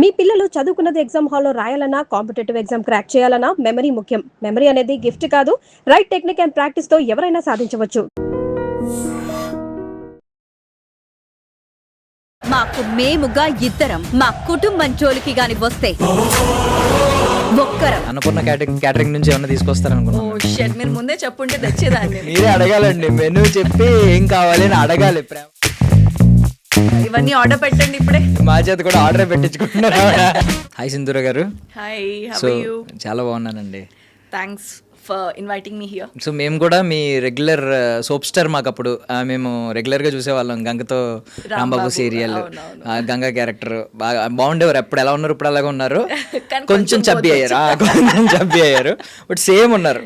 మీ పిల్లలు చదువుకున్నది ఎగ్జామ్ హాల్లో రాయాలన్నా కాంపిటేటివ్ ఎగ్జామ్ క్రాక్ చేయాలన్నా మెమరీ ముఖ్యం. మెమరీ అనేది గిఫ్ట్ కాదు, రైట్ టెక్నిక్ అండ్ ప్రాక్టీస్ తో ఎవరైనా సాధించవచ్చు. మాకు మేముగా ఇద్దరం మా కుటుంబం జోలికి గాని వస్తే ఒక్కరం అనుకున్న క్యాటరింగ్ నుంచి ఏమన్నా తీసుకొస్తారనుకున్నాను. షెడ్ మీరు ముందే చెప్పుంటే తెచ్చేదాన్ని. మీరే అడగాలండి, మెనూ చెప్పి ఏం కావాలి అని అడగాలి. ఇవన్నీ ఆర్డర్ పెట్టండి ఇప్పుడే. మా చేత కూడా order పెట్టించుకుంటున్నారు. Hi Sindhura garu. Hi, how so are you? చాలా బాగున్నానండి. Thanks for inviting me here. So మేము కూడా మీ రెగ్యులర్ సోప్ స్టార్. మాకు అప్పుడు మేము రెగ్యులర్గా చూసేవాళ్ళం. గంగతో రాంబాబు సీరియల్, గంగా క్యారెక్టర్ బాగా బాగుండేవారు. ఎప్పుడు ఎలా ఉన్నారు, ఇప్పుడు అలాగే ఉన్నారు. కొంచెం చబ్బి అయ్యారు బట్ సేమ్ ఉన్నారు.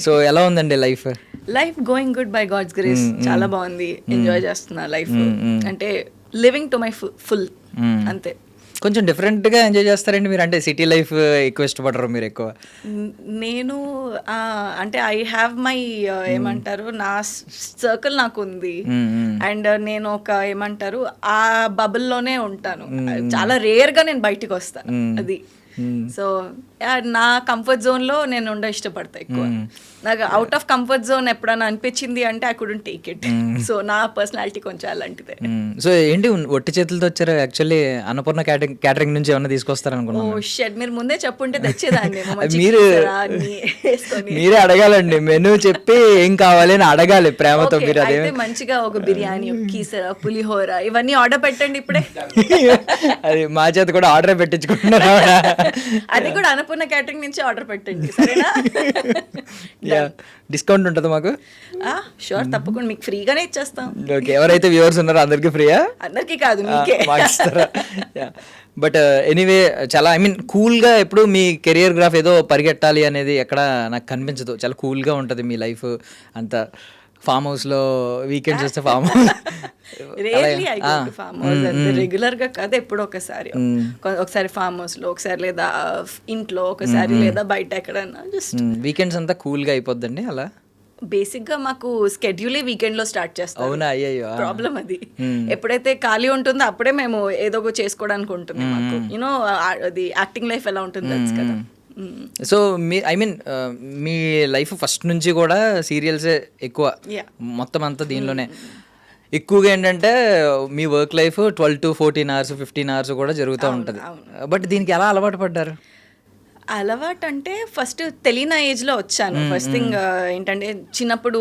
సో ఎలా ఉందండి life? Life going good by God's grace. చాలా బాగుంది, ఎంజాయ్ చేస్తున్నా లైఫ్. అంటే లివింగ్ టు మై ఫుల్, అంతే. కొంచెం డిఫరెంట్గా ఎంజాయ్ చేస్తారండి మీరు? అంటే సిటీ లైఫ్ ఎక్కువ ఇష్టపడరు మీరు? ఎక్కువ నేను అంటే ఐ హ్యావ్ మై ఏమంటారు, నా సర్కిల్ నాకు ఉంది. అండ్ నేను ఒక ఏమంటారు ఆ బబుల్లోనే ఉంటాను. చాలా రేర్గా నేను బయటికి వస్తాను, అది. సో నా కంఫర్ట్ జోన్లో నేను ఇష్టపడతా ఎక్కువ. నాకు అవుట్ ఆఫ్ కంఫర్ట్ జోన్ ఎప్పుడైనా అనిపించింది అంటే I couldn't take it. So నా పర్సనాలిటీ కొంచెం అలాంటిదే. సో ఏంటి ఒట్టి చేతులతో వచ్చారు? యాక్చువల్లీ అన్నపూర్ణ క్యాటరింగ్ నుంచి ఏమన్నా తీసుకొస్తారనుకున్నాను. ఓ షెడ్, మీరు ముందే చెప్పుంటే తెచ్చేదాన్ని. మీరే అడగాలండి, మెనూ చెప్పి ఏం కావాలి అని అడగాలి ప్రేమతో. మీరు అదే మంచిగా ఒక బిర్యానీ, ఒక కీసర, పులిహోర ఇవన్నీ ఆర్డర్ పెట్టండి ఇప్పుడే. అది మా చేత కూడా ఆర్డర్ పెట్టించుకుంటున్నారు. అది కూడా అన్నపూర్ణ క్యాటరింగ్ నుంచి ఆర్డర్ పెట్టండి, సరేనా? డిస్కౌంట్ ఉంటుంది మాకు? షూర్, తప్పకుండా మీకు ఫ్రీగానే ఇచ్చేస్తాం. ఓకే, ఎవరైతే వ్యూవర్స్ ఉన్నారో అందరికి ఫ్రీయా? అందరికీ కాదు, మీకే. బట్ ఎనీవే చాలా కూల్గా ఎప్పుడు మీ కెరియర్ గ్రాఫ్ ఏదో పరిగెట్టాలి అనేది ఎక్కడ నాకు కనిపించదు. చాలా కూల్గా ఉంటుంది మీ లైఫ్ అంతా. ఫామ్ హౌస్ లో వీకెండ్స్ వస్తే ఫామ్ రెగ్యులర్ గా కాదు, ఎప్పుడో ఒకసారి ఫామ్ హౌస్ లో, ఒకసారి లేదా ఇంట్లో, ఒకసారి లేదా బయట ఎక్కడన్నా. జస్ట్ వీకెండ్స్ అంతా కూల్ గా అయిపోద్దండి అలా. బేసిక్ గా మాకు స్కెడ్యూలే వీకెండ్ లో స్టార్ట్ చేస్తాం. అవునా? అయ్యో, ప్రాబ్లం అది. ఎప్పుడైతే ఖాళీ ఉంటుందో అప్పుడే మేము ఏదో ఒక చేసుకోవడానికి ఉంటుంది మాకు. యూనో అది యాక్టింగ్ లైఫ్ ఎలా ఉంటుంది తెలుసు కదా. సో మీ లైఫ్ ఫస్ట్ నుంచి కూడా సీరియల్సే ఎక్కువ, మొత్తం అంతా దీనిలోనే ఎక్కువగా. ఏంటంటే మీ work life 12 to 14 hours 15 hours కూడా జరుగుతూ ఉంటుంది. బట్ దీనికి ఎలా అలవాటు పడ్డారు? అలవాటు అంటే ఫస్ట్ తెలియని ఏజ్ లో వచ్చాను. ఫస్ట్ థింగ్ ఏంటంటే చిన్నప్పుడు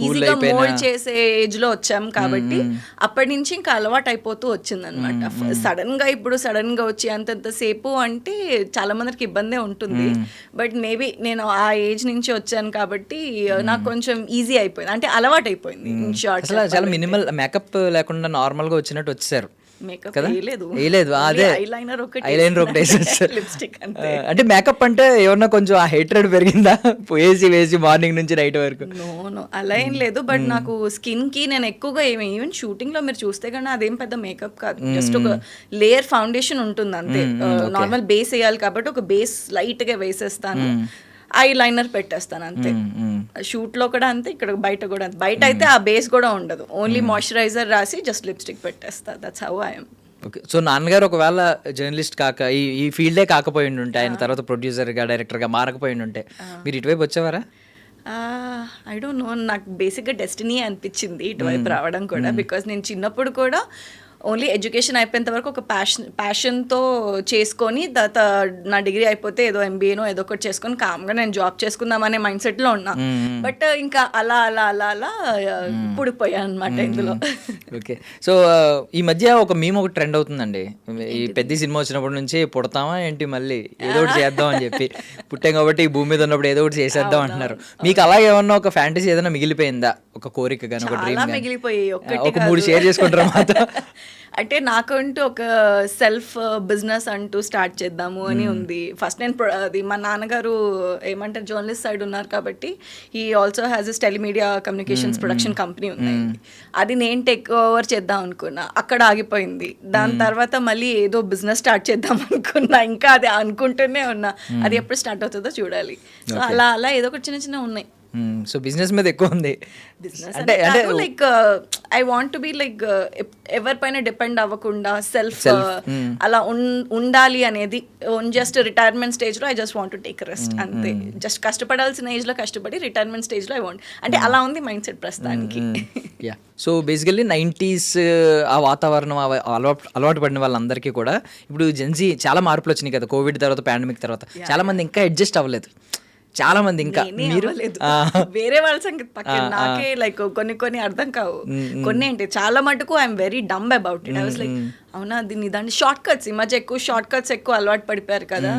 ఈజీగా మోల్డ్ చేసే ఏజ్ లో వచ్చాం కాబట్టి అప్పటి నుంచి ఇంకా అలవాటు అయిపోతూ వచ్చింది అనమాట. సడన్ గా వచ్చి అంతంతసేపు అంటే చాలా మందికి ఇబ్బందే ఉంటుంది. బట్ మేబీ నేను ఆ ఏజ్ నుంచి వచ్చాను కాబట్టి నాకు కొంచెం ఈజీ అయిపోయింది, అంటే అలవాటు అయిపోయింది. చాలా మినిమల్ మేకప్ లేకుండా నార్మల్ గా వచ్చినట్టు వచ్చారు. అంటే మేకప్ అంటే ఏమన్నా కొంచెం ఆ హేట్రెడ్ పెరిగిందా వేసి మార్నింగ్ నుంచి నైట్ వరకు? నో, అలా ఏం లేదు. బట్ నాకు స్కిన్ కి నేను ఎక్కువగా ఈవెన్ షూటింగ్ లో మీరు చూస్తే కానీ అదేం పెద్ద మేకప్ కాదు, జస్ట్ ఒక లేయర్ ఫౌండేషన్ ఉంటుంది అంతే. నార్మల్ బేస్ వేయాలి కాబట్టి ఒక బేస్ లైట్ గా వేసేస్తాను, ఐ లైనర్ పెట్టేస్తాను అంతే. షూట్ లో కూడా అంతే, ఇక్కడ బయట కూడా అంతే. బయట అయితే ఆ బేస్ కూడా ఉండదు, ఓన్లీ మాయిశ్చరైజర్ రాసి జస్ట్ లిప్స్టిక్ పెట్టేస్తా. That's how I am. Okay. So నాన్నగారు ఒకవేళ జర్నలిస్ట్ కాక ఈ ఫీల్డే కాకపోయి ఉంటే, ఆయన తర్వాత ప్రొడ్యూసర్గా డైరెక్టర్గా మారకపోయి ఉంటే మీరు ఇటువైపు వచ్చేవారా? ఐ డోంట్ నో, నాకు బేసిక్గా డెస్టినీ అనిపించింది ఇటువైపు రావడం కూడా. బికాస్ నేను చిన్నప్పుడు కూడా ఓన్లీ ఎడ్యుకేషన్ అయిపోయేంత వరకు ఒక ప్యాషన్తో చేసుకొని తర్వాత నా డిగ్రీ అయిపోతే ఏదో ఎంబీఏనో ఏదో ఒకటి చేసుకొని కామ్గా నేను జాబ్ చేసుకుందామనే మైండ్ సెట్లో ఉన్నా. బట్ ఇంకా అలా అలా అలా అలా పుడిపోయాను అనమాట ఇందులో. ఓకే. సో ఈ మధ్య ఒక మీమ్ ఒకటి ట్రెండ్ అవుతుందండి. ఈ పెద్ద సినిమా వచ్చినప్పటి నుంచి పుడతామా ఏంటి మళ్ళీ ఏదో ఒకటి చేద్దాం అని చెప్పి. పుట్టాం కాబట్టి ఈ భూమి మీద ఉన్నప్పుడు ఏదో ఒకటి చేసేద్దాం అంటున్నారు. మీకు అలా ఏమన్నా ఒక ఫ్యాంటసీ ఏదైనా మిగిలిపోయిందా? ఒక కోరిక కానీ, ఒక డ్రీమ్ మిగిలిపోయి ఒక 3 షేర్ చేసుకుంటారు మాతో. అంటే నాకంటూ ఒక సెల్ఫ్ బిజినెస్ అంటూ స్టార్ట్ చేద్దాము అని ఉంది. ఫస్ట్ నేను అది మా నాన్నగారు ఏమంటారు జర్నలిస్ట్ సైడ్ ఉన్నారు కాబట్టి ఈ also has S telemedia communications production company ఉంది. అది నేను టేక్ ఓవర్ చేద్దాం అనుకున్నా, అక్కడ ఆగిపోయింది. దాని తర్వాత మళ్ళీ ఏదో బిజినెస్ స్టార్ట్ చేద్దాం అనుకున్నా, ఇంకా అది అనుకుంటూనే ఉన్నా. అది ఎప్పుడు స్టార్ట్ అవుతుందో చూడాలి. సో అలా అలా ఏదో ఒకటి చిన్న చిన్న ఉన్నాయి. సో బిజినెస్ మీద ఎక్కువ ఉంది. బిజినెస్ అంటే అంటే like I want to be like ఎవరిపైన డిపెండ్ అవ్వకుండా సెల్ఫ్ అలా ఉండాలి అనేది. జస్ట్ రిటైర్మెంట్ స్టేజ్ లో I just want to take rest అంతే. జస్ట్ కష్టపడాల్సిన ఏజ్ లో కష్టపడి రిటైర్మెంట్ స్టేజ్ లో ఐ వాంట్ అంటే అలా ఉంది మైండ్ సెట్ ప్రస్తుతానికి. యా, సో బేసికల్లీ 90s ఆ వాతావరణం అలవాటు పడిన వాళ్ళందరికీ కూడా ఇప్పుడు జెన్జీ చాలా మార్పులు వచ్చినాయి కదా కోవిడ్ తర్వాత, పాండమిక్ తర్వాత. చాలా మంది ఇంకా అడ్జస్ట్ అవ్వలేదు, చాలా మంది ఇంకా. మీరు వేరే వాళ్ళ సంగతి పక్కన, నాకే లైక్ కొన్ని అర్థం కావు. కొన్ని ఏంటి చాలా మటుకు I'm very dumb about it. I was like అవునా దీన్ని దాన్ని షార్ట్ కట్స్, ఈ మధ్య షార్ట్ కట్స్ ఎక్కువ అలవాటు పడిపోయారు కదా,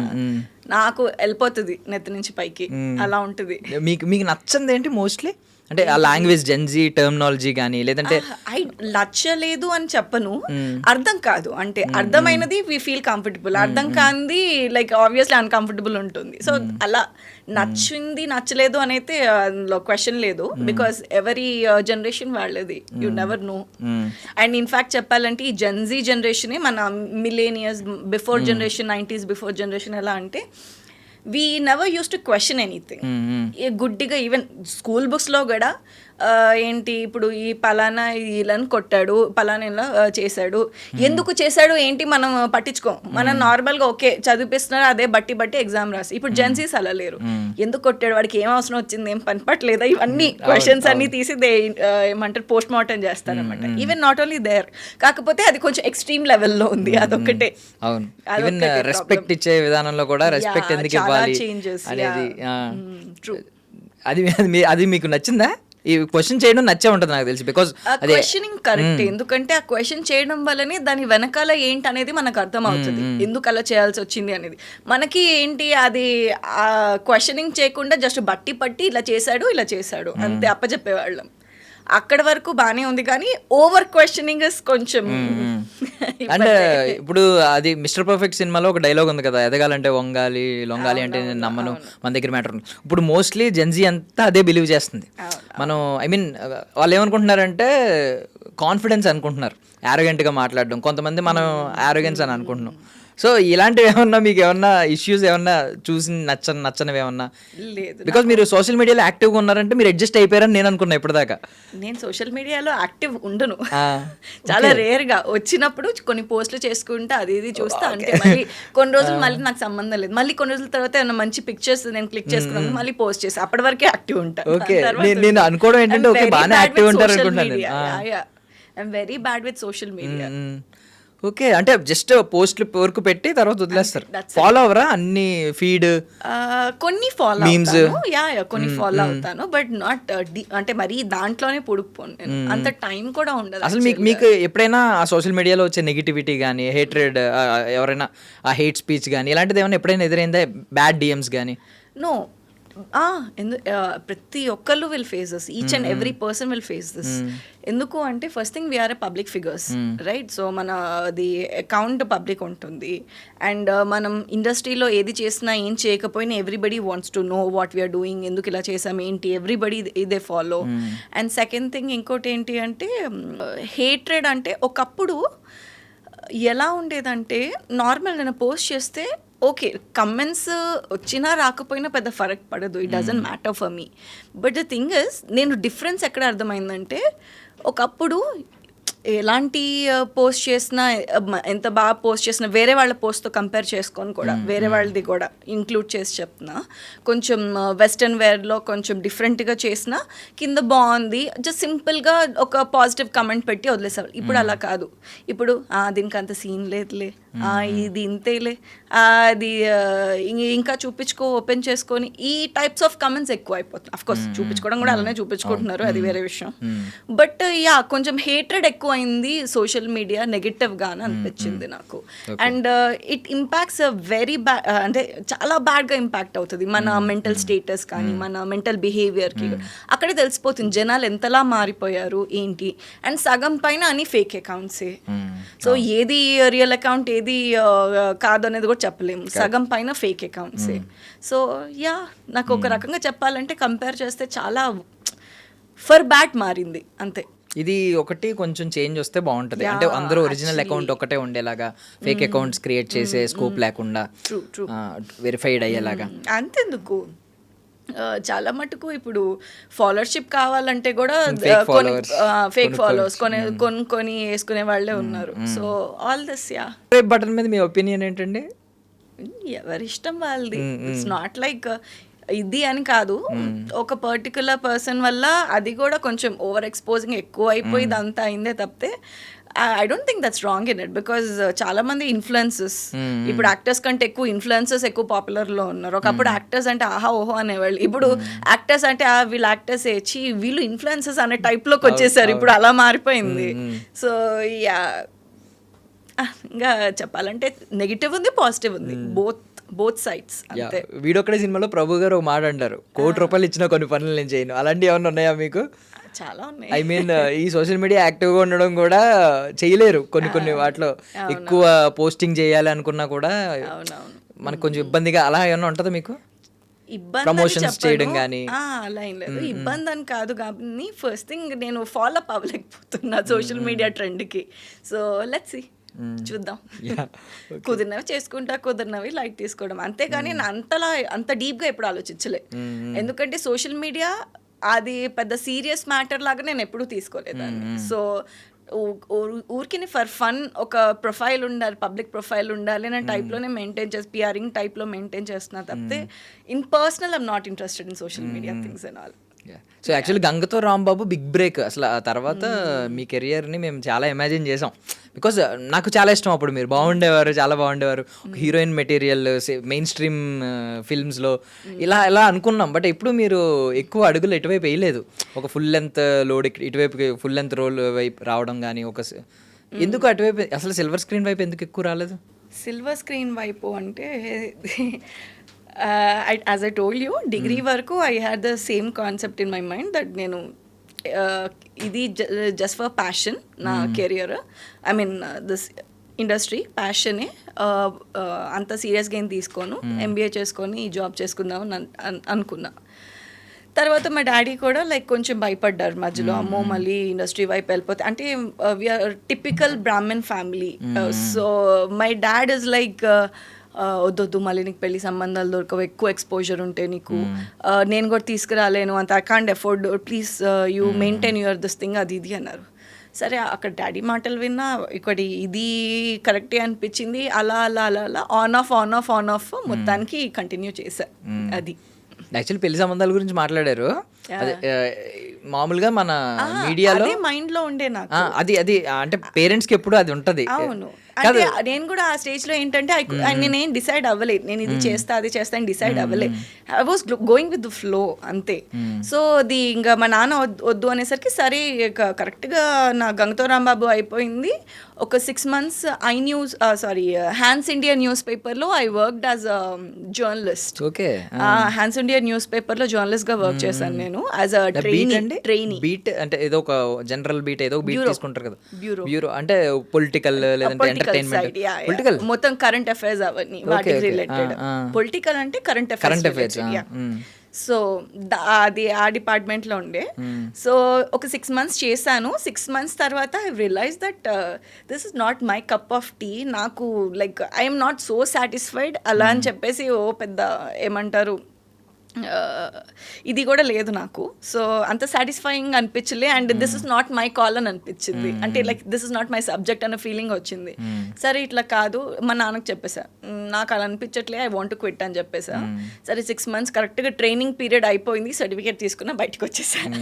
నాకు వెళ్ళిపోతుంది నెత్తి నుంచి పైకి, అలా ఉంటుంది. మీకు నచ్చంది ఏంటి మోస్ట్లీ? అంటే ఆ లాంగ్వేజ్ జెన్జీ టర్మినాలజీ కానీ లేదంటే ఐ నచ్చలేదు అని చెప్పను, అర్థం కాదు అంటే అర్థమైనది వి ఫీల్ కంఫర్టబుల్, అర్థం కానిది లైక్ ఆబ్వియస్లీ అన్కంఫర్టబుల్ ఉంటుంది. సో అలా నచ్చింది నచ్చలేదు అని అయితే అందులో క్వశ్చన్ లేదు, బికాస్ ఎవరీ జనరేషన్ వాళ్ళది, you never know. And in fact చెప్పాలంటే ఈ జెన్జీ జనరేషనే మన millionaires before generation, 90s before generation ఎలా అంటే we never use to question anything. గుడ్డిగా ఈవెన్ స్కూల్ బుక్స్లో కూడా ఏంటి ఇప్పుడు ఈ పలానా వీళ్ళని కొట్టాడు, పలానా ఇలా చేశాడు, ఎందుకు చేశాడు ఏంటి మనం పట్టించుకోం. మనం నార్మల్గా ఓకే చదివిపిస్తున్నారు, అదే బట్టి ఎగ్జామ్ రాసి. ఇప్పుడు జెన్సీస్ అలా లేరు, ఎందుకు కొట్టాడు, వాడికి ఏం అవసరం వచ్చింది, ఏం పని పట్టలేదా, ఇవన్నీ క్వశ్చన్స్ అన్ని తీసి ఏమంటారు పోస్ట్ మార్టం చేస్తారనమాట. ఈవెన్ నాట్ ఓన్లీ దేర్, కాకపోతే అది కొంచెం ఎక్స్ట్రీమ్ లెవెల్లో ఉంది, అదొకటే. అవును, ఈవెన్ రెస్పెక్ట్ ఇచ్చే విధానంలో కూడా రెస్పెక్ట్ ఎందుకు ఇవ్వాలి అనేది, అది మీకు నచ్చిందా? ఈ క్వశ్చన్ చేయడం నచ్చే ఉంటుంది నాకు తెలిసి, బికాజ్ క్వశ్చనింగ్ కరెక్ట్. ఎందుకంటే ఆ క్వశ్చన్ చేయడం వల్లనే దాని వెనకాల ఏంటి అనేది మనకు అర్థం అవుతుంది, ఎందుకు అలా చేయాల్సి వచ్చింది అనేది. మనకి ఏంటి అది ఆ క్వశ్చనింగ్ చేయకుండా జస్ట్ పట్టి ఇలా చేశాడు అంతే అప్పచెప్పేవాళ్ళం. అక్కడ వరకు బానే ఉంది, కానీ ఓవర్ క్వశ్చనింగ్ కొంచెం. అండ్ ఇప్పుడు అది మిస్టర్ పర్ఫెక్ట్ సినిమాలో ఒక డైలాగ్ ఉంది కదా, ఎదగాలంటే వంగాలి, లొంగాలి అంటే నేను నమ్మను, మన దగ్గర మ్యాటర్. ఇప్పుడు మోస్ట్లీ జెన్జీ అంతా అదే బిలీవ్ చేస్తుంది. మనం ఐ మీన్ వాళ్ళు ఏమనుకుంటున్నారంటే కాన్ఫిడెన్స్ అనుకుంటున్నారు, యారోగెంట్గా మాట్లాడడం. కొంతమంది మనం యారోగెన్స్ అని అనుకుంటున్నాం. సో ఇలాంటివి ఏమన్నా మీకు ఏమన్నా ఇష్యూస్ ఏమన్నా చూసి నచ్చనివి ఏమన్నా? లేదు, బికాస్ మీరు సోషల్ మీడియాలో యాక్టివ్గా ఉన్నారంటే మీరు అడ్జస్ట్ అయిపోయారని నేను అనుకున్నా ఇప్పటిదాకా. నేను సోషల్ మీడియాలో యాక్టివ్ ఉండను, చాలా రేర్ గా వచ్చినప్పుడు కొన్ని పోస్టులు చేసుకుంటా, అది ఇది చూస్తా. అంటే మళ్ళీ కొన్ని రోజులు మళ్ళీ నాకు సంబంధం లేదు, మళ్ళీ కొన్ని రోజుల తర్వాత ఏమైనా మంచి పిక్చర్స్ నేను క్లిక్ చేసుకున్నాను, మళ్ళీ పోస్ట్ చేసి అప్పటి వరకే యాక్టివ్ ఉంటాను. ఓకే, నేను అనుకోవడం ఏంటంటే ఓకే బాగానే యాక్టివ్ ఉంటారు అనుకుంటున్నాను. I'm very bad with social media. Okay, అంటే జస్ట్ పోస్ట్లు వరకు పెట్టి తర్వాత వదిలేస్తారు. ఫాలో అవరా అన్ని ఫీడ్? కొన్ని ఫాలో కొన్ని ఫాలో అవుతాను, బట్ నాట్ అంటే మరీ దాంట్లోనే పొడుక్కుపోను నేను, అంత టైం కూడా ఉండదు. అసలు మీకు ఎప్పుడైనా ఆ సోషల్ మీడియాలో వచ్చే నెగిటివిటీ కానీ, హేట్రెడ్, ఎవరైనా ఆ హేట్ స్పీచ్ కానీ ఇలాంటిది ఏమైనా ఎప్పుడైనా ఎదురైందా? బ్యాడ్ డిఎమ్స్ కానీ? నో, ప్రతి ఒక్కళ్ళు will face this, each and every person will face this. ఎందుకు అంటే first thing we are a public figures, right? So మనది అకౌంట్ పబ్లిక్ ఉంటుంది, అండ్ మనం ఇండస్ట్రీలో ఏది చేసినా ఏం చేయకపోయినా everybody wants to know what we are doing, ఎందుకు ఇలా చేసాం ఏంటి, ఎవ్రీబడి ఇదే ఫాలో. అండ్ సెకండ్ థింగ్ ఇంకోటి ఏంటి అంటే హేట్రెడ్ అంటే ఒకప్పుడు ఎలా ఉండేదంటే నార్మల్ నేను పోస్ట్ చేస్తే ఓకే కమెంట్స్ వచ్చినా రాకపోయినా పెద్ద ఫరక్ పడదు, it doesn't matter for me. But the thing is నేను డిఫరెన్స్ ఎక్కడ అర్థమైందంటే ఒకప్పుడు ఎలాంటి పోస్ట్ చేసినా ఎంత బాగా పోస్ట్ చేసినా వేరే వాళ్ళ పోస్ట్తో కంపేర్ చేసుకొని కూడా వేరే వాళ్ళది కూడా ఇంక్లూడ్ చేసి చెప్తున్నా, కొంచెం వెస్టర్న్ వేర్లో కొంచెం డిఫరెంట్గా చేసినా కింద బాగుంది జస్ట్ సింపుల్గా ఒక పాజిటివ్ కమెంట్ పెట్టి వదిలేసేవాళ్ళు. ఇప్పుడు అలా కాదు, ఇప్పుడు దీనికి అంత సీన్ లేదులే, ఇది ఇంతేలే, అది ఇంకా చూపించుకో, ఓపెన్ చేసుకొని, ఈ టైప్స్ ఆఫ్ కమెంట్స్ ఎక్కువ అయిపోతుంది. అఫ్కోర్స్ చూపించుకోవడం కూడా అలానే చూపించుకుంటున్నారు, అది వేరే విషయం. బట్ కొంచెం హేట్రెడ్ ఎక్కువ అయింది సోషల్ మీడియా నెగటివ్గా అని అనిపించింది నాకు. And it impacts very bad, అంటే చాలా బ్యాడ్గా ఇంపాక్ట్ అవుతుంది మన మెంటల్ స్టేటస్ కానీ మన మెంటల్ బిహేవియర్కి. అక్కడే తెలిసిపోతుంది జనాలు ఎంతలా మారిపోయారు ఏంటి. అండ్ సగం పైన అని ఫేక్ అకౌంట్సే, సో ఏది రియల్ అకౌంట్ ఏది కాదు అనేది కూడా చెప్పలేము, సగం పైన ఫేక్ అకౌంట్సే. సో నాకు ఒక రకంగా చెప్పాలంటే కంపేర్ చేస్తే చాలా ఫర్ బ్యాడ్ మారింది అంతే. ఇది ఒకటి కొంచెం చేంజ్ వస్తే బాగుంటుంది, అంటే అందరూ ఒరిజినల్ అకౌంట్ ఒకటే ఉండేలాగా, ఫేక్ అకౌంట్స్ క్రియేట్ చేసే స్కోప్ లేకుండా వెరిఫైడ్ అయ్యేలాగా. అంతెందుకు చాలా మటుకు ఇప్పుడు ఫాలోవర్షిప్ కావాలంటే కూడా Fake followers. ఫేక్ ఫాలోవర్స్ కొనుక్కొని వేసుకునే వాళ్ళే ఉన్నారు. So all this yeah button మీద మీ ఒపీనియన్ ఏంటండి? ఎవరి ఇష్టం వాళ్ళది. ఇట్స్ నాట్ లైక్ ఇది అని కాదు, ఒక పర్టికులర్ పర్సన్ వల్ల అది కూడా కొంచెం ఓవర్ ఎక్స్పోజింగ్ ఎక్కువ అయిపోయి ఇదంతా అయిందే తప్పితే I don't think that's wrong in it. Because చాలా మంది ఇన్ఫ్లుయెన్సెస్, ఇప్పుడు యాక్టర్స్ కంటే ఎక్కువ ఇన్ఫ్లుయెన్సెస్ ఎక్కువ పాపులర్ లో ఉన్నారు. ఒకప్పుడు యాక్టర్స్ అంటే ఆహా ఓహో అనేవాళ్ళు, ఇప్పుడు యాక్టర్స్ అంటే వీళ్ళు యాక్టర్స్ ఏచి వీళ్ళు ఇన్ఫ్లుయెన్సెస్ అనే టైప్ లోకి వచ్చేసారు. ఇప్పుడు అలా మారిపోయింది. సో యా, ఇంకా చెప్పాలంటే నెగిటివ్ ఉంది, పాజిటివ్ ఉంది, బోత్ సైడ్స్ అంతే. వీడొక్కడే సినిమాలో ప్రభు గారు ఒక మాట అంటారు, ₹1,00,00,000 ఇచ్చిన కొన్ని పనులు నేను చేయను. అలాంటివి ఏమైనా ఉన్నాయా మీకు? చాలా ఉన్నాయి. ఐ మీన్ ఈ సోషల్ మీడియా యాక్టివ్గా ఉండడం కూడా చేయలేరు కొన్ని వాటిలో. ఎక్కువ పోస్టింగ్ చేయాలి అనుకున్నా కూడా మనకు కొంచెం ఇబ్బందిగా అలా ఏమన్నా ఉంటుందా మీకు? ఇబ్బంది ప్రమోషన్స్ చేయడం కానీ అలా ఏం లేదు. ఇబ్బంది అని కాదు, కానీ ఫస్ట్ థింగ్ నేను ఫాలో అప్ అవ్వలేకపోతున్నా సోషల్ మీడియా ట్రెండ్కి. సో లెట్స్ సీ, చూద్దాం. కుదిరినవి చేసుకుంటా, కుదిరినవి లైట్ తీసుకోవడం అంతేగాని అంత డీప్గా ఎప్పుడు ఆలోచించలే. ఎందుకంటే సోషల్ మీడియా అది పెద్ద సీరియస్ మ్యాటర్ లాగా నేను ఎప్పుడూ తీసుకోలేదాన్ని. సో ఊరికి ఫర్ ఫన్ ఒక ప్రొఫైల్ ఉండాలి, పబ్లిక్ ప్రొఫైల్ ఉండాలి అనే టైప్లోనే మెయింటైన్ చేసి పిఆరింగ్ టైప్లో మెయింటైన్ చేస్తున్నా తప్పితే in personal I'm not interested in social media things and all. So actually గంగతో రాంబాబు బిగ్ బ్రేక్. అసలు ఆ తర్వాత మీ కెరియర్ని మేము చాలా ఇమాజిన్ చేసాం. బికాజ్ నాకు చాలా ఇష్టం అప్పుడు, మీరు బాగుండేవారు, చాలా బాగుండేవారు. హీరోయిన్ మెటీరియల్ మెయిన్ స్ట్రీమ్ ఫిల్మ్స్లో ఇలా అనుకున్నాం. బట్ ఎప్పుడు మీరు ఎక్కువ అడుగులు ఎటువైపు వేయలేదు. ఒక ఫుల్ లెంత్ లోడ్ ఇటువైపు ఫుల్ లెంత్ రోల్ వైపు రావడం కానీ ఎందుకు అటువైపు అసలు సిల్వర్ స్క్రీన్ వైపు ఎందుకు ఎక్కువ రాలేదు? సిల్వర్ స్క్రీన్ వైపు అంటే as I told you, degree వరకు I had the same concept in my mind that నేను ఇది జస్ట్ ఫర్ ప్యాషన్ నా career, I mean this industry ప్యాషనే, అంత సీరియస్గా ఏం తీసుకోను, ఎంబీఏ చేసుకొని ఈ జాబ్ చేసుకుందాం అనుకున్నా. తర్వాత మా డాడీ కూడా లైక్ కొంచెం భయపడ్డారు మధ్యలో, అమ్మో మళ్ళీ ఇండస్ట్రీ వైపు వెళ్ళిపోతే, అంటే we are typical Brahmin family. So my dad is like వద్దొద్దు మళ్ళీ నీకు పెళ్లి సంబంధాలు దొరకవు, ఎక్కువ ఎక్స్పోజర్ ఉంటే నీకు, నేను కూడా తీసుకురాలేను అంత, I can't afford, please you maintain your this thing, అది ఇది అన్నారు. సరే అక్కడ డాడీ మాటలు విన్నా, ఇక్కడ ఇది కరెక్టే అనిపించింది, అలా ఆన్ ఆఫ్ మొత్తానికి కంటిన్యూ చేశా. అది యాక్చువల్లీ పెళ్లి సంబంధాల గురించి మాట్లాడారు. మామూలుగా మన మీడియాలో మైండ్ లో ఉండే నాకు అది అంటే పేరెంట్స్ కి ఎప్పుడు అది ఉంటది. అవును, అంటే నేను కూడా ఆ స్టేజ్ లో ఏంటంటే నేనేం డిసైడ్ అవ్వలేదు, నేను ఇది చేస్తా అది చేస్తా అని డిసైడ్ అవ్వలేదు. I was going with the flow అంతే. సో అది ఇంకా మా నాన్న వద్దు అనేసరికి సరే కరెక్ట్ గా నా గంగతో రాంబాబు అయిపోయింది. ఒక 6 months Hans India newspaper లో I worked as a journalist. Okay, Hans India newspaper లో జర్నలిస్ట్ గా వర్క్ చేశాను నేను యాజ్ అ ట్రైనీ. బీట్ అంటే ఏదో ఒక జనరల్ బీట్ ఏదో బీట్ తీసుకుంటారు కదా, బ్యూరో అంటే పొలిటికల్ లేదంటే ఎంటర్టైన్మెంట్, పొలిటికల్ మొత్తం కరెంట్ అఫైర్స్ అవన్నీ వాటికి రిలేటెడ్. పొలిటికల్ అంటే కరెంట్ అఫైర్స్. సో అది ఆ డిపార్ట్మెంట్లో ఉండే. సో ఒక 6 months చేశాను. 6 months తర్వాత I realise that this is not my cup of tea. నాకు like I'm not so satisfied అలా అని చెప్పేసి పెద్ద ఏమంటారు ఇది కూడా లేదు నాకు. సో అంత సాటిస్ఫైయింగ్ అనిపించలే, and this is not my call అని అనిపించింది. అంటే like this is not my subject అనే ఫీలింగ్ వచ్చింది. సరే ఇట్లా కాదు, మా నాన్నకు చెప్పేసా, నాకు అలా అనిపించట్లే, ఐ వాంట్ టు క్విట్ అని చెప్పేసా. సరే 6 months కరెక్ట్గా ట్రైనింగ్ పీరియడ్ అయిపోయింది, సర్టిఫికేట్ తీసుకున్నా, బయటకు వచ్చేసాను.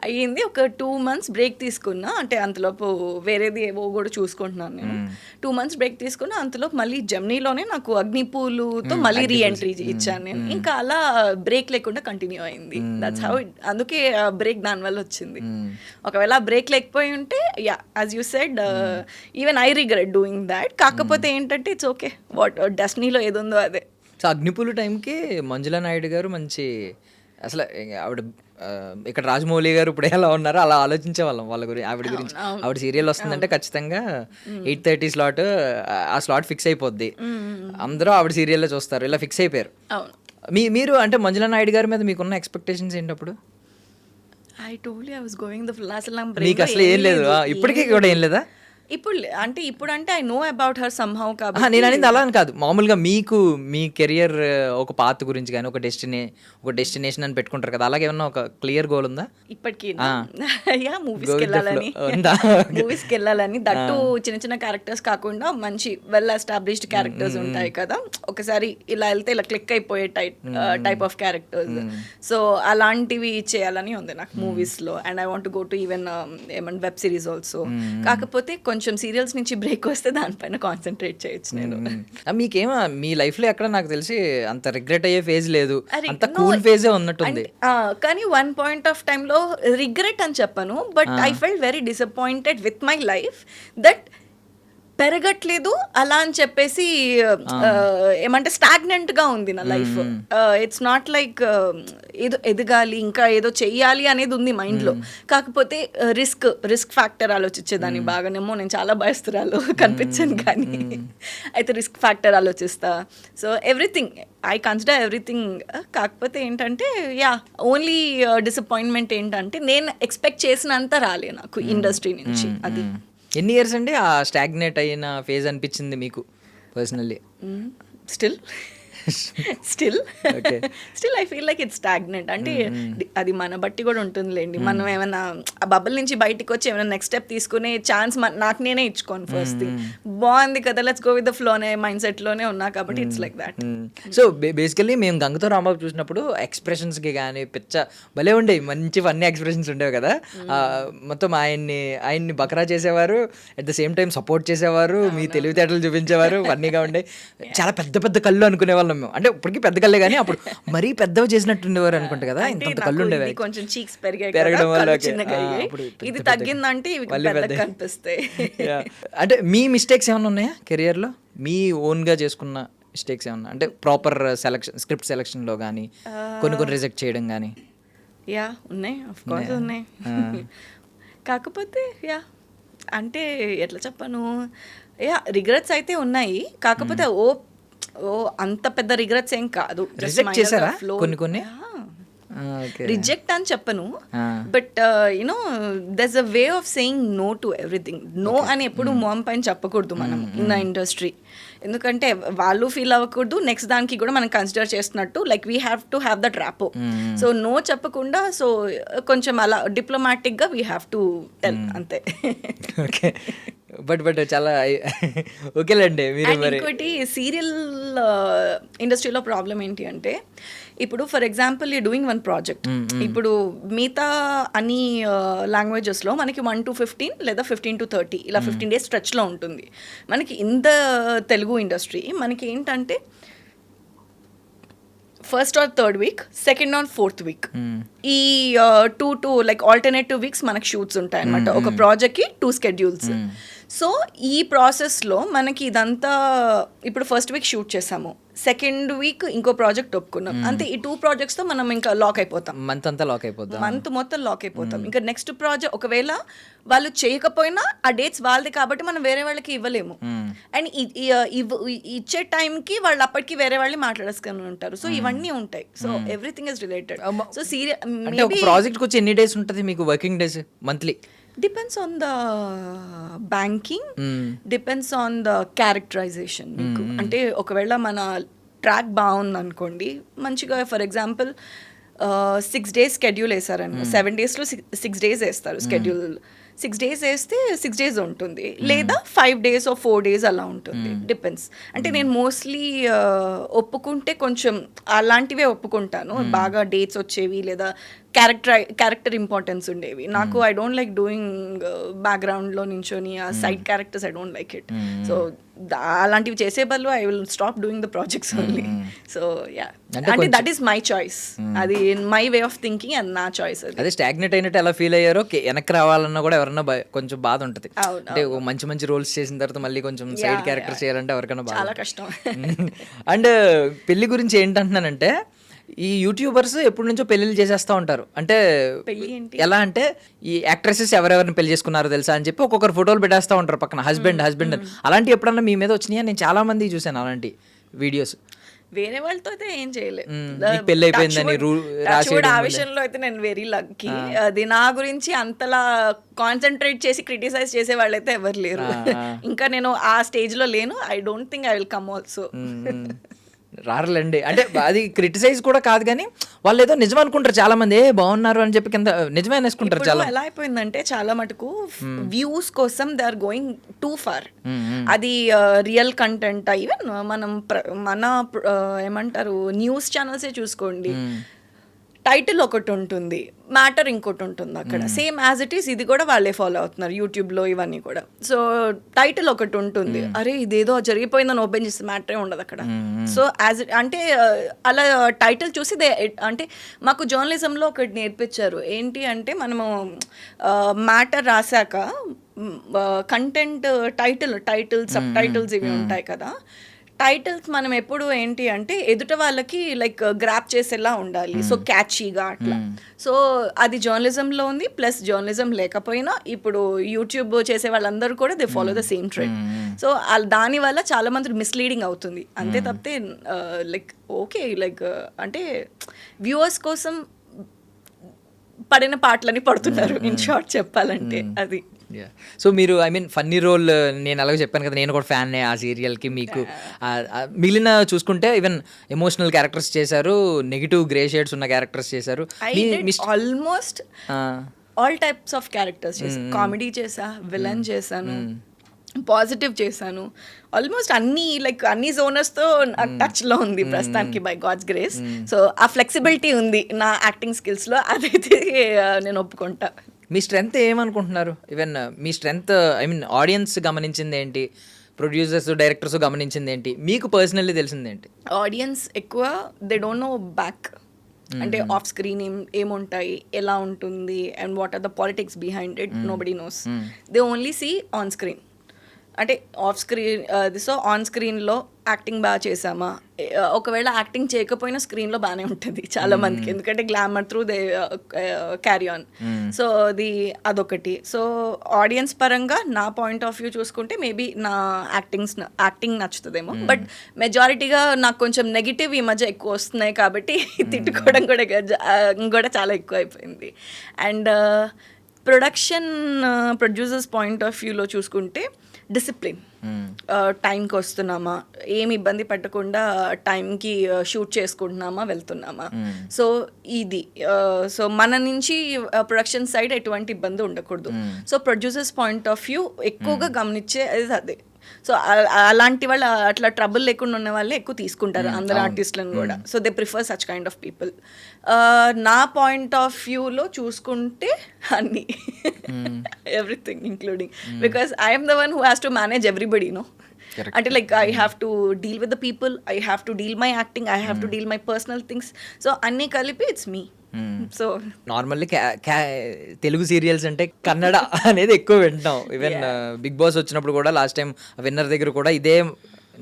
అయ్యింది. ఒక 2 months బ్రేక్ తీసుకున్నా, అంటే అంతలోపు వేరేది ఏవో కూడా చూసుకుంటున్నాను నేను. 2 months బ్రేక్ తీసుకున్నా, అంతలోపు మళ్ళీ జమ్నీలోనే నాకు అగ్నిపూలుతో మళ్ళీ రీఎంట్రీ ఇచ్చాను నేను. ఇంకా అలా బ్రేక్ లేకుండా కంటిన్యూ అయింది. That's how it. అందుకే బ్రేక్ దానివల్ల వచ్చింది. ఒకవేళ బ్రేక్ లేకపోయి ఉంటే yeah as you said even I regret doing that. కాకపోతే ఏంటంటే ఇట్స్ ఓకే, వాట్ డెస్టినీలో ఏది ఉందో అదే. సో అగ్నిపూలు టైంకి మంజులా నాయుడు గారు మంచి, అసలు ఆవిడ ఇక్కడ రాజమౌళి గారు ఇప్పుడు ఎలా ఉన్నారో అలా ఆలోచించే వాళ్ళం వాళ్ళ గురించి, ఆవిడ గురించి. ఆవిడ సీరియల్ వస్తుందంటే ఖచ్చితంగా 8:30 స్లాట్, ఆ స్లాట్ ఫిక్స్ అయిపోద్ది, అందరూ ఆవిడ సీరియల్లో చూస్తారు, ఇలా ఫిక్స్ అయిపోయారు. మీరు అంటే మంజులా నాయుడు గారి మీద మీకున్న ఎక్స్పెక్టేషన్స్ ఏంటప్పుడు? I told you I was going the flow. అసలు మీకు అసలు ఏం లేదు, ఇప్పటికీ కూడా ఏం లేదా? ఇప్పుడంటే I know about her somehow కాబట్టి నేను అనేది అలా అని కాదు, మామూలుగా మీకు మీ కెరియర్ ఒక పాత్ గురించి కానీ ఒక డెస్టినేషన్ అని పెట్టుకుంటారు కదా, అలాగే ఏమన్నా ఒక క్లియర్ గోల్ ఉందా ఇప్పటికీ ఆ. యా Go with the మూవీస్కి వెళ్ళాలని దట్టు చిన్న చిన్న క్యారెక్టర్స్ కాకుండా మంచి వెల్ ఎస్టాబ్లిష్డ్ క్యారెక్టర్స్ ఉంటాయి కదా, ఒకసారి ఇలా వెళ్తే ఇలా క్లిక్ అయిపోయే టైప్ ఆఫ్ క్యారెక్టర్స్. సో అలాంటివి చేయాలని ఉంది నాకు మూవీస్ లో. And I want go to even ఏమన్నా వెబ్ సిరీస్ ఆల్సో. కాకపోతే కొంచెం సీరియల్స్ నుంచి బ్రేక్ వస్తే దానిపైన కాన్సన్ట్రేట్ చేయొచ్చు నేను. మీకేమో మీ లైఫ్ లో ఎక్కడ నాకు తెలిసి అంత రిగ్రెట్ అయ్యే ఫేజ్ లేదు, అరే, అంత no, కూల్ ఫేజే ఉన్నట్టుంది. కానీ వన్ పాయింట్ ఆఫ్ టైంలో రిగ్రెట్ అని చెప్పను, but I felt very disappointed with my life that పెరగట్లేదు అలా అని చెప్పేసి ఏమంటే స్టాగ్నెంట్ గా ఉంది నా లైఫ్. ఇట్స్ నాట్ లైక్ ఏదో ఎదగాలి ఇంకా ఏదో చెయ్యాలి అనేది ఉంది మైండ్ లో. కాకపోతే రిస్క్ ఫ్యాక్టర్ ఆలోచించేదాన్ని బాగానేమో. నేను చాలా భయస్తురాలు కనిపించాను కానీ అయితే రిస్క్ ఫ్యాక్టర్ ఆలోచిస్తా. So everything I consider everything. కాకపోతే ఏంటంటే ఓన్లీ డిసప్పాయింట్మెంట్ ఏంటంటే నేను ఎక్స్పెక్ట్ చేసినంత రాలే నాకు ఇండస్ట్రీ నుంచి. అది ఎన్ని ఇయర్స్ అండి ఆ స్టాగ్నేట్ అయిన ఫేజ్ అనిపించింది మీకు personally? Still I feel like it's stagnant. అంటే అది మన బట్టి కూడా ఉంటుందిలేండి. మనం ఏమైనా ఆ బబుల్ నుంచి బయటకు వచ్చి ఏమైనా నెక్స్ట్ స్టెప్ తీసుకునే ఛాన్స్ నాకు నేనే ఇచ్చుకోను. ఫస్ట్ థింగ్ బాగుంది కదా let's go with the flow అనే మైండ్ సెట్ లోనే ఉన్నా కాబట్టి it's like that. So basically మేము గంగతో రాంబాబు చూసినప్పుడు ఎక్స్ప్రెషన్స్ కి కానీ భలే ఉండేవి, మంచి ఫన్నీ ఎక్స్ప్రెషన్స్ ఉండేవి కదా. మొత్తం ఆయన్ని బకరా చేసేవారు, at the same time support చేసేవారు, మీ తెలివితేటలు చూపించేవారు, ఫన్నీగా ఉండే. చాలా పెద్ద పెద్ద కళ్ళు అనుకునే వాళ్ళం మేము. అంటే ఇప్పటికీ పెద్ద కళ్ళే కానీ అప్పుడు మరీ పెద్దవి చేసినట్టు ఉండేవారు అనుకుంటా కదా, ఇంత కళ్ళు ఉండేవి. కొంచెం చీక్స్ పెరగడం వల్ల ఇది తగ్గిందంటే కనిపిస్తాయి. అంటే మీ మిస్టేక్స్ ఏమైనా ఉన్నాయా కెరియర్ లో, మీ ఓన్ గా చేసుకున్న మిస్టేక్స్ ఏమన్నా? అంటే ప్రాపర్ స్క్రిప్ట్ సెలెక్షన్ లో కానీ కొన్ని రిజెక్ట్ చేయడం కానీ? ఉన్నాయి, ఆఫ్ కోర్స్ ఉన్నాయి. కాకపోతే అంటే ఎట్లా చెప్పను, రిగ్రెట్స్ అయితే ఉన్నాయి. కాకపోతే అంత పెద్ద రిగ్రెట్స్ ఏం కాదు. రిజెక్ట్ చేశారా కొన్ని? రిజెక్ట్ అని చెప్పను, but you know there's a way of saying no to everything. No అని ఎప్పుడు మొహం పైన చెప్పకూడదు మనం ఇన్ ద ఇండస్ట్రీ. ఎందుకంటే వాళ్ళు ఫీల్ అవ్వకూడదు, నెక్స్ట్ దానికి కూడా మనం కన్సిడర్ చేస్తున్నట్టు like we have to have that rapport. So no చెప్పకుండా సో కొంచెం అలా డిప్లొమాటిక్గా వీ హ్యావ్ టు టెల్ అంతే. ఓకే, బట్ చాలా ఓకేలేండి. మీరు ఇంకోటి సీరియల్ ఇండస్ట్రీలో ప్రాబ్లం ఏంటి అంటే, ఇప్పుడు for example you doing one project. ఇప్పుడు మిగతా అన్ని లాంగ్వేజెస్లో మనకి 1 to 15 లేదా 15 to 30 ఇలా 15 days స్ట్రెచ్లో ఉంటుంది. మనకి ఇన్ ద తెలుగు ఇండస్ట్రీ మనకి ఏంటంటే first or third week, second or fourth week, ఈ 2 లైక్ ఆల్టర్నేటివ్ వీక్స్ మనకి షూట్స్ ఉంటాయి అనమాట. ఒక ప్రాజెక్ట్కి 2 schedules. సో ఈ ప్రాసెస్లో మనకి ఇదంతా ఇప్పుడు ఫస్ట్ వీక్ షూట్ చేసాము, సెకండ్ వీక్ ఇంకో ప్రాజెక్ట్ ఒప్పుకున్నాం, అంతే. ఈ 2 projectsతో మనం ఇంకా లాక్ అయిపోతాం, మంత్ అంతా లాక్ అయిపోతాం, మంత్ మొత్తం లాక్ అయిపోతాం. ఇంకా నెక్స్ట్ ప్రాజెక్ట్ ఒకవేళ వాళ్ళు చేయకపోయినా ఆ డేట్స్ వాళ్ళది కాబట్టి మనం వేరే వాళ్ళకి ఇవ్వలేము. అండ్ ఇచ్చే టైంకి వాళ్ళు అప్పటికి వేరే వాళ్ళు మాట్లాడేసుకుని ఉంటారు. సో ఇవన్నీ ఉంటాయి. So everything is related. So serious ప్రాజెక్ట్కి వచ్చి ఎన్ని డేస్ ఉంటుంది మీకు working days monthly? Depends on the banking, depends on the characterisation. మీకు అంటే ఒకవేళ మన ట్రాక్ బాగుంది అనుకోండి, మంచిగా ఫర్ ఎగ్జాంపుల్ 6 days స్కెడ్యూల్ వేసారని 7 daysలో 6 days వేస్తారు స్కెడ్యూల్. 6 days వేస్తే 6 days ఉంటుంది, లేదా 5 days or 4 days అలా ఉంటుంది. డిపెండ్స్. అంటే నేను మోస్ట్లీ ఒప్పుకుంటే కొంచెం అలాంటివే ఒప్పుకుంటాను, బాగా డేట్స్ వచ్చేవి లేదా క్యారెక్టర్ ఇంపార్టెన్స్ ఉండేవి. నాకు ఐ డోంట్ లైక్ డూయింగ్ బ్యాక్గ్రౌండ్లో నించొని ఆ side characters, I don't like it. So అలాంటివి చేసే బదులు I will stop doing the projects only. So అంటే దట్ ఈస్ మై చాయిస్, అది my way of thinking and నా చాయిస్. అదే స్టాగ్నేట్ అయినట్టు ఎలా ఫీల్ అయ్యారో వెనక్కి రావాలన్నా కూడా ఎవరన్నా కొంచెం బాధ ఉంటుంది. అంటే మంచి రోల్స్ చేసిన తర్వాత మళ్ళీ కొంచెం సైడ్ క్యారెక్టర్ చేయాలంటే ఎవరికైనా చాలా కష్టం. అండ్ పెళ్లి గురించి ఏంటంటున్నానంటే, ఈ యూట్యూబర్స్ ఎప్పటి నుంచో పెళ్లిళ్ళు చేసేస్తూ ఉంటారు. అంటే ఎలా అంటే ఈ యాక్ట్రెసెస్ ఎవరెవరిని పెళ్లి చేసుకున్నారో తెలుసా అని చెప్పి ఒక్కొక్కరు ఫోటోలు పెట్టేస్తూ ఉంటారు పక్కన, హస్బెండ్. అలాంటి ఎప్పుడన్నా మీ మీద వచ్చినాయా? నేను చాలా మంది చూసాను అలాంటి వీడియోస్. వేరే వాళ్ళతో అయితే ఏం చేయలేదు. నీకు పెళ్లి అయిపోయిందని ఆ విషయంలో అయితే నేను వెరీ లక్కీ. అది నా గురించి అంతలా కాన్సన్ట్రేట్ చేసి క్రిటిసైజ్ చేసే వాళ్ళైతే ఎవరు లేరు. ఇంకా నేను ఆ స్టేజ్ లో లేను. I don't think I will come also. రారులేండి, అంటే అది క్రిటిసైజ్ కూడా కాదు కానీ వాళ్ళు ఏదో నిజం అనుకుంటారు చాలా మంది, బాగున్నారు అని చెప్పి కింద నిజమే అనేసుకుంటారు. చాలా ఎలా అయిపోయిందంటే చాలా మటుకు వ్యూస్ కోసం they are going too far. అది రియల్ కంటెంట్. ఈవెన్ మన ఏమంటారు న్యూస్ ఛానల్సే చూసుకోండి, టైటిల్ ఒకటి ఉంటుంది, మ్యాటర్ ఇంకోటి ఉంటుంది అక్కడ. సేమ్ యాజ్ ఇట్ ఈస్ ఇది కూడా వాళ్ళే ఫాలో అవుతున్నారు యూట్యూబ్లో ఇవన్నీ కూడా. సో టైటిల్ ఒకటి ఉంటుంది, అరే ఇదేదో జరిగిపోయిందని ఓపెన్ చేస్తే మ్యాటరే ఉండదు అక్కడ. సో యాజ్ ఇట్ అంటే అలా టైటిల్ చూసి అంటే మాకు జర్నలిజంలో ఒకటి నేర్పించారు. ఏంటి అంటే మనము మ్యాటర్ రాశాక కంటెంట్ టైటిల్ సబ్ టైటిల్స్ ఇవి ఉంటాయి కదా, టైటిల్స్ మనం ఎప్పుడు ఏంటి అంటే ఎదుట వాళ్ళకి లైక్ గ్రాప్ చేసేలా ఉండాలి. సో క్యాచీగా అట్లా. సో అది జర్నలిజంలో ఉంది. ప్లస్ జర్నలిజం లేకపోయినా ఇప్పుడు యూట్యూబ్ చేసే వాళ్ళందరూ కూడా they follow the same trend. So దానివల్ల చాలా మంది మిస్లీడింగ్ అవుతుంది అంతే తప్పితే లైక్ ఓకే లైక్ అంటే వ్యూవర్స్ కోసం పడిన పాటలని పడుతున్నారు ఇన్ షార్ట్ చెప్పాలంటే అది. సో మీరు ఐ మీన్ ఫన్నీ రోల్, నేను అలాగే చెప్పాను కదా, నేను కూడా ఫ్యాన్ ఆ సీరియల్కి. మీకు మిగిలిన చూసుకుంటే ఈవెన్ ఎమోషనల్ క్యారెక్టర్స్ చేశారు, నెగిటివ్ గ్రే షేడ్స్ ఉన్న క్యారెక్టర్స్ చేశారు. Almost all types of characters చేశాను. కామెడీ చేసా, విలన్ చేశాను, పాజిటివ్ చేశాను. ఆల్మోస్ట్ అన్ని జోనర్స్తో టచ్లో ఉంది ప్రస్తుతానికి బై గాడ్స్ గ్రేస్. సో ఆ ఫ్లెక్సిబిలిటీ ఉంది నా యాక్టింగ్ స్కిల్స్లో, అదైతే నేను ఒప్పుకుంటా. మీ స్ట్రెంగ్త్ ఏమనుకుంటున్నారు? Even me strength I mean audience గమనించింది ఏంటి, ప్రొడ్యూసర్స్ డైరెక్టర్స్ గమనించింది ఏంటి, మీకు పర్సనల్లీ తెలిసింది ఏంటి? ఆడియన్స్ ఎక్కువ దే డోంట్ నో బ్యాక్, అంటే ఆఫ్ స్క్రీన్ ఏముంటాయి, ఎలా ఉంటుంది, and what are the politics behind it, nobody knows. They only see on screen. అంటే ఆఫ్ స్క్రీన్ సో ఆన్ స్క్రీన్లో యాక్టింగ్ బాగా చేసామా, ఒకవేళ యాక్టింగ్ చేయకపోయినా స్క్రీన్లో బాగానే ఉంటుంది చాలా మందికి, ఎందుకంటే glamour through they carry on. So అదొకటి. సో ఆడియన్స్ పరంగా నా పాయింట్ ఆఫ్ వ్యూ చూసుకుంటే మేబీ నా యాక్టింగ్ నచ్చుతుందేమో. బట్ మెజారిటీగా నాకు కొంచెం నెగిటివ్ ఈ మధ్య ఎక్కువ వస్తున్నాయి కాబట్టి తిట్టుకోవడం కూడా చాలా ఎక్కువ అయిపోయింది. అండ్ ప్రొడ్యూసర్స్ పాయింట్ ఆఫ్ వ్యూలో చూసుకుంటే డిసిప్లిన్, టైంకి వస్తున్నామా, ఏమి ఇబ్బంది పెట్టకుండా టైంకి షూట్ చేసుకుంటున్నామా, వెళ్తున్నామా. సో ఇది సో మన నుంచి ప్రొడక్షన్ సైడ్ ఎటువంటి ఇబ్బంది ఉండకూడదు. So producers point of view ఎక్కువగా గమనించేది అదే. సో అలాంటి వాళ్ళు అట్లా ట్రబుల్ లేకుండా ఉన్న వాళ్ళే ఎక్కువ తీసుకుంటారు అందరు ఆర్టిస్టులను కూడా. So they prefer such kind of people. నా పాయింట్ ఆఫ్ వ్యూలో చూసుకుంటే అన్నీ everything including, because I'm the one who has to manage everybody no. అంటే like I have to deal with the people, I have to deal my acting, I have to deal my personal things. So అన్నీ కలిపి it's me. So normally Telugu serials అంటే కన్నడ అనేది ఎక్కువ వింటాం. Even big boss వచ్చినప్పుడు కూడా last time winner దగ్గర కూడా ఇదే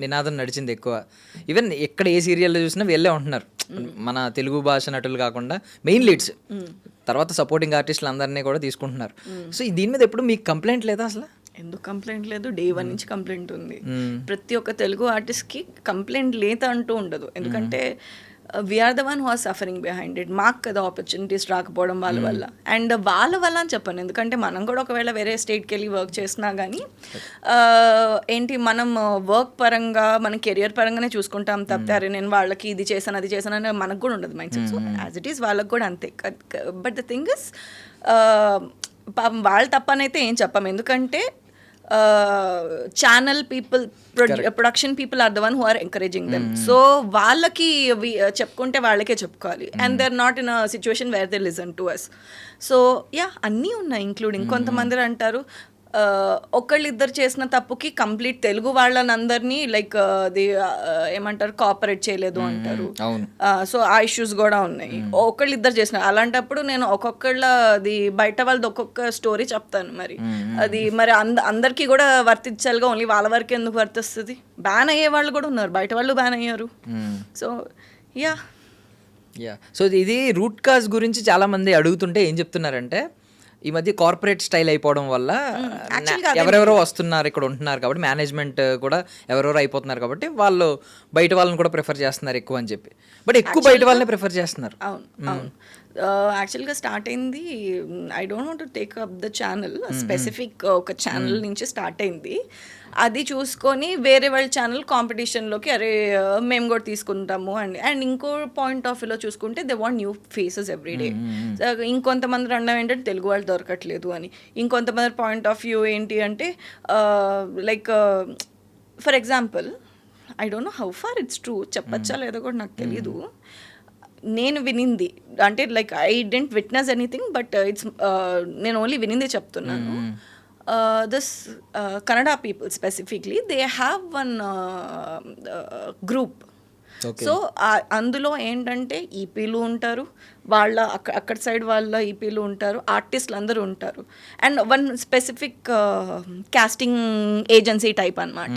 నినాదం నడిచింది ఎక్కువ. ఈవెన్ ఎక్కడ ఏ సీరియల్లో చూసినా వీళ్ళే ఉంటున్నారు, మన తెలుగు భాష నటులు కాకుండా మెయిన్ లీడ్స్, తర్వాత సపోర్టింగ్ ఆర్టిస్టులు అందరినీ కూడా తీసుకుంటున్నారు. సో దీని మీద ఎప్పుడు మీకు కంప్లైంట్ లేదా? అసలు ఎందుకు కంప్లైంట్ లేదు? డే 1 నుంచి కంప్లైంట్ ఉంది. ప్రతి ఒక్క తెలుగు ఆర్టిస్ట్కి కంప్లైంట్ లేదు అంటూ ఉండదు, ఎందుకంటే we are the one who are suffering behind it. మాకు కదా ఆపర్చునిటీస్ రాకపోవడం వాళ్ళ వల్ల, అండ్ వాళ్ళ వల్ల అని చెప్పాను, ఎందుకంటే మనం కూడా ఒకవేళ వేరే స్టేట్కి వెళ్ళి వర్క్ చేసినా కానీ ఏంటి మనం వర్క్ పరంగా మన కెరియర్ పరంగానే చూసుకుంటాం తప్పితే అరే నేను వాళ్ళకి ఇది చేశాను అది చేశాను అని మనకు కూడా ఉండదు mind set. So as it is వాళ్ళకి కూడా అంతే. బట్ ద థింగ్ ఇస్ వాళ్ళు తప్పనైతే ఏం చెప్పాము, ఎందుకంటే channel people, production people are the one who are encouraging them. So వాళ్ళకి చెప్పుకుంటే వాళ్ళకే చెప్పుకోవాలి, and they are not in a situation where they listen to us. So yeah అన్నీ ఉన్నాయి, ఇంక్లూడింగ్ కొంతమంది అంటారు ఒకళ్ళిద్దరు చేసిన తప్పుకి కంప్లీట్ తెలుగు వాళ్ళని లైక్ అది ఏమంటారు కోఆపరేట్ చేయలేదు అంటారు. సో ఆ ఇష్యూస్ కూడా ఉన్నాయి. ఒకళ్ళిద్దరు చేసిన అలాంటప్పుడు నేను ఒక్కొక్కళ్ళది బయట వాళ్ళది ఒక్కొక్క స్టోరీ చెప్తాను. మరి మరి అందరికీ కూడా వర్తించాలిగా, ఓన్లీ వాళ్ళ వరకు ఎందుకు వర్తిస్తుంది? బ్యాన్ అయ్యే వాళ్ళు కూడా ఉన్నారు, బయట వాళ్ళు బ్యాన్ అయ్యారు. సో సో ఇది రూట్ కాజ్ గురించి చాలామంది అడుగుతుంటే ఏం చెప్తున్నారంటే ఈ మధ్య కార్పొరేట్ స్టైల్ అయిపోవడం వల్ల ఎవరెవరో వస్తున్నారు ఇక్కడ ఉంటున్నారు కాబట్టి మేనేజ్మెంట్ కూడా ఎవరెవరో అయిపోతున్నారు కాబట్టి వాళ్ళు బయట వాళ్ళని కూడా ప్రిఫర్ చేస్తున్నారు ఎక్కువ అని చెప్పి. బట్ ఎక్కువ బయట వాళ్ళని ప్రిఫర్ చేస్తున్నారు. అవును యాక్చువల్గా స్టార్ట్ అయింది, I don't want to take up the channel, specific ఒక ఛానల్ నుంచి స్టార్ట్ అయింది. అది చూసుకొని వేరే వాళ్ళ ఛానల్ కాంపిటీషన్లోకి అరే మేము కూడా తీసుకుంటాము అండ్ ఇంకో పాయింట్ ఆఫ్ వ్యూలో చూసుకుంటే they want new faces everyday. ఇంకొంతమంది రండం ఏంటంటే తెలుగు వాళ్ళు దొరకట్లేదు అని, ఇంకొంతమంది పాయింట్ ఆఫ్ వ్యూ ఏంటి అంటే like for example I don't know how far it's true, చెప్పచ్చా లేదో కూడా నాకు తెలీదు. నేను వినింది అంటే like I didn't witness anything but it's నేను ఓన్లీ వినిందే చెప్తున్నాను. This Kannada people specifically, they have one group. So అందులో ఏంటంటే ఈపీలు ఉంటారు, వాళ్ళ అక్కడ సైడ్ వాళ్ళ ఈపీలు ఉంటారు, ఆర్టిస్టులు అందరూ ఉంటారు, and one specific casting agency type అనమాట.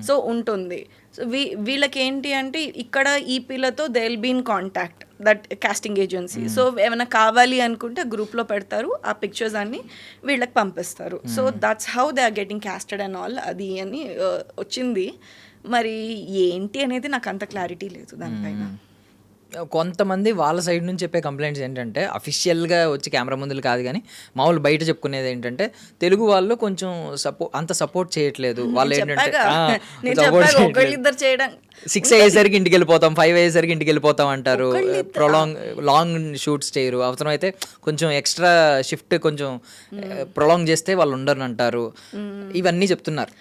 సో ఉంటుంది. సో వీళ్ళకి ఏంటి అంటే ఇక్కడ ఈపీలతో they will be in contact that casting agency. So ఏమైనా కావాలి అనుకుంటే గ్రూప్లో పెడతారు, ఆ పిక్చర్స్ అన్ని వీళ్ళకి పంపిస్తారు. So that's how they are getting casted and all అది అని వచ్చింది. మరి ఏంటి అనేది నాకు అంత క్లారిటీ లేదు దానిపైన. కొంతమంది వాళ్ళ సైడ్ నుంచి చెప్పే కంప్లైంట్స్ ఏంటంటే అఫీషియల్గా వచ్చి కెమెరా ముందులు కాదు కానీ మామూలు బయట చెప్పుకునేది ఏంటంటే తెలుగు వాళ్ళు కొంచెం అంత సపోర్ట్ చేయట్లేదు. వాళ్ళు ఏంటంటే 6 అయ్యేసరికి ఇంటికి వెళ్ళిపోతాం, 5 అయ్యేసరికి ఇంటికి వెళ్ళిపోతాం అంటారు. లాంగ్ షూట్స్ చేయరు, అవసరం అయితే కొంచెం ఎక్స్ట్రా షిఫ్ట్ కొంచెం ప్రొలాంగ్ చేస్తే వాళ్ళు ఉండరు అంటారు. ఇవన్నీ చెప్తున్నారు.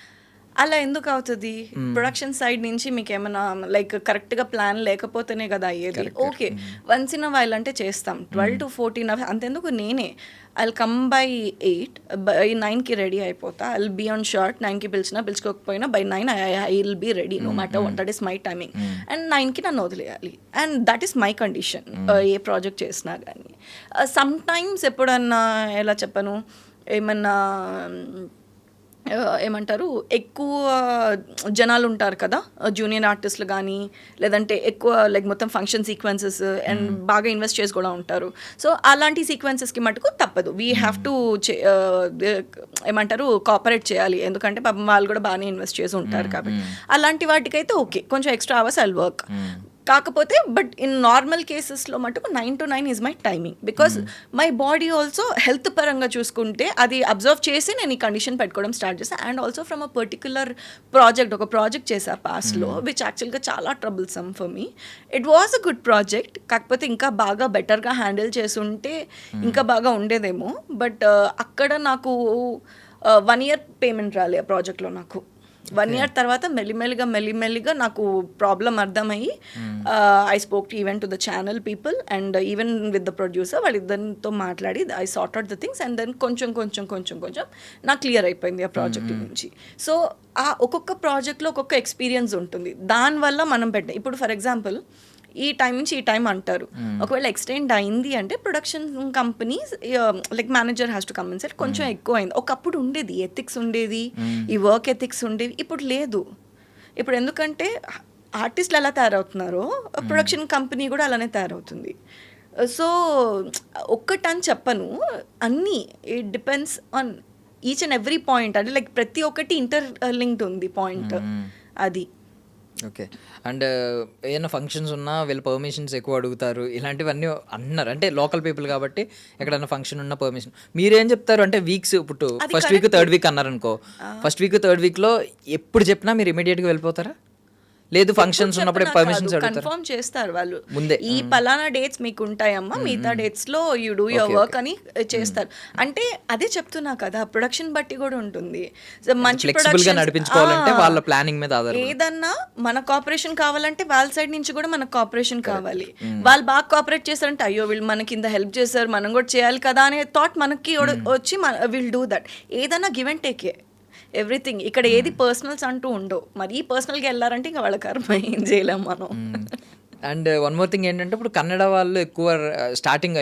అలా ఎందుకు అవుతుంది? ప్రొడక్షన్ సైడ్ నుంచి మీకు ఏమైనా లైక్ కరెక్ట్గా ప్లాన్ లేకపోతేనే కదా అయ్యేది. ఓకే వన్స్ ఇన్ వైల్ అంటే చేస్తాం, 12 to 14 hours అంతెందుకు. నేనే ఐల్ కమ్ బై 8, by 9కి రెడీ అయిపోతా, ఐల్ బీ ఆన్ షార్ట్. 9కి పిలుచుకోకపోయినా by 9 I will be ready no matter what, that is my timing. And 9కి నన్ను వదిలేయాలి and that is my condition a project చేసినా కానీ. సమ్ టైమ్స్ ఎప్పుడన్నా ఎలా చెప్పను, ఏమన్నా ఏమంటారు ఎక్కువ జనాలు ఉంటారు కదా, జూనియర్ ఆర్టిస్టులు కానీ లేదంటే ఎక్కువ లైక్ మొత్తం ఫంక్షన్ సీక్వెన్సెస్ అండ్ బాగా ఇన్వెస్ట్ చేసి కూడా ఉంటారు. సో అలాంటి సీక్వెన్సెస్కి మటుకు తప్పదు, వీ హ్యావ్ టు ఏమంటారు కోఆపరేట్ చేయాలి, ఎందుకంటే పాపం వాళ్ళు కూడా బాగానే ఇన్వెస్ట్ చేసి ఉంటారు కాబట్టి. అలాంటి వాటికైతే ఓకే కొంచెం ఎక్స్ట్రా అవర్స్ ఐల్ వర్క్. కాకపోతే బట్ ఇన్ నార్మల్ కేసెస్లో మటుకు 9 to 9 is my timing, because my body also health పరంగా చూసుకుంటే అది అబ్జర్వ్ చేసి నేను ఈ కండిషన్ పెట్టుకోవడం స్టార్ట్ చేశాను. And also from a particular ఒక ప్రాజెక్ట్ చేశా పాస్ట్లో, విచ్ యాక్చువల్గా చాలా troublesome for me. It was a good project, కాకపోతే ఇంకా బాగా బెటర్గా హ్యాండిల్ చేస్తుంటే ఇంకా బాగా ఉండేదేమో. బట్ అక్కడ నాకు 1 year పేమెంట్ రాలే ఆ ప్రాజెక్ట్లో. నాకు 1 year తర్వాత మెల్లిమెల్లిగా నాకు ప్రాబ్లం అర్థమయ్యి I spoke to even to the channel people and even with the producer, వాళ్ళిద్దరితో మాట్లాడి I sort out the things and then కొంచెం నాకు క్లియర్ అయిపోయింది ఆ ప్రాజెక్ట్ నుంచి. సో ఆ ఒక్కొక్క ప్రాజెక్ట్లో ఒక్కొక్క ఎక్స్పీరియన్స్ ఉంటుంది, దానివల్ల మనం ఇప్పుడు ఫర్ ఎగ్జాంపుల్ ఈ టైం నుంచి ఈ టైం అంటారు, ఒకవేళ ఎక్స్టెండ్ అయింది అంటే production companies like manager has to come and set కొంచెం ఎక్కువ అయింది. ఒకప్పుడు ఉండేది ఎథిక్స్ ఉండేది, ఈ వర్క్ ఎథిక్స్ ఉండేవి, ఇప్పుడు లేదు. ఇప్పుడు ఎందుకంటే ఆర్టిస్టులు ఎలా తయారవుతున్నారో ప్రొడక్షన్ కంపెనీ కూడా అలానే తయారవుతుంది. సో ఒక్కటని చెప్పను, అన్నీ it depends on each and every point. అంటే లైక్ ప్రతి ఒక్కటి ఇంటర్ లింక్డ్ ఉంది పాయింట్ అది. ఓకే. అండ్ ఏమైనా ఫంక్షన్స్ ఉన్నా వీళ్ళు పర్మిషన్స్ ఎక్కువ అడుగుతారు, ఇలాంటివన్నీ అన్నారు. అంటే లోకల్ పీపుల్ కాబట్టి ఎక్కడైనా ఫంక్షన్ ఉన్న పర్మిషన్ మీరేం చెప్తారు అంటే వీక్స్ ఇప్పుడు ఫస్ట్ వీక్ 3rd week అన్నారనుకో, ఫస్ట్ వీక్ 3rd weekలో ఎప్పుడు చెప్పినా మీరు ఇమీడియట్గా వెళ్ళిపోతారా? లేదు ఫంక్షన్స్ ఉన్నప్పుడు పర్మిషన్స్ కన్ఫర్మ్ చేస్తారు వాళ్ళు ముందే, ఈ పలానా డేట్స్ మీకు ఉంటాయమ్మా, మిగతా డేట్స్ లో యూ డూ యువర్ వర్క్ అని చేస్తారు. అంటే అదే చెప్తున్నా కదా, ప్రొడక్షన్ బట్టి కూడా ఉంటుంది. మంచి ప్రొడక్షన్ నడిపించుకోవాలంటే వాళ్ళ ప్లానింగ్ మీద ఆధారపడి, ఏదన్నా మన కోఆపరేషన్ కావాలంటే వాళ్ళ సైడ్ నుంచి కూడా మనకు కోఆపరేషన్ కావాలి. వాళ్ళు బాగా కోఆపరేట్ చేస్తారంటే అయ్యో వీళ్ళు మనకి ఇంత హెల్ప్ చేస్తారు, మనం కూడా చేయాలి కదా అనే థాట్ మనకి వచ్చి విల్ డూ దట్. ఏదన్నా గివ్ అండ్ టేకే ఎవ్రీథింగ్. ఇక్కడ ఏది పర్సనల్స్ అంటూ ఉండవు. మరీ పర్సనల్గా వెళ్ళారంటే ఇంకా వాళ్ళ కర్మ ఏం చేయలేం మనం. అండ్ వన్ మోర్ థింగ్ ఏంటంటే ఇప్పుడు కన్నడ వాళ్ళు ఎక్కువ స్టార్టింగ్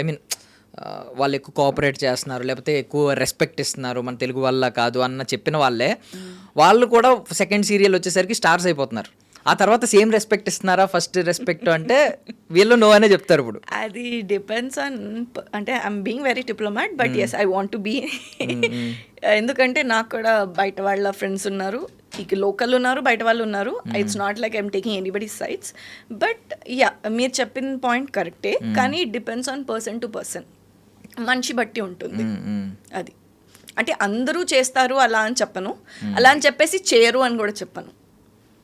వాళ్ళు ఎక్కువ కోఆపరేట్ చేస్తున్నారు, లేకపోతే ఎక్కువ రెస్పెక్ట్ ఇస్తున్నారు, మన తెలుగు వల్ల కాదు అన్న చెప్పిన వాళ్ళు కూడా సెకండ్ సీరియల్ వచ్చేసరికి స్టార్స్ అయిపోతున్నారు. ఆ తర్వాత సేమ్ రెస్పెక్ట్ ఇస్తున్నారా ఫస్ట్ రెస్పెక్ట్ అంటే వీళ్ళు నో అనే చెప్తారు ఇప్పుడు. అది డిపెండ్స్ ఆన్, అంటే I'm being very diplomat, but as I want to be. ఎందుకంటే నాకు కూడా బయట వాళ్ళ ఫ్రెండ్స్ ఉన్నారు, ఇక లోకల్ ఉన్నారు, బయట వాళ్ళు ఉన్నారు. It's not like I'm taking anybody sides, but yeah మీరు చెప్పిన పాయింట్ కరెక్టే, కానీ it depends on person to person, మనిషి బట్టి ఉంటుంది అది. అంటే అందరూ చేస్తారు అలా అని చెప్పను, అలా అని చెప్పేసి చేయరు అని కూడా చెప్పను.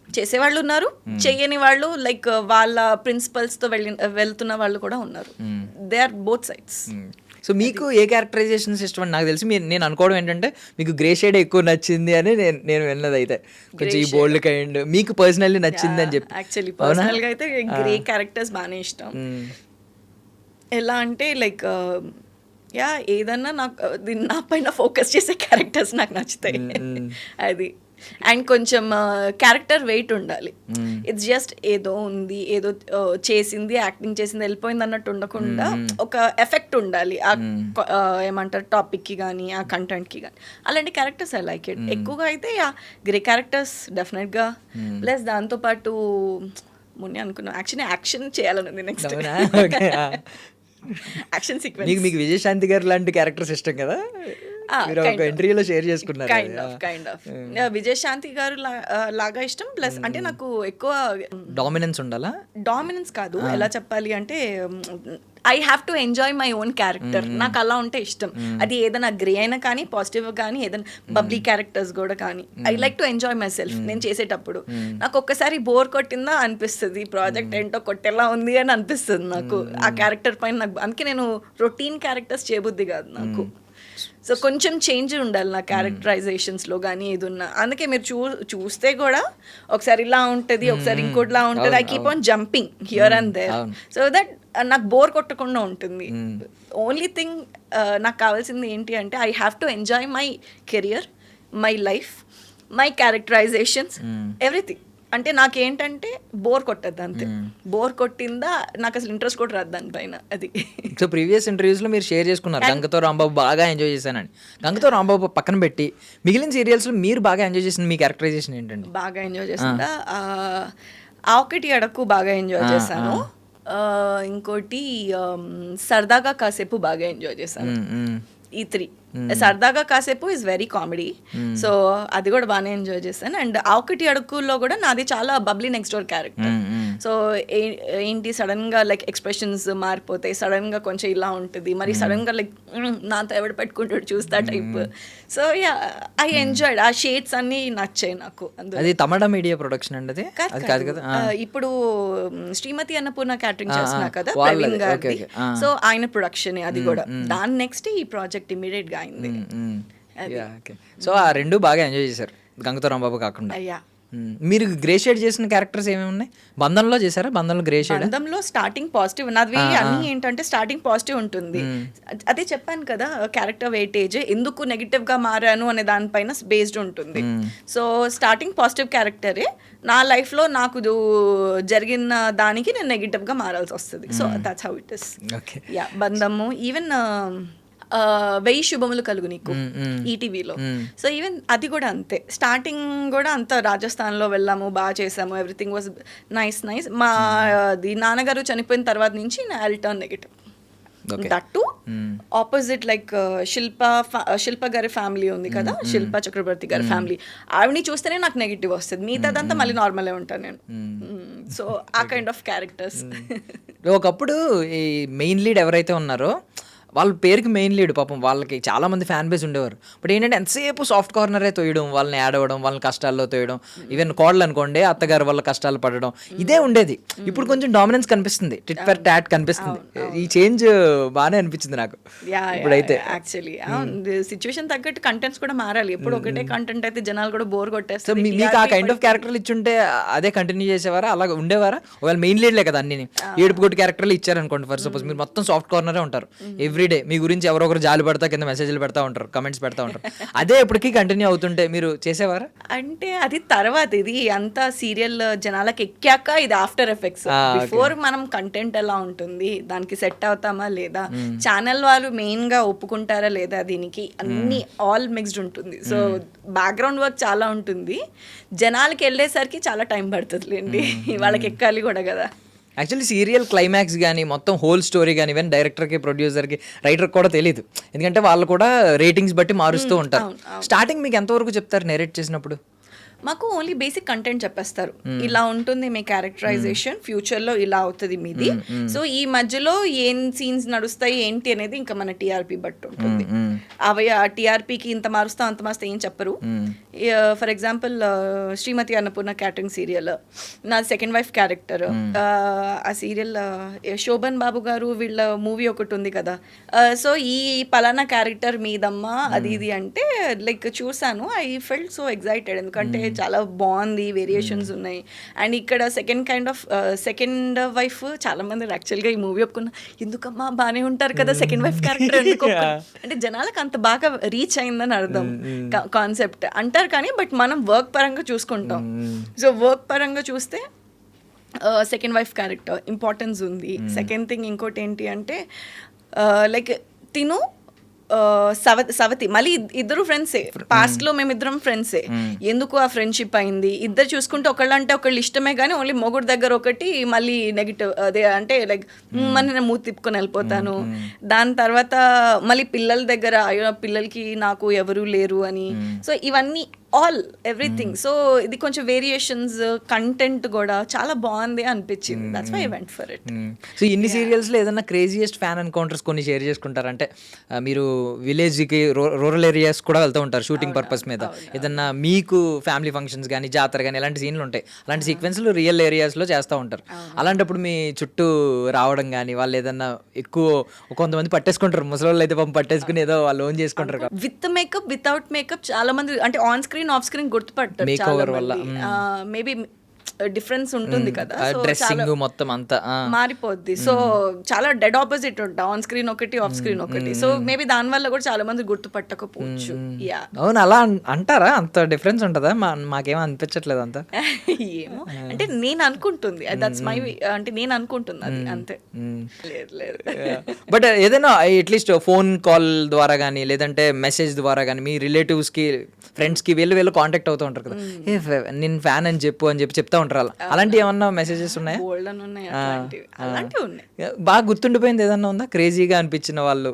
చేసేవాళ్ళు ఉన్నారు, చేయని వాళ్ళు లైక్ వాళ్ళ ప్రిన్సిపల్స్తో వెళ్తున్న వాళ్ళు కూడా ఉన్నారు. They are both sides. So మీకు ఏ క్యారెక్టరైజేషన్స్ ఇష్టం అని నాకు తెలిసి నేను అనుకోవడం ఏంటంటే మీకు గ్రే షేడ్ ఎక్కువ నచ్చింది అని నేను విన్నది. అయితే కొంచెం ఈ బోల్డ్ కైండ్ మీకు పర్సనల్లీ నచ్చింది అని చెప్పి. యాక్చువల్లీ పర్సనల్గా అయితే గ్రే క్యారెక్టర్స్ బాగానే ఇష్టం. ఎలా అంటే లైక్ యా ఏదన్నా నాకు నా పైన ఫోకస్ చేసే క్యారెక్టర్స్ నాకు నచ్చుతాయి అది. అండ్ కొంచెం క్యారెక్టర్ వెయిట్ ఉండాలి. ఇట్స్ జస్ట్ ఏదో ఉంది, ఏదో చేసింది, యాక్టింగ్ చేసింది, వెళ్ళిపోయింది అన్నట్టు ఉండకుండా ఒక ఎఫెక్ట్ ఉండాలి ఆ ఏమంటారు టాపిక్కి కానీ ఆ కంటెంట్కి కానీ. అలాంటి క్యారెక్టర్స్ ఐ లైక్ ఇట్. ఎక్కువగా అయితే గ్రే క్యారెక్టర్స్ డెఫినెట్గా. ప్లస్ దాంతోపాటు మొన్నే అనుకున్నాను యాక్చువల్లీ యాక్షన్ చేయాలని ఉంది నెక్స్ట్. Action sequence. మీకు విజయశాంతి గారు లాంటి క్యారెక్టర్స్ ఇష్టం కదా, మీరు ఒక ఎంట్రీలో షేర్ చేసుకున్నారు. కైండ్ ఆఫ్ విజయశాంతి గారు లాగా ఇష్టం. ప్లస్ అంటే నాకు ఎక్కువ డామినెన్స్ ఉండాలా, డామినెన్స్ కాదు, ఎలా చెప్పాలి అంటే I have to enjoy my own character. నాకు అలా ఉంటే ఇష్టం. అది ఏదైనా గ్రే అయినా కానీ, పాజిటివ్ కానీ, ఏదైనా బబ్లీ క్యారెక్టర్స్ కూడా కానీ, I like to enjoy my self. నేను చేసేటప్పుడు నాకు ఒక్కసారి బోర్ కొట్టిందా అనిపిస్తుంది, ప్రాజెక్ట్ ఏంటో కొట్టేలా ఉంది అని అనిపిస్తుంది నాకు ఆ క్యారెక్టర్ పైన. నాకు అందుకే నేను రొటీన్ క్యారెక్టర్స్ చేయబుద్ది కాదు నాకు. సో కొంచెం చేంజ్ ఉండాలి నా క్యారెక్టరైజేషన్స్లో కానీ ఏది ఉన్నా. అందుకే మీరు చూస్తే కూడా ఒకసారి ఇలా ఉంటుంది, ఒకసారి ఇంకోటిలా ఉంటుంది. I keep on jumping here and there so that నాకు బోర్ కొట్టకుండా ఉంటుంది. ఓన్లీ థింగ్ నాకు కావాల్సింది ఏంటి అంటే I have to enjoy my career, my life, my characterisations, everything. అంటే నాకేంటంటే బోర్ కొట్టద్దు అంతే. బోర్ కొట్టిందా నాకు అసలు ఇంట్రెస్ట్ కూడా రాదు దానిపైన అది. సో ప్రీవియస్ ఇంటర్వ్యూస్లో మీరు షేర్ చేసుకున్నారు గంగతో రాంబాబు బాగా ఎంజాయ్ చేశానని. గంగతో రాంబాబు పక్కన పెట్టి మిగిలిన సీరియల్స్లో మీరు బాగా ఎంజాయ్ చేసిన మీ క్యారెక్టరైజేషన్ ఏంటండి? బాగా ఎంజాయ్ చేసిందా ఆ ఒకటి అడక్కు బాగా ఎంజాయ్ చేశాను. ఇంకోటి సరదాగా కాసేపు బాగా ఎంజాయ్ చేశాను. ఈ 3 సరదాగా కాసేపు ఇస్ వెరీ కామెడీ, సో అది కూడా బాగానే ఎంజాయ్ చేశాను. అండ్ ఆ ఒకటి అడుగులో కూడా నాది చాలా bubbly next door character. So ఏంటి సడన్ గా లైక్ ఎక్స్ప్రెషన్స్ మారిపోతాయి, సడన్ గా కొంచెం ఇలా ఉంటుంది, మరి సడన్ గా లైక్ నాతో ఎవడు పెట్టుకుంటాడు చూస్తా type. So yeah I enjoyed. ఆ షేడ్స్ అన్ని నచ్చాయి నాకు. అది తమిళ మీడియా ప్రొడక్షన్ అండి అది కాదు కదా? ఇప్పుడు శ్రీమతి అన్నపూర్ణ క్యాటరింగ్ చేస్తున్నా కదా ప్రవీణ్ గారి, సో ఆయన ప్రొడక్షన్ అది కూడా. దాని నెక్స్ట్ ఈ ప్రాజెక్ట్ ఇమీడియట్ గా అయింది. సో ఆ 2 బాగా ఎంజాయ్ చేశారు గంగతో రాంబాబు కాకుండా. మీరు గ్రే షేడ్ చేసిన క్యారెక్టర్స్ ఏమేమి ఉన్నాయి? బంధంలో చేశారా? బంధంలో గ్రే షేడ్. బంధంలో స్టార్టింగ్ పాజిటివ్ నాది అన్ని ఏంటంటే స్టార్టింగ్ పాజిటివ్ ఉంటుంది. అదే చెప్పాను కదా క్యారెక్టర్ వెయిటేజ్ ఎందుకు నెగిటివ్ గా మారాను అనే దానిపైన బేస్డ్ ఉంటుంది. సో స్టార్టింగ్ పాజిటివ్ క్యారెక్టరే, నా లైఫ్ లో నాకు జరిగిన దానికి నేను నెగిటివ్ గా మారాల్సి వస్తుంది. So that's how it is. Yeah బంధము ఈవెన్ 1000 శుభములు కలుగు నీకు ఈటీవీలో. సో ఈవెన్ అది కూడా అంతే. స్టార్టింగ్ కూడా అంత రాజస్థాన్లో వెళ్ళాము, బాగా చేసాము, ఎవ్రీథింగ్ వాజ్ నైస్. మా నాన్నగారు చనిపోయిన తర్వాత నుంచి నా turn negative. That to opposite like Shilpa గారి ఫ్యామిలీ ఉంది కదా, శిల్ప చక్రవర్తి గారి ఫ్యామిలీ, ఆవిడని చూస్తేనే నాకు నెగిటివ్ వస్తుంది, మిగతాదంతా మళ్ళీ నార్మలే ఉంటాను నేను. సో ఆ కైండ్ ఆఫ్ క్యారెక్టర్స్. ఒకప్పుడు ఈ మెయిన్ లీడ్ ఎవరైతే ఉన్నారో వాళ్ళ పేరుకి మెయిన్ లీడ్, పాపం వాళ్ళకి చాలా మంది ఫ్యాన్ బేస్ ఉండేవారు. బట్ ఏంటంటే ఎంతసేపు సాఫ్ట్ కార్నరే తోయడం, వాళ్ళని యాడ్ అవ్వడం, వాళ్ళని కష్టాల్లో తోయడం, ఈవెన్ కోడలు అనుకోండి అత్తగారు వాళ్ళ కష్టాలు పడడం, ఇదే ఉండేది. ఇప్పుడు కొంచెం డామినెన్స్ కనిపిస్తుంది, టిట్ ఫర్ టాట్ కనిపిస్తుంది. ఈ చేంజ్ బాగానే అనిపించింది నాకు ఇప్పుడైతే. యాక్చువల్లీ సిచ్యువేషన్ తగ్గట్టు కంటెంట్స్ కూడా మారాలి. ఎప్పుడు ఒకటే కంటెంట్ అయితే జనాలు కూడా బోర్ కొట్టేస్తారు. మీకు ఆ కైండ్ ఆఫ్ క్యారెక్టర్లు ఇచ్చుంటే అదే కంటిన్యూ చేసేవారా, అలా ఉండేవారా? ఒకవేళ మెయిన్ లీడ్లే కదా అన్ని ఏడుపు కొట్టి క్యారెక్టర్లు ఇచ్చారనుకోండి, ఫర్ సపోజ్ మీరు మొత్తం సాఫ్ట్ కార్నరే ఉంటారు, ఎవ్రీ ఎవ్రీడే మీ గురించి ఎవరో ఒకరు జాలి పడతా కింద మెసేజ్లు పెడతా ఉంటారు, కమెంట్స్ పెడతా ఉంటారు. అదే ఎప్పటికీ కంటిన్యూ అవుతుంటే మీరు చేసేవారా? అంటే అది తర్వాత, ఇది అంతా సీరియల్ జనాలకు ఎక్కాక ఇది ఆఫ్టర్ ఎఫెక్ట్స్. బిఫోర్ మనం కంటెంట్ ఎలా ఉంటుంది, దానికి సెట్ అవుతామా లేదా, ఛానల్ వాళ్ళు మెయిన్ గా ఒప్పుకుంటారా లేదా, దీనికి అన్ని ఆల్ మిక్స్డ్ ఉంటుంది. సో బ్యాక్గ్రౌండ్ వర్క్ చాలా ఉంటుంది, జనాలకి వెళ్ళేసరికి చాలా టైం పడుతుంది లేండి, వాళ్ళకి ఎక్కాలి కూడా కదా. యాక్చువల్లీ సీరియల్ క్లైమాక్స్ కానీ మొత్తం హోల్ స్టోరీ కానీ ఈవెన్ డైరెక్టర్కి, ప్రొడ్యూసర్కి, రైటర్కి కూడా తెలియదు. ఎందుకంటే వాళ్ళు కూడా రేటింగ్స్ బట్టి మారుస్తూ ఉంటారు. స్టార్టింగ్ మీకు ఎంతవరకు చెప్తారు నేరేట్ చేసినప్పుడు? మాకు ఓన్లీ బేసిక్ కంటెంట్ చెప్పేస్తారు, ఇలా ఉంటుంది మీ క్యారెక్టరైజేషన్, ఫ్యూచర్ లో ఇలా అవుతుంది మీది. సో ఈ మధ్యలో ఏం సీన్స్ నడుస్తాయి ఏంటి అనేది ఇంకా మన టీఆర్పీ బట్టి ఉంటుంది. అవి ఆ టీఆర్పీకి ఇంత మారుస్తాం అంత మారుస్తా ఏం చెప్పరు. For example Srimathi Annapurna catering serial, నా సెకండ్ వైఫ్ క్యారెక్టర్. ఆ సీరియల్ శోభన్ బాబు గారు వీళ్ళ మూవీ ఒకటి ఉంది కదా, సో ఈ పలానా క్యారెక్టర్ మీదమ్మా అది ఇది అంటే లైక్ చూసాను, ఐ ఫెల్ట్ సో ఎక్సైటెడ్. ఎందుకంటే చాలా బాగుంది, వేరియేషన్స్ ఉన్నాయి. అండ్ ఇక్కడ సెకండ్ వైఫ్ చాలా మంది యాక్చువల్గా ఈ మూవీ ఒప్పుకున్నా, ఎందుకమ్మా బాగానే ఉంటారు కదా సెకండ్ వైఫ్ క్యారెక్టర్ ఎందుకు అంటే జనాలకు అంత బాగా రీచ్ అయిందని అర్థం కాన్సెప్ట్ అంటారు. కానీ బట్ మనం వర్క్ పరంగా చూసుకుంటాం. సో వర్క్ పరంగా చూస్తే సెకండ్ వైఫ్ క్యారెక్టర్ ఇంపార్టెన్స్ ఉంది. సెకండ్ థింగ్ ఇంకోటి ఏంటి అంటే లైక్ తిను సవతి మళ్ళీ ఇద్దరు ఫ్రెండ్సే, పాస్ట్ లో మేమిద్దరం ఫ్రెండ్సే. ఎందుకు ఆ ఫ్రెండ్షిప్ అయింది, ఇద్దరు చూసుకుంటే ఒకళ్ళు అంటే ఒకళ్ళు ఇష్టమే, కానీ ఓన్లీ మొగుడు దగ్గర ఒకటి మళ్ళీ నెగిటివ్, అదే అంటే లైక్ నేను మూతి తిప్పుకొని వెళ్ళిపోతాను. దాని తర్వాత మళ్ళీ పిల్లల దగ్గర అయ్యో పిల్లలకి నాకు ఎవరు లేరు అని. సో ఇవన్నీ ఆల్ ఎవ్రీథింగ్. సో ఇది కొంచెం వేరియేషన్స్, కంటెంట్ కూడా చాలా బాగుంది అనిపించింది. That's why I went for it. So ఇన్ని సీరియల్స్లో ఏదైనా క్రేజియస్ట్ ఫ్యాన్ ఎన్కౌంటర్స్ కొన్ని షేర్ చేసుకుంటారంటే, మీరు విలేజ్కి రూరల్ ఏరియాస్ కూడా వెళ్తూ ఉంటారు షూటింగ్ పర్పస్ మీద. ఏదన్నా మీకు ఫ్యామిలీ ఫంక్షన్స్ కానీ జాతర కానీ ఇలాంటి సీన్లు ఉంటాయి, అలాంటి సీక్వెన్స్లు రియల్ ఏరియాస్లో చేస్తూ ఉంటారు. అలాంటప్పుడు మీ చుట్టూ రావడం కానీ, వాళ్ళు ఏదన్నా ఎక్కువ కొంతమంది పట్టేసుకుంటారు, ముసలి అయితే పంప పట్టేసుకుని ఏదో వాళ్ళు ఓన్ చేసుకుంటారు. విత్ మేకప్ వితౌట్ మేకప్ చాలా మంది అంటే ఆన్ స్క్రీన్ ఆఫ్ స్క్రీన్ గుర్తుపట్టారు. మేబీ డిఫరెన్స్ ఉంటుంది కదా, డ్రెస్సింగ్ మొత్తం అంతా మారిపోద్ది. సో చాలా డెడ్ ఆపోజిట్ ఉంటా, ఆన్ స్క్రీన్ ఒకటి ఆఫ్ స్క్రీన్ ఒకటి. సో మేబీ దాని వల్ల కూడా చాలా మంది గుర్తుపట్టకపోవచ్చు. అవును, అలా అంటారా? అంత డిఫరెన్స్ ఉంటుందా? మాకేమో అనిపించట్లేదు అంత. ఏమో అంటే నేను అనుకుంటుంది, దట్స్ మై, అంటే నేను అనుకుంటుంది అది అంతే. లేదు బట్ ఏదైనా అట్లీస్ట్ ఫోన్ కాల్ ద్వారా కానీ లేదంటే మెసేజ్ ద్వారా కానీ మీ రిలేటివ్స్కి, ఫ్రెండ్స్కి వీళ్ళు కాంటాక్ట్ అవుతూ ఉంటారు కదా, నేను ఫ్యాన్ అని చెప్పి చెప్తా ఉంటారు. అలాంటి ఏమన్నా మెసేజెస్ ఉన్నాయా? బాగా గుర్తుండిపోయింది ఏదన్నా ఉందా? క్రేజీగా అనిపించిన వాళ్ళు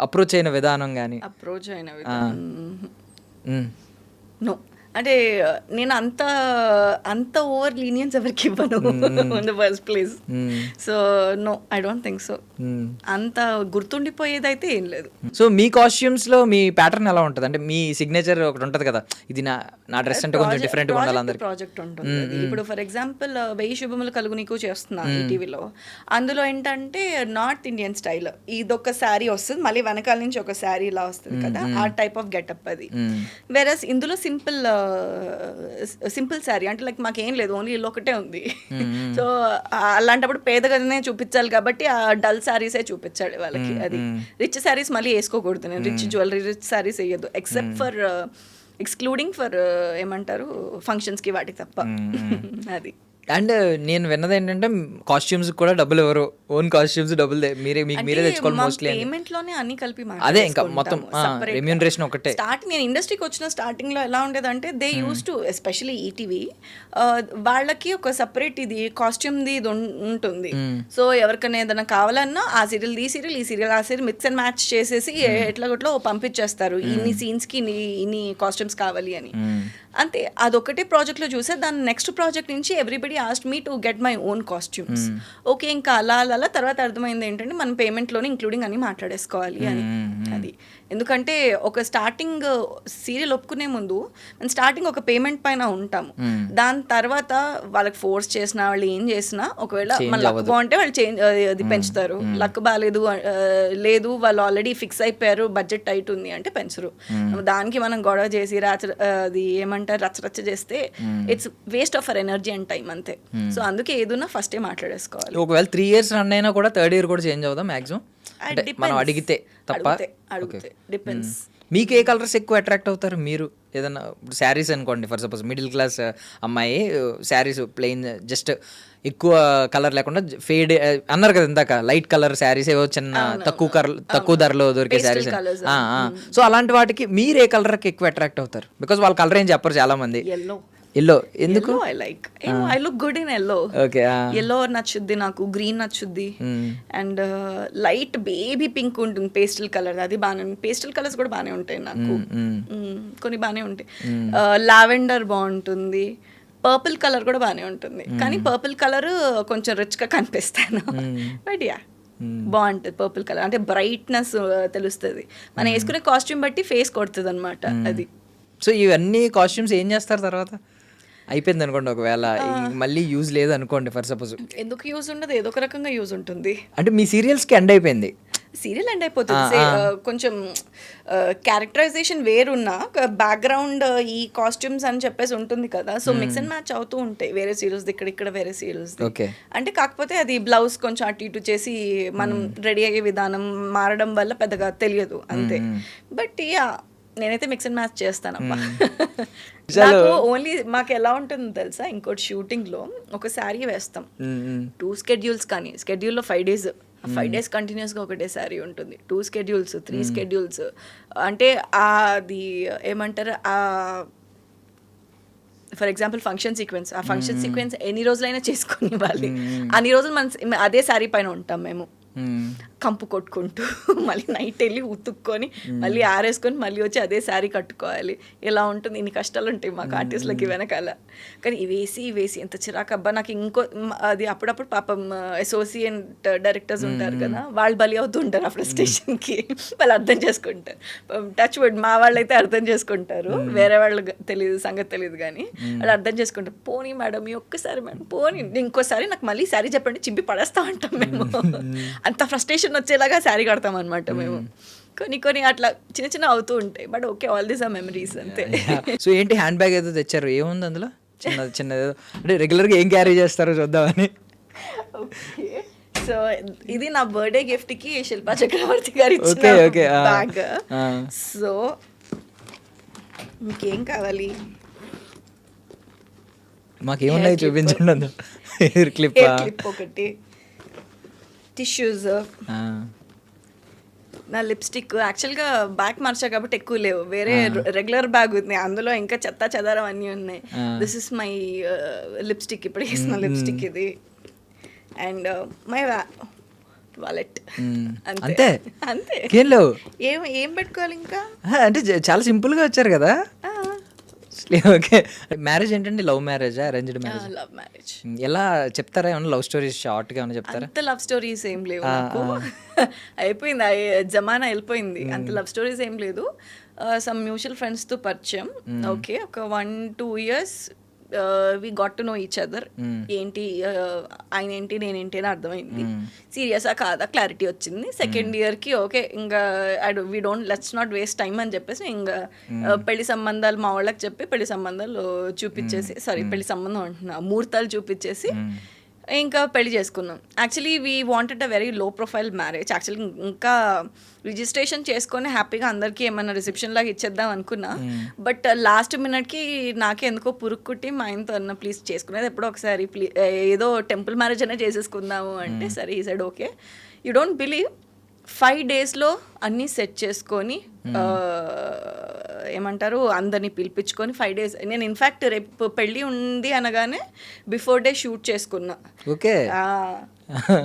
అప్రోచ్ అయిన విధానం కానీ? నో, అంటే నేను అంత ఓవర్ లీనియన్స్ ఎవరికి ఇవ్వను in the first place. So no, I don't think so. అంత గుర్తుండిపోయేది అయితే ఏం లేదు. సో మీ కాస్ట్యూమ్స్ లో మీ ప్యాటర్న్ ఎలా ఉంటుంది? అంటే మీ సిగ్నేచర్ ఒకటి ఉంటుంది కదా, ఇది నా డ్రెస్ అంటే కొంచెం డిఫరెంట్ గా ఉండాలి అందరికి. ప్రాజెక్ట్ ఉంటుంది. ఇప్పుడు ఫర్ ఎగ్జాంపుల్ 1000 శుభములు కలుగు నీకు చేస్తున్నా ఈటీవీలో. అందులో ఏంటంటే నార్త్ ఇండియన్ స్టైల్, ఇదొక శారీ వస్తుంది, మళ్ళీ వెనకాల నుంచి ఒక శారీ ఇలా వస్తుంది కదా, ఆ టైప్ ఆఫ్ గెటప్ అది. వేరస్ ఇందులో సింపుల్ శారీ అంటే లైక్ మాకేం లేదు, ఓన్లీ ఇల్లు ఒకటే ఉంది. సో అలాంటప్పుడు పేదగానే చూపించాలి కాబట్టి ఆ డల్ శారీసే చూపించాడు వాళ్ళకి. అది రిచ్ శారీస్ మళ్ళీ వేసుకోకూడదు, నేను రిచ్ జ్యువెలరీ రిచ్ శారీస్ వేయద్దు, ఎక్సెప్ట్ ఫర్ ఎక్స్క్లూడింగ్ ఫర్ ఏమంటారు ఫంక్షన్స్కి వాటికి తప్ప. అది. అండ్ నేను విన్నది ఏంటంటే కాస్ట్యూమ్స్ కూడా డబ్బులు ఎవరు, ఓన్ కాస్ట్యూమ్స్ డబ్బులు మీరే తెచ్చుకోవాలి మోస్ట్లీ. పేమెంట్ లోనే అన్ని కలిపి అదే ఇంకా మొత్తం రెమ్యూనరేషన్ ఒకటే. స్టార్టింగ్ నేను ఇండస్ట్రీకి వచ్చిన స్టార్టింగ్ లో ఎలా ఉండేదంటే they use to especially ETV వాళ్ళకి ఒక సపరేట్ ఇది కాస్ట్యూమ్ది ఇది ఉంటుంది. సో ఎవరికైనా ఏదైనా కావాలన్నా ఆ సీరియల్ ఈ సీరియల్ ఆ సీరియల్ మిక్స్ అండ్ మ్యాచ్ చేసేసి ఎట్లాగొట్లో పంపించేస్తారు, ఇన్ని సీన్స్ కి ఇన్ని కాస్ట్యూమ్స్ కావాలి అని. అంతే, అదొకటే ప్రాజెక్ట్ లో చూసే. దాని నెక్స్ట్ ప్రాజెక్ట్ నుంచి everybody asked me to get my own costumes. Okay, ఇంకా అలా తర్వాత అర్థమైంది ఏంటంటే మన పేమెంట్ లోనే ఇంక్లూడింగ్ అని మాట్లాడేసుకోవాలి అని. అది ఎందుకంటే ఒక స్టార్టింగ్ సీరియల్ ఒప్పుకునే ముందు మనం స్టార్టింగ్ ఒక పేమెంట్ పైన ఉంటాము. దాని తర్వాత వాళ్ళకి ఫోర్స్ చేసినా వాళ్ళు ఏం చేసినా ఒకవేళ మన లక్ బాగుంటే వాళ్ళు చేంజ్ అది పెంచుతారు, లక్ బాగాలేదు లేదు వాళ్ళు ఆల్రెడీ ఫిక్స్ అయిపోయారు బడ్జెట్ టైట్ ఉంది అంటే పెంచరు. దానికి మనం గొడవ చేసి అది ఏమంటారు రచ్చరచ్చ చేస్తే it's waste of our energy and time అంతే. సో అందుకే ఏదన్నా ఫస్టే మాట్లాడేసుకోవాలి. ఒకవేళ 3 years రన్ అయినా కూడా థర్డ్ ఇయర్ కూడా చేంజ్ అవుదా మ్యాక్సిమం? అంటే మనం అడిగితే తప్ప అడిగితే డిపెండ్స్. మీకు ఏ కలర్స్ ఎక్కువ అట్రాక్ట్ అవుతారు మీరు? ఏదన్నా ఇప్పుడు శారీస్ అనుకోండి, ఫర్ సపోజ్ మిడిల్ క్లాస్ అమ్మాయి శారీస్ ప్లెయిన్ జస్ట్ ఎక్కువ కలర్ లేకుండా ఫేడ్ అన్నారు కదా ఇందాక, లైట్ కలర్ శారీస్ ఏవో చిన్న తక్కువ ధరలో దొరికే శారీస్. సో అలాంటి వాటికి మీరు ఏ కలర్కి ఎక్కువ అట్రాక్ట్ అవుతారు? బికాస్ వాళ్ళ కలర్ ఏం చెప్పరు చాలా మంది. ఎల్లో ఎందుకు? I like I look good in yellow. Okay, yellow నచ్చుద్ది నాకు, గ్రీన్ నచ్చుద్ది, అండ్ లైట్ బేబీ పింక్ ఉంటుంది పేస్టల్ కలర్, అది బాగానే ఉంది. పేస్టల్ కలర్స్ కూడా బాగానే ఉంటాయి నాకు, కొన్ని బాగానే ఉంటాయి. లావెండర్ బాగుంటుంది, పర్పుల్ కలర్ కూడా బాగానే ఉంటుంది, కానీ పర్పుల్ కలర్ కొంచెం రిచ్గా కనిపిస్తాను. బట్ యా బాగుంటుంది పర్పుల్ కలర్, అంటే బ్రైట్నెస్ తెలుస్తుంది, మనం వేసుకునే కాస్ట్యూమ్ బట్టి ఫేస్ కొడుతుంది అనమాట అది. సో ఇవన్నీ కాస్ట్యూమ్స్ ఏం చేస్తారు తర్వాత? అయిపోయింది అనుకోండి, ఒకవేళ మళ్ళీ యూజ్ లేదు అనుకోండి ఫర్ సపోజ్. ఎందుకు యూజ్ ఉండదు, ఏదో ఒక రకంగా యూజ్ ఉంటుంది. అంటే మీ సీరియల్స్కి ఎండ్ అయిపోయింది, సీరియల్ ఎండ్ అయిపోతుంది, కొంచెం క్యారెక్టరైజేషన్ వేరున్నా బ్యాక్గ్రౌండ్ ఈ కాస్ట్యూమ్స్ అని చెప్పేసి ఉంటుంది కదా, సో మిక్స్ అండ్ మ్యాచ్ అవుతూ ఉంటాయి, వేరే సీరియల్స్ ఇక్కడ వేరే సీరియల్స్. ఓకే, అంటే కాకపోతే అది బ్లౌజ్ కొంచెం అటు ఇటు చేసి మనం రెడీ అయ్యే విధానం మారడం వల్ల పెద్దగా తెలియదు అంతే. బట్ యా నేనైతే మిక్స్ అండ్ మ్యాచ్ చేస్తానమ్మా. నాకు ఓన్లీ మాకు ఎలా ఉంటుందో తెలుసా, ఇంకోటి షూటింగ్లో ఒక శారీ వేస్తాం, 2 schedules, కానీ స్కెడ్యూల్లో 5 days, 5 days కంటిన్యూస్గా ఒకటే శారీ ఉంటుంది, 2 schedules, 3 schedules. అంటే అది ఏమంటారు, ఫర్ ఎగ్జాంపుల్ ఫంక్షన్ సీక్వెన్స్, ఆ ఫంక్షన్ సీక్వెన్స్ ఎన్ని రోజులైనా చేసుకుని వాళ్ళు, అన్ని రోజులు మనం అదే శారీ పైన ఉంటాం మేము, కంపు కొట్టుకుంటూ మళ్ళీ నైట్ వెళ్ళి ఉతుక్కొని మళ్ళీ ఆరేసుకొని మళ్ళీ వచ్చి అదే శారీ కట్టుకోవాలి. ఇలా ఉంటుంది, ఇన్ని కష్టాలు ఉంటాయి మాకు ఆర్టిస్టులకి వెనకాల. కానీ వేసి ఎంత చిరాకు అబ్బా నాకు. ఇంకో అది అప్పుడప్పుడు పాపం అసోసియేట్ డైరెక్టర్స్ ఉంటారు కదా, వాళ్ళు బలి అవుతుంటారు ఆ ఫ్రస్ట్రేషన్కి, వాళ్ళు అర్థం చేసుకుంటారు. టచ్ వుడ్ మా వాళ్ళు అయితే అర్థం చేసుకుంటారు, వేరే వాళ్ళు తెలియదు, సంగతి తెలియదు, కానీ వాళ్ళు అర్థం చేసుకుంటారు. పోనీ మేడం ఈ ఒక్కసారి మేడం పోనీ, ఇంకోసారి నాకు మళ్ళీ శారీ చెప్పండి, చింపి పడేస్తా ఉంటాం మేము. అంత ఫ్రస్ట్రేషన్ వచ్చేలాగా శారీ కడతాం అనమాట మేము. కొన్ని అట్లా చిన్న అవుతూ ఉంటాయి, but okay, all these are memories అంతే. సో ఏంటి హ్యాండ్ బ్యాగ్ ఏదో తెచ్చారు, ఏముంది అందులో? చిన్నది అంటే రెగ్యులర్గా ఏం క్యారీ చేస్తారో చూద్దామని. ఓకే, సో ఇది నా బర్త్డే గిఫ్ట్కి శిల్పా చక్రవర్తి గారు ఇచ్చిన బ్యాగ్. సో ఇంకేం కావాలి, మాకేమున్నాయి చూపించండి. హెయిర్ క్లిప్ ఒకటి, టిష్యూస్, నా లిప్స్టిక్. యాక్చువల్గా బ్యాగ్ మార్చా కాబట్టి ఎక్కువ లేవు, వేరే రెగ్యులర్ బ్యాగ్ ఉంది, అందులో ఇంకా చెత్త చెదారం అన్నీ ఉన్నాయి. దిస్ ఇస్ మై లిప్స్టిక్, ఇప్పుడు వేసిన లిప్స్టిక్ ఇది. And my wallet. అంతే అంతే, ఏం పెట్టుకోవాలి ఇంకా? అంటే చాలా సింపుల్గా వచ్చారు కదా. ఓకే, మ్యారేజ్ ఏంటండి, లవ్ మ్యారేజా అరేంజ్డ్ మ్యారేజ్? Love marriage. ఎలా చెప్తారా, ఏమన్నా లవ్ స్టోరీస్ షార్ట్గా ఏమైనా చెప్తారా? అంత లవ్ స్టోరీస్ ఏం లేవు నాకు, అయిపోయింది జమానా వెళ్ళిపోయింది, అంత లవ్ స్టోరీస్ ఏం లేదు. సమ్ మ్యూచువల్ ఫ్రెండ్స్తో పరిచయం, ఓకే, ఒక 1-2 years we got to know each other. ఏంటి ఆయన ఏంటి నేనేంటి అని అర్థమైంది, సీరియసా కాదా క్లారిటీ వచ్చింది. సెకండ్ ఇయర్కి ఓకే ఇంకా we don't let's not waste time అని చెప్పేసి ఇంకా పెళ్లి సంబంధాలు మా వాళ్ళకి చెప్పి పెళ్లి సంబంధాలు చూపించేసి, పెళ్లి సంబంధం అంటున్నా, ముహూర్తాలు చూపించేసి ఇంకా పెళ్లి చేసుకున్నాం. Actually we wanted a very low profile marriage. Actually ఇంకా రిజిస్ట్రేషన్ చేసుకొని హ్యాపీగా అందరికీ ఏమన్నా రిసెప్షన్ లాగా ఇచ్చేద్దాం అనుకున్నా, బట్ లాస్ట్ మినిట్కి నాకే ఎందుకో పురుక్కుట్టి మా ఆయనతో అన్న ప్లీజ్ చేసుకునేది ఎప్పుడో ఒకసారి ఏదో టెంపుల్ మ్యారేజ్ అనే చేసేసుకుందాము అంటే సరే ఈ side okay. You don't believe 5 daysలో అన్నీ సెట్ చేసుకొని ఏమంటారు అందరినీ పిలిపించుకొని 5 days. నేను ఇన్ఫ్యాక్ట్ రేపు పెళ్ళి ఉంది అనగానే బిఫోర్ డే షూట్ చేసుకున్నా. ఓకే,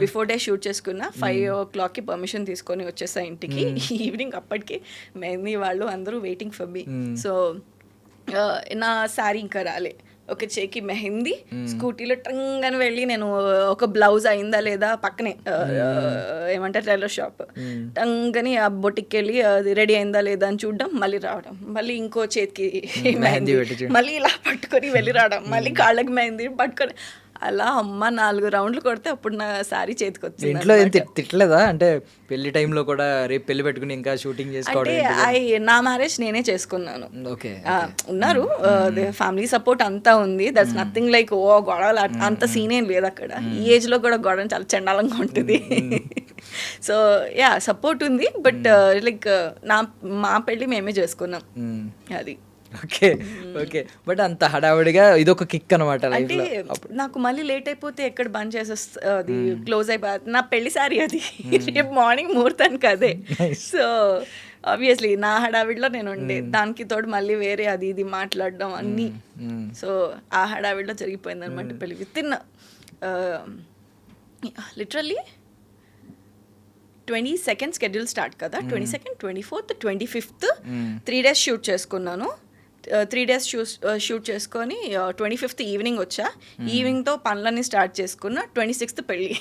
బిఫోర్ డే షూట్ చేసుకున్నా. 5 o'clockకి పర్మిషన్ తీసుకొని వచ్చేసా ఇంటికి. ఈవినింగ్ అప్పటికి మెహందీ వాళ్ళు అందరూ వెయిటింగ్ ఫర్ మీ. సో నా శారీ ఇంకా రాలే, ఒక చేకి మెహందీ, స్కూటీలో టంగని వెళ్ళి నేను ఒక బ్లౌజ్ అయిందా లేదా పక్కనే ఏమంటారు టైలర్ షాప్, టంగని ఆ బొటికి వెళ్ళి అది రెడీ అయిందా లేదా అని చూడడం, మళ్ళీ రావడం, మళ్ళీ ఇంకో చేతికి మెహందీ, మళ్ళీ ఇలా పట్టుకొని వెళ్ళి రావడం, మళ్ళీ కాళ్ళకి మెహందీ పట్టుకొని అలా అమ్మ 4 రౌండ్లు కొడితే అప్పుడు నా శారీ చేతికి వచ్చింది. ఇంట్లో ఏం తిట్టలేదా అంటే పెళ్లి టైంలో కూడా రేపు పెళ్లి పెట్టుకుని ఇంకా షూటింగ్ చేసుకోవడం? అంటే నా మ్యారేజ్ నేనే చేసుకున్నాను. ఓకే, ఉన్నారు ఫ్యామిలీ సపోర్ట్ అంతా ఉంది. దట్స్ నథింగ్ లైక్ ఓ గొడవలు అంత సీన్ ఏం లేదు అక్కడ. ఈ ఏజ్ లో కూడా గొడవ చాలా చండాలంగా ఉంటుంది. సో యా సపోర్ట్ ఉంది. బట్ లైక్ మా పెళ్ళి మేమే చేసుకున్నాం. అది ఓకే ఓకే. బట్ అంత హడావుడిగా ఇదొక కిక్ అనమాట. అంటే నాకు మళ్ళీ లేట్ అయిపోతే ఎక్కడ బంద్ చేసేది, క్లోజ్ అయిపోతుంది. నా పెళ్లి సారీ అది రేపు మార్నింగ్ ముహూర్తానికి అదే. సో ఆబ్వియస్లీ నా హడావిడిలో నేను ఉండే, దానికి తోడు మళ్ళీ వేరే అది ఇది మాట్లాడడం అన్నీ. సో ఆ హడావిడిలో జరిగిపోయింది అనమాట పెళ్ళి. With in literally 22nd schedule start కదా, 22nd, 24th, 25th 3 days shoot చేసుకున్నాను. 3 days షూట్ చేసుకొని 25th ఈవినింగ్ వచ్చా. ఈవినింగ్తో పనులన్నీ స్టార్ట్ చేసుకున్నా. 26th పెళ్ళి.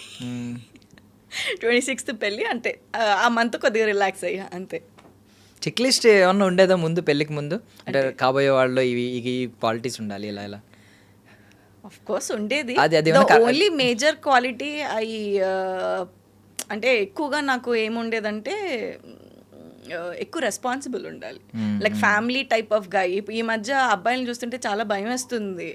26th పెళ్ళి. అంటే ఆ మంత్ కొద్దిగా రిలాక్స్ అయ్యా అంతే. చెక్ లిస్ట్ ఏమన్నా ఉండేదా ముందు పెళ్ళికి ముందు? అంటే కాబోయే వాళ్ళు ఇవి క్వాలిటీస్ ఉండాలి ఇలా ఇలా? ఆఫ్ కోర్స్ ఉండేది. అది ఓన్లీ మేజర్ క్వాలిటీ అంటే ఎక్కువగా నాకు ఏముండేదంటే ఎక్కువ రెస్పాన్సిబుల్ ఉండాలి. లైక్ ఫ్యామిలీ టైప్ ఆఫ్ గై. ఈ మధ్య అబ్బాయిలను చూస్తుంటే చాలా భయం వేస్తుంది.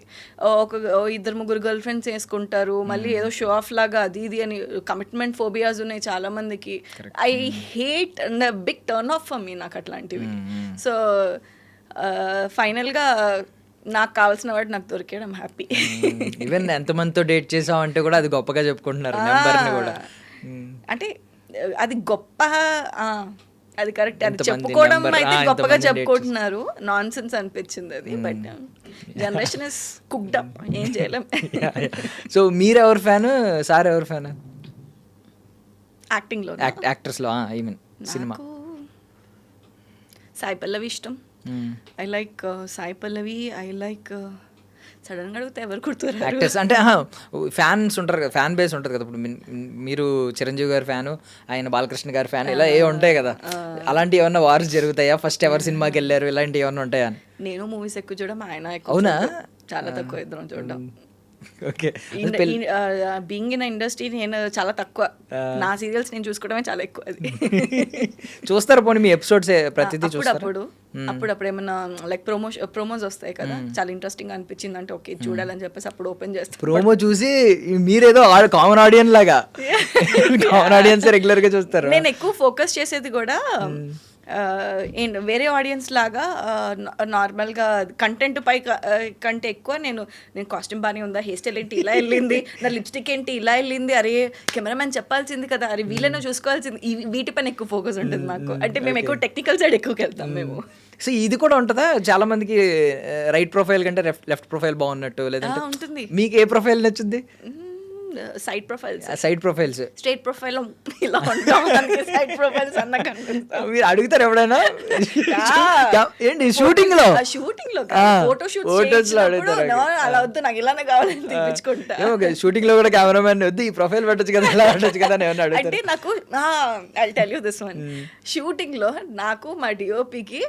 ఒక 2-3 గర్ల్ ఫ్రెండ్స్ వేసుకుంటారు, మళ్ళీ ఏదో షో ఆఫ్ లాగా అది ఇది అని. కమిట్మెంట్ ఫోబియాస్ ఉన్నాయి చాలా మందికి. I hate and big turn off for me నాకు అట్లాంటివి. సో ఫైనల్గా నాకు కావాల్సిన వాడు నాకు దొరికాడు. హ్యాపీ. ఈవెన్ ఎంతమందితో డేట్ చేసావు అంటే కూడా అది గొప్పగా చెప్పుకుంటున్నారు నెంబర్ని కూడా. అంటే అది గొప్ప, అది కరెక్ట్. అది చెప్పుకోవడం అయితే గొప్పగా చెప్పుకుంటున్నారు. నాన్ సెన్స్ అనిపించింది అది. But generation is cooked up, ఏం చేయలేం. సో మీరు ఎవరు ఫ్యాన్, సార్ ఎవరు ఫ్యాన్? యాక్టింగ్ లో, యాక్టర్స్ లో I mean cinema. Sai Pallavi ఇష్టం. I like Sai Pallavi. I like సడన్గా అడిగితే ఎవరు కుడుతారు యాక్టర్స్ అంటే ఫ్యాన్స్ ఉంటారు కదా, ఫ్యాన్ బేస్ ఉంటుంది కదా. ఇప్పుడు మీరు చిరంజీవి గారి ఫ్యాను, ఆయన బాలకృష్ణ గారి ఫ్యాన్, ఇలా ఏ ఉంటాయి కదా. అలాంటి ఏమన్నా వార్స్ జరుగుతాయా? ఫస్ట్ ఎవరు సినిమాకి వెళ్ళారు, ఇలాంటివి ఏమన్నా ఉంటాయా? నేను మూవీస్ ఎక్కువ చూడడం, ఆయన అవునా? చాలా తక్కువ ఇద్దరం చూడడం. ఓకే. బీయింగ్ ఇన్ ఇండస్ట్రీ నేను చాలా తక్కువ. నా సీరియల్స్ నేను చూసుకోవడమే చాలా ఎక్కువ. అది చూస్తారా పోనీ మీ ఎపిసోడ్స్ ప్రతిదీ చూస్తారా? అప్పుడప్పుడు ఏమన్నా లైక్ ప్రోమోస్ వస్తాయి కదా, చాలా ఇంట్రెస్టింగ్ అనిపించింది అంటే ఓకే చూడాలని చెప్పేసి అప్పుడు ఓపెన్ చేస్తాను. ప్రోమో చూసి మీరేదో కామన్ ఆడియన్స్ లాగా కామన్ ఆడియన్స్ రెగ్యులర్ గా చూస్తారు. నేను ఎక్కువ ఫోకస్ చేసేది కూడా వేరే ఆడియన్స్ లాగా నార్మల్గా కంటెంట్ పై కంటే ఎక్కువ నేను కాస్ట్యూమ్ బాగానే ఉందా, హెయిర్ స్టైల్ ఏంటి ఇలా వెళ్ళింది, నా లిప్స్టిక్ ఏంటి ఇలా వెళ్ళింది, అరే కెమెరామెన్ చెప్పాల్సింది కదా, అరే వీళ్ళను చూసుకోవాల్సింది, వీటిపైన ఎక్కువ ఫోకస్ ఉంటుంది నాకు. అంటే మేము ఎక్కువ టెక్నికల్ సైడ్ ఎక్కువకి వెళ్తాం మేము. సో ఇది కూడా ఉంటుందా? చాలా మందికి రైట్ ప్రొఫైల్ కంటే లెఫ్ట్ ప్రొఫైల్ బాగున్నట్టు, లేదంటే ఉంటుంది. మీకు ఏ ప్రొఫైల్ నచ్చుద్ది? Side profiles. Side profiles. Straight profile ఇలా ఉంటాం, సైడ్ ప్రొఫైల్స్ అన్న కనిపిస్తాం. మీరు అడుగుతారు ఎవడైనా ఏంటి షూటింగ్ లో? షూటింగ్ లో ఫోటోస్ లో అడుగుతారు. అలా వద్దు నాకు ఇలానే కావాలని తెప్పించుకుంటా. షూటింగ్ లో కూడా కెమెరామెన్ వద్దు ఈ ప్రొఫైల్ పెట్టొచ్చు కదా, ఇలా పెట్టొచ్చు కదా అని అడుగుతారు. అంటే నాకు I tell you this one, shooting లో నాకు మా డిఓపికి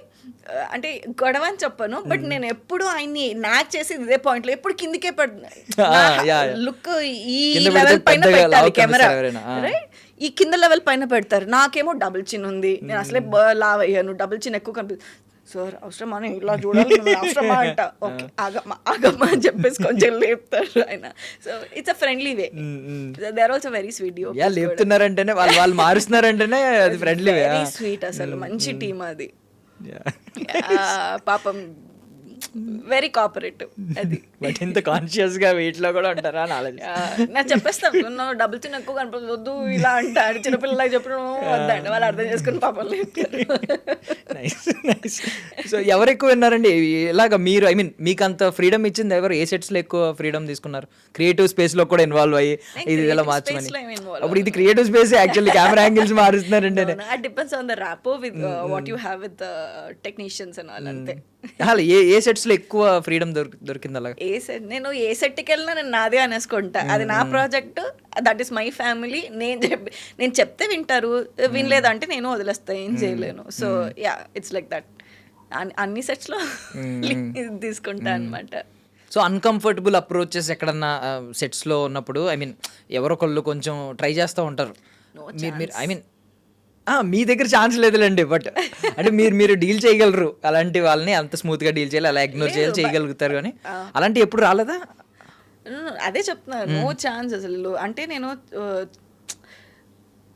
అంటే గొడవ అని చెప్పను, బట్ నేను ఎప్పుడు ఆయన్ని నాక్ చేసేది ఇదే పాయింట్ లో, ఎప్పుడు కిందికే లుక్ ఈ లెవెల్ పైన పెట్టాలి కెమెరా, ఈ కింద లెవెల్ పైన పెడతారు. నాకేమో డబుల్ చిన్ ఉంది, నేను అసలే లావ్ అయ్యాను, డబుల్ చిన్ ఎక్కువ కనిపిస్తుంది. సార్ అవసరమా ఇలా చూడాలి, అవసరమా అంట. ఓకే ఆగమ్మా అని చెప్పేసి కొంచెం లేపుతారు ఆయన. So it's a friendly way. They are also very sweet. లేపుతున్నారంటేనే వాళ్ళు మారుస్తున్నారంటేనే అది ఫ్రెండ్లీ వే. వెరీ స్వీట్ అసలు, మంచి టీమ్ అది. పాపం వెరీ కోఆపరేటివ్. అది బట్ ఇంత కాన్షియస్ గా వీటిలో కూడా ఉంటారా అని ఆలోచన. నేను చెప్పేస్తాను డబుల్ చిన్న ఎక్కువ కనపడవద్దు ఇలా అంటాడు, చిన్నపిల్లలకి చెప్పడం వద్దండి, వాళ్ళు అర్థం చేసుకుని పాపం లేదు. సో ఎవరు ఎక్కువ విన్నారండి ఇలాగ మీరు? ఐ మీన్ మీకు అంత ఫ్రీడమ్ ఇచ్చింది ఎవరు? ఏ సెట్స్ లో ఎక్కువ ఫ్రీడమ్ తీసుకున్నారు? క్రియేటివ్ స్పేస్ లో కూడా ఇన్వాల్వ్ అయ్యి ఇది ఇలా మార్చమని. అప్పుడు ఇది creative space actually camera angles మారుస్తున్నారంటే. It depends on the rapport with what you have with technicians and all. అంతే. ఏ సెట్స్ లో ఎక్కువ ఫ్రీడమ్ దొరికింది అలాగా? నేను ఏ సెట్కి వెళ్ళినా నేను నాదే అనేసుకుంటా, అది నా project, that is my family. నేను చెప్తే వింటారు, వినలేదంటే నేను వదిలేస్తా, ఏం చేయలేను. So yeah it's like that. అన్ని సెట్స్ లో తీసుకుంటా అనమాట. సో అన్కంఫర్టబుల్ అప్రోచెస్ ఎక్కడన్నా సెట్స్లో ఉన్నప్పుడు ఐ మీన్ ఎవరొకళ్ళు కొంచెం ట్రై చేస్తూ ఉంటారు, మీరు ఐ మీన్ మీ దగ్గర ఛాన్స్ లేదులేండి, బట్ అంటే మీరు డీల్ చేయగలరు అలాంటి వాళ్ళని, అంత స్మూత్గా డీల్ చేయాలి, అలా ఇగ్నోర్ చేయగలుగుతారు, కానీ అలాంటి ఎప్పుడు రాలేదా? అదే చెప్తున్నా, నో ఛాన్స్ అసలు. అంటే నేను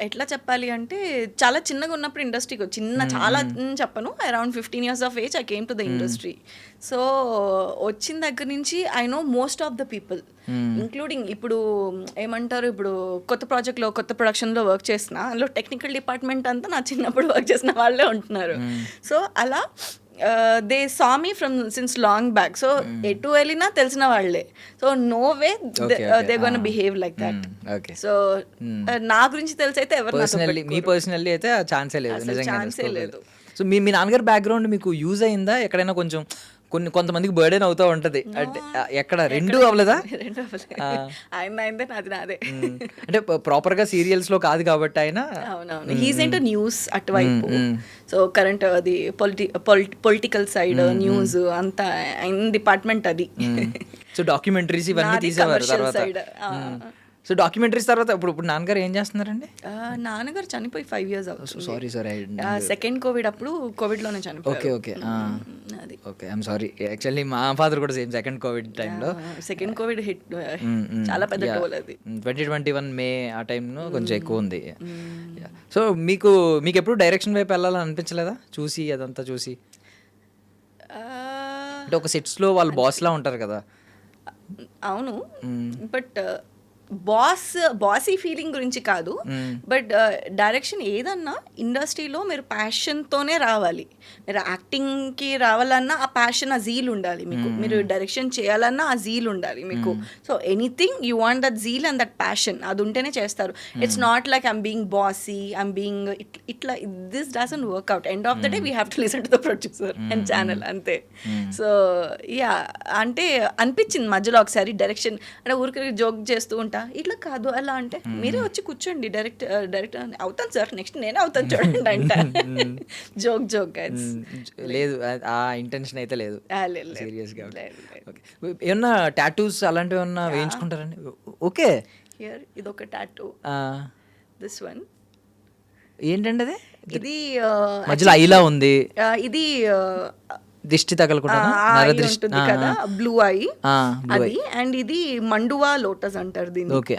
ఎట్లా చెప్పాలి అంటే చాలా చిన్నగా ఉన్నప్పుడు ఇండస్ట్రీకి చాలా చెప్పను, around 15 years of age I came to the industry. So వచ్చిన దగ్గర నుంచి I know most of the people, including ఇప్పుడు ఏమంటారు, ఇప్పుడు కొత్త ప్రాజెక్ట్లో కొత్త ప్రొడక్షన్లో వర్క్ చేసిన అందులో టెక్నికల్ డిపార్ట్మెంట్ అంతా నా చిన్నప్పుడు వర్క్ చేసిన వాళ్ళే ఉంటున్నారు. సో అలా they saw me from since long back. So ఎటు వెళ్ళినా తెలిసిన వాళ్ళే. So no way they gonna behave like that. So నా గురించి తెలిసైతే ఎవరు మీ పర్సనల్లీ అయితే ఛాన్సే లేదు, ఛాన్సే లేదు. సో మీ నాన్నగారి బ్యాక్గ్రౌండ్ మీకు యూజ్ అయిందా ఎక్కడైనా? కొంచెం కొంతమందికి బర్డెన్ అవుతూ ఉంటది, అంటే ఎక్కడ రెండు అవ్వలేదా? ఆయన అయిందే నాది నాదే. అంటే ప్రాపర్ గా సీరియల్స్ లో కాదు కాబట్టి ఆయన. అవునవును, హీస్ ఇంటూ న్యూస్ అటువైపు. సో కరెంట్ అది పొలిటికల్ సైడ్ న్యూస్ అంతా ఆయన డిపార్ట్మెంట్ అది. సో డాక్యుమెంటరీస్ ఇవన్నీ తీసేవారు తర్వాత. సో డాక్యుమెంటరీస్ తర్వాత ఇప్పుడు నాన్నగారు ఏం చేస్తున్నారండి? నాన్నగారు చనిపోయి 5 years అవుతుంది. సారీ సెకండ్ కోవిడ్ అప్పుడు, కోవిడ్లోనే చనిపోయారు. ఓకే ఓకే అది ఓకే, ఐఎమ్ సారీ. యాక్చువల్లీ మా ఫాదర్ కూడా సేమ్ సెకండ్ కోవిడ్ టైంలో. సెకండ్ కోవిడ్ హిట్ చాలా పెద్ద టోల్ అది. 2021 మే ఆ టైంలో కొంచెం ఎక్కువ ఉంది. సో మీకు ఎప్పుడు డైరెక్షన్ వైపు వెళ్ళాలని అనిపించలేదా? చూసి అదంతా చూసి, అంటే ఒక సెట్స్లో వాళ్ళు బాస్లా ఉంటారు కదా. అవును, బట్ బాసీ ఫీలింగ్ గురించి కాదు, బట్ డైరెక్షన్ ఏదన్నా ఇండస్ట్రీలో మీరు ప్యాషన్తోనే రావాలి. మీరు యాక్టింగ్కి రావాలన్నా ఆ ప్యాషన్, ఆ జీల్ ఉండాలి మీకు. మీరు డైరెక్షన్ చేయాలన్నా ఆ జీల్ ఉండాలి మీకు. So anything you want that zeal and that passion, అది ఉంటేనే చేస్తారు. It's not like I'm being bossy, I'm being ఇట్లా, this doesn't work out. End of the day we have to listen to the producer and channel, అంతే. So yeah, అంటే అనిపించింది మధ్యలో ఒకసారి direction అంటే ఊరికి జోక్ చేస్తూ ఉంటా, ఇట్లా కాదు అలా అంటే మీరే వచ్చి కూర్చోండి, డైరెక్టర్ అవుతాను సార్, నెక్స్ట్ నేనే అవుతాను చూడండి అంట. జోక్ లేదు, ఆ ఇంటెన్షన్ అయితే లేదు సీరియస్గా. ఏమన్నా టాటూస్ అలాంటివి ఏమన్నా వేయించుకుంటారండి? ఓకే, హియర్ ఇది ఒక టాటూ, దిస్ వన్. ఏంటండి అది? ఇది మధ్యలో ఐలా ఉంది, ఇది దిష్టి తగలకుండా ఉంటుంది కదా, బ్లూ ఐ అది. అండ్ ఇది మండువా లోటస్ అంటారు దీన్ని. Okay.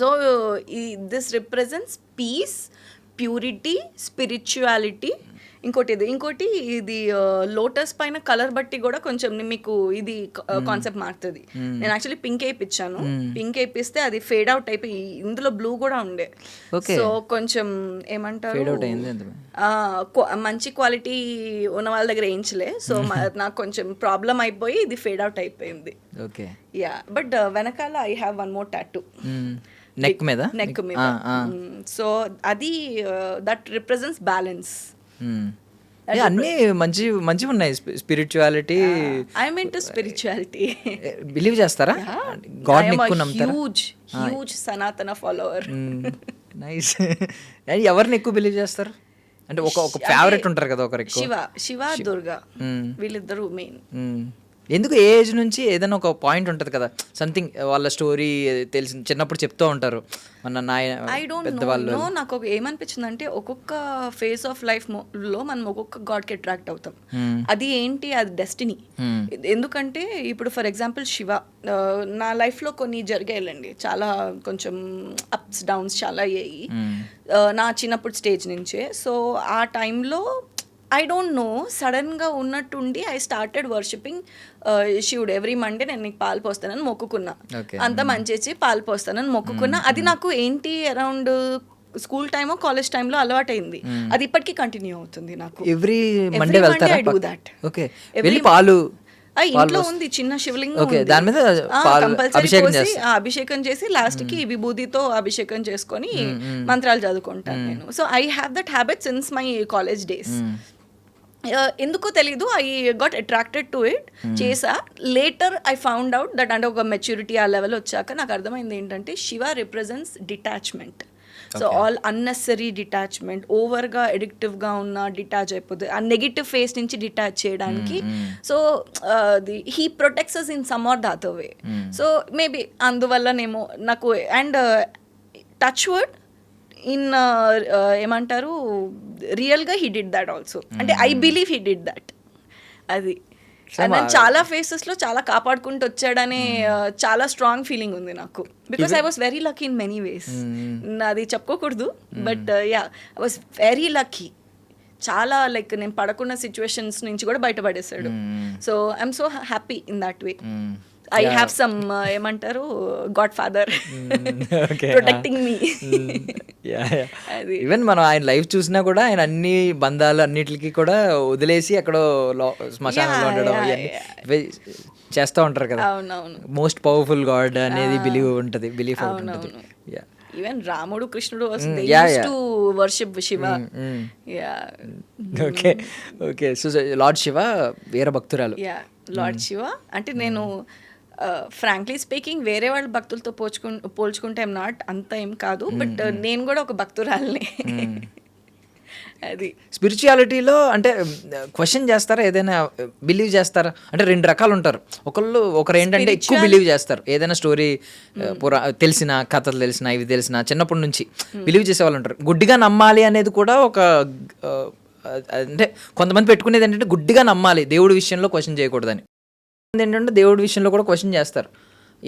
So this represents peace, purity, spirituality. ఇంకోటి ఇది లోటస్ పైన కలర్ బట్టి కూడా కొంచెం మీకు ఇది కాన్సెప్ట్ మారుతుంది. నేను యాక్చువల్లీ పింక్ వేయించాను, పింక్ వేయిస్తే అది ఫేడ్ అవుట్ అయిపోయి ఇందులో బ్లూ కూడా ఉండే. సో కొంచెం ఏమంటారు, మంచి క్వాలిటీ ఉన్న వాళ్ళ దగ్గర వేయించలే. సో నాకు కొంచెం ప్రాబ్లం అయిపోయి ఇది ఫేడ్ అవుట్ అయిపోయింది. Okay, yeah. బట్ వెనకాల I have one more tattoo, neck మీద. సో అది దట్ రిప్రజెంట్స్ బ్యాలెన్స్. అన్నీ మంచిగా ఉన్నాయి. Spirituality, I mean to spirituality believe చేస్తారా? గాడ్ ని ఎక్కువ నమ్ముతారా? హ్యూజ్ సనాతన ఫాలోవర్. నైస్. ఎవరిని ఎక్కువ బిలీవ్ చేస్తారు? అంటే ఒక ఫేవరెట్ ఉంటారు కదా ఒకరికి. శివ దుర్గా, వీళ్ళిద్దరు మెయిన్. ఎందుకు ఏ ఏజ్ నుంచి ఏదైనా ఒక పాయింట్ ఉంటుంది కదా, సంథింగ్ వాళ్ళ స్టోరీ తెలిసి చిన్నప్పుడు చెప్తూ ఉంటారు మన పెద్దవాళ్ళు. నాకు ఏమనిపించింది అంటే ఒక్కొక్క ఫేజ్ ఆఫ్ లైఫ్ లో మనం ఒక్కొక్క గాడ్కి అట్రాక్ట్ అవుతాం. అది ఏంటి, అది డెస్టినీ. ఎందుకంటే ఇప్పుడు ఫర్ ఎగ్జాంపుల్ శివ, నా లైఫ్లో కొన్ని జరిగాయండి, చాలా కొంచెం అప్స్ డౌన్స్ చాలా అయ్యాయి నా చిన్నప్పుడు స్టేజ్ నుంచే. సో ఆ టైంలో ఐ డోంట్ నో, సడన్గా ఉన్నట్టుండి ఐ స్టార్టెడ్ వర్షిపింగ్ శివుడు. ఎవ్రీ మండే నేను నీకు పాలు పోస్తానని మొక్కుకున్నా, అంత మంచి పాలు పోస్తానని మొక్కుకున్నా. అది నాకు ఏంటి అరౌండ్ స్కూల్ టైమో కాలేజ్ టైంలో అలవాటైంది. అది ఇప్పటికీ కంటిన్యూ అవుతుంది నాకు. Every Monday I do that. పాలు ఇంట్లో ఉంది చిన్న శివలింగం, దాని మీద అభిషేకం చేసి లాస్ట్ కి విభూతితో అభిషేకం చేసుకొని మంత్రాలు చదువుకుంటాను నేను. So I have that habit since my college days. ఎందుకో తెలీదు, I got attracted to it. చేసా. Later I found out that, అంటే ఒక మెచ్యూరిటీ ఆ లెవెల్ వచ్చాక నాకు అర్థమైంది ఏంటంటే Shiva represents detachment. So all unnecessary detachment, ఓవర్గా ఎడిక్టివ్గా ఉన్న డిటాచ్ అయిపోతుంది, ఆ నెగిటివ్ ఫేస్ నుంచి డిటాచ్ చేయడానికి. So he protects us in some or the other way. So maybe అందువల్లనేమో నాకు. అండ్ టచ్ వర్డ్ ఇన్ ఏమంటారు, రియల్గా హీ డిడ్ దాట్ ఆల్సో. అంటే I believe he did that. అది చాలా ఫేసెస్ లో చాలా కాపాడుకుంటూ వచ్చాడనే చాలా స్ట్రాంగ్ ఫీలింగ్ ఉంది నాకు. Because I was very lucky in many ways. అది చెప్పుకోకూడదు, but yeah I was very lucky. చాలా లైక్ నేను పడకున్న సిచ్యువేషన్స్ నుంచి కూడా బయటపడేశాడు. So I'm so happy in that way. I have some ఏమంటారు god father protecting me. Even మనం ఆయన లైఫ్ చూసినా కూడా ఆయన అన్ని బంధాలు అన్నిటికీ కూడా వదిలేసి అక్కడ శ్మశానంలో ఉండడం అవన్నీ చేస్తూ ఉంటారు కదా. మోస్ట్ పవర్ఫుల్ గాడ్ అనేది బిలీవ్ ఉంటుంది, బిలీఫ్ ఉంటుంది. ఈవెన్ రాముడు కృష్ణుడు to worship Shiva. Okay okay. So lord Shiva వీర భక్తురాలు. లార్డ్ శివ అంటే నేను ఫ్రాంక్లీ స్పీకింగ్ వేరే వాళ్ళ భక్తులతో పోల్చుకుంటే ఏం నాట్ అంత ఏం కాదు, బట్ నేను కూడా ఒక భక్తురాలని. అది స్పిరిచువాలిటీలో అంటే క్వశ్చన్ చేస్తారా, ఏదైనా బిలీవ్ చేస్తారా? అంటే రెండు రకాలు ఉంటారు. ఒకరు ఏంటంటే ఎక్కువ బిలీవ్ చేస్తారు, ఏదైనా స్టోరీ తెలిసిన కథలు తెలిసిన ఇవి తెలిసిన చిన్నప్పటి నుంచి బిలీవ్ చేసే వాళ్ళు ఉంటారు. గుడ్డిగా నమ్మాలి అనేది కూడా ఒక అంటే కొంతమంది పెట్టుకునేది ఏంటంటే గుడ్డిగా నమ్మాలి, దేవుడి విషయంలో క్వశ్చన్ చేయకూడదని. ఏంటంటే దేవుడి విషయంలో కూడా క్వశ్చన్ చేస్తారు,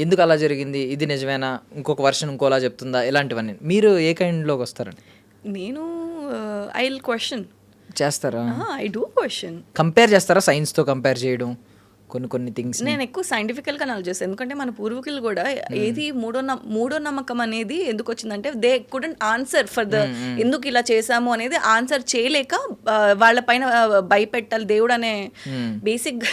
ఎందుకు అలా జరిగింది, ఇది నిజమేనా, ఇంకొక వర్షన్ ఇంకోలా చెప్తుందా, ఇలాంటివన్నీ. మీరు ఏ కైండ్లోకి వస్తారండి? నేను ఐ విల్ క్వశ్చన్ చేస్తారా? I do question. కంపేర్ చేస్తారా? సైన్స్తో కంపేర్ చేయడం కొన్ని థింగ్స్. నేను ఎక్కువ సైంటిఫికల్గా అనాలి చేస్తాను, ఎందుకంటే మన పూర్వీకులు కూడా ఏది మూడో నమ్మకం అనేది ఎందుకు వచ్చిందంటే they couldn't answer for the ఎందుకు ఇలా చేసాము అనేది ఆన్సర్ చేయలేక వాళ్ళ పైన భయపెట్టాలి దేవుడు అనే బేసిక్.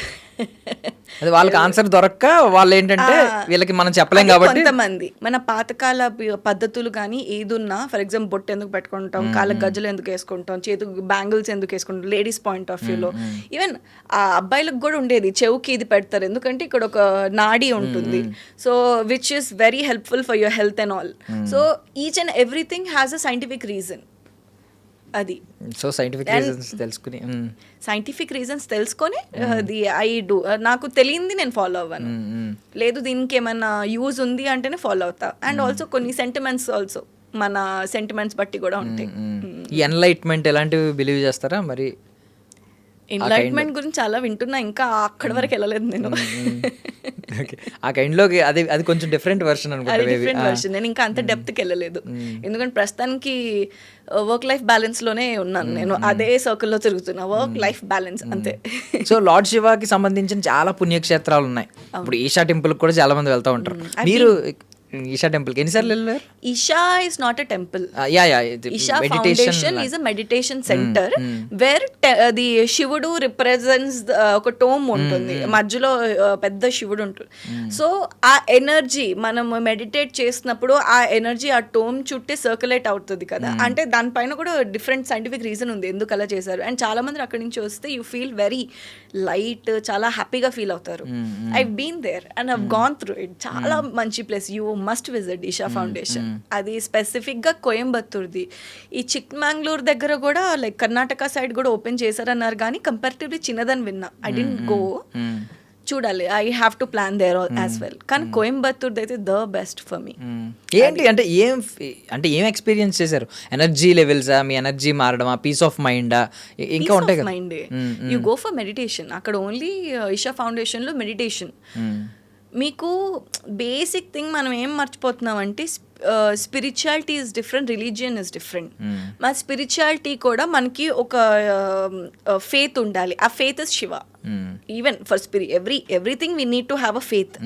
అది వాళ్ళకి ఆన్సర్ దొరక్క వాళ్ళు ఏంటంటే వీళ్ళకి మనం చెప్పలేం కాబట్టి కొంతమంది మన పాతకాల పద్ధతులు కానీ ఏదున్నా, ఫర్ ఎగ్జాంపుల్ బొట్టు ఎందుకు పెట్టుకుంటాం, కాళ్ళ గజ్జలు ఎందుకు వేసుకుంటాం, చేతుకు బ్యాంగిల్స్ ఎందుకు వేసుకుంటాం, లేడీస్ పాయింట్ ఆఫ్ వ్యూలో. ఈవెన్ ఆ అబ్బాయిలకు కూడా ఉండేది, చెవుకి ఇది పెడతారు ఎందుకంటే ఇక్కడ ఒక నాడీ ఉంటుంది. So which is very helpful for your health and all. So each and everything has a scientific reason. అది సో సైంటిఫిక్ రీజన్స్ తెలుసుకొని అది ఐ డూ. నాకు తెలియంది నేను ఫాలో అవ్వను, లేదు దీనికి ఏమైనా యూజ్ ఉంది అంటేనే ఫాలో అవుతా. అండ్ ఆల్సో కొన్ని సెంటిమెంట్స్ ఆల్సో మన సెంటిమెంట్స్ బట్టి కూడా ఉంటాయి. ఈ ఎన్లైట్మెంట్ ఎలాంటివి బిలీవ్ చేస్తారా మరి? ఎన్లైట్మెంట్ గురించి చాలా వింటున్నా, ఇంకా అక్కడి వరకు వెళ్ళలేదు నేను. ఆ కైండ్లోకి అది కొంచెం డిఫరెంట్ వర్షన్ అనుకుంటా. Different version. నేను ఇంకా అంత డెప్త్కి వెళ్ళలేదు, ఎందుకంటే ప్రస్తుతానికి వర్క్ లైఫ్ బ్యాలెన్స్ లోనే ఉన్నాను నేను. అదే సర్కిల్లో తిరుగుతున్నా, వర్క్ లైఫ్ బ్యాలెన్స్ అంతే. సో లార్డ్ శివాకి సంబంధించిన చాలా పుణ్యక్షేత్రాలు ఉన్నాయి. ఇప్పుడు ఈషా టెంపుల్ కూడా చాలా మంది వెళ్తూ ఉంటారు. మీరు ఈషా టెంపుల్ కి ఎన్నిసార్లు వెళ్ళారు? Isha is not a temple. Isha foundation is a meditation centre where the శివుడు రిప్రజెంట్స్ ఒక టోమ్ ఉంటుంది, మధ్యలో పెద్ద శివుడు ఉంటుంది. సో ఆ ఎనర్జీ మనం మెడిటేట్ చేసినప్పుడు ఆ ఎనర్జీ ఆ టోమ్ చుట్టే సర్క్యులేట్ అవుతుంది కదా. అంటే దానిపైన కూడా డిఫరెంట్ సైంటిఫిక్ రీజన్ ఉంది ఎందుకు అలా చేశారు. అండ్ చాలా మంది అక్కడి నుంచి వస్తే యూ ఫీల్ వెరీ లైట్, చాలా హ్యాపీగా ఫీల్ అవుతారు. I been there and I've gone through it. చాలా మంచి place, you must visit Isha foundation. అది స్పెసిఫిక్గా కోయంబత్తూర్ది. ఈ చిక్మంగళూరు దగ్గర కూడా లైక్ కర్ణాటక సైడ్ కూడా ఓపెన్ చేశారన్నారు, కానీ కంపారిటివ్లీ చిన్నదని విన్నా. ఐ డెంట్ గో, చూడాలి. I have to plan there as well. కానీ కోయంబత్తూర్ అయితే ద బెస్ట్ ఫర్ మీ. ఏంటి అంటే ఏం ఎక్స్పీరియన్స్ చేశారు? ఎనర్జీ లెవెల్సా, మీ ఎనర్జీ మారడమా, పీస్ ఆఫ్ మైండా, ఇంకా ఉంటాయి కదా. Mind you go for meditation. అక్కడ ఓన్లీ ఈషా ఫౌండేషన్లో మెడిటేషన్. మీకు బేసిక్ థింగ్ మనం ఏం మర్చిపోతున్నాం అంటే spirituality is different, religion is different. మా స్పిరిచువాలిటీ కూడా మనకి ఒక ఫేత్ ఉండాలి. ఆ faith is Shiva. Even for everything we need to have a faith.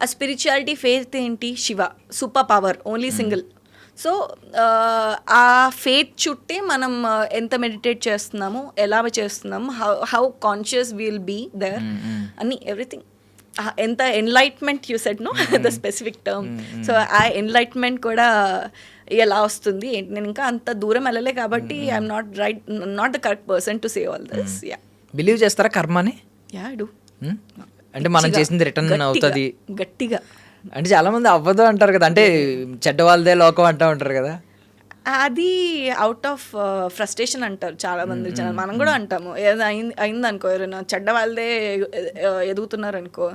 ఆ స్పిరిచువాలిటీ ఫేత్ ఏంటి? Shiva, super power, only single. So ఆ ఫేత్ చుట్టే మనం ఎంత మెడిటేట్ చేస్తున్నాము, ఎలా చేస్తున్నాము, how conscious will be there అని ఎవ్రీథింగ్. ఎంత enlightenment you said no the specific term. So ఆ ఎన్లైట్మెంట్ కూడా ఎలా వస్తుంది ఏంటి, నేను ఇంకా అంత దూరం వెళ్ళలే కాబట్టి I'm not the correct person to say all this. Yeah. Believe చేస్తారా కర్మని? Yeah, I do. అంటే మనం చేసింది రిటర్న్ అవుతుంది గట్టిగా. అంటే చాలా మంది అవ్వదు అంటారు కదా, అంటే చెడ్డ వాళ్ళదే లోకం అంటూ ఉంటారు కదా. అది అవుట్ ఆఫ్ ఫ్రస్ట్రేషన్ అంటారు చాలా మంది జనాలు, మనం కూడా అంటాము. ఏదో అయిందనుకో, ఎవరైనా చెడ్డ వాళ్ళదే ఎదుగుతున్నారు అనుకో,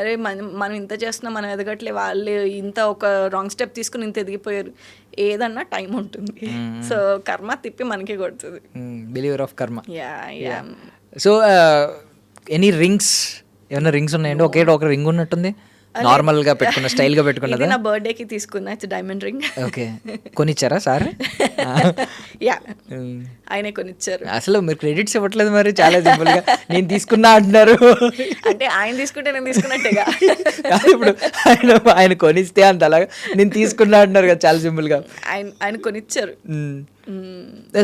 అరే మనం ఇంత చేస్తున్నాం, మనం ఎదగట్లే, వాళ్ళు ఇంత ఒక రాంగ్ స్టెప్ తీసుకుని ఇంత ఎదిగిపోయారు. ఏదన్నా టైం ఉంటుంది, సో కర్మ తిప్పి మనకే కొడుతుంది. బిలీవర్ ఆఫ్ కర్మ. యా. సో ఎనీ రింగ్స్, ఏమైనా రింగ్స్ ఉన్నాయండి? ఒక రింగ్ ఉన్నట్టుంది, నార్మల్ గా పెట్టుకున్న, స్టైల్ గా పెట్టుకున్నదా? నా బర్త్డేకి తీసుకున్నా, ఇట్స్ డైమండ్ రింగ్. ఓకే, కొనిచ్చారా సార్? యా, ఆయనే కొనిచ్చారు. అసలు మీరు క్రెడిట్స్ ఇవ్వట్లేదు మరి, చాలా సింపుల్ గా నేను తీసుకున్నా అంటున్నారు. అంటే ఆయన తీసుకుంటే నేను తీసుకున్నట్టేగా. కాదు, ఇప్పుడు ఆయన కొనిస్తే అంత అలాగా నేను తీసుకున్నా అంటున్నారు కదా, చాలా సింపుల్ గా. ఆయన కొనిచ్చారు.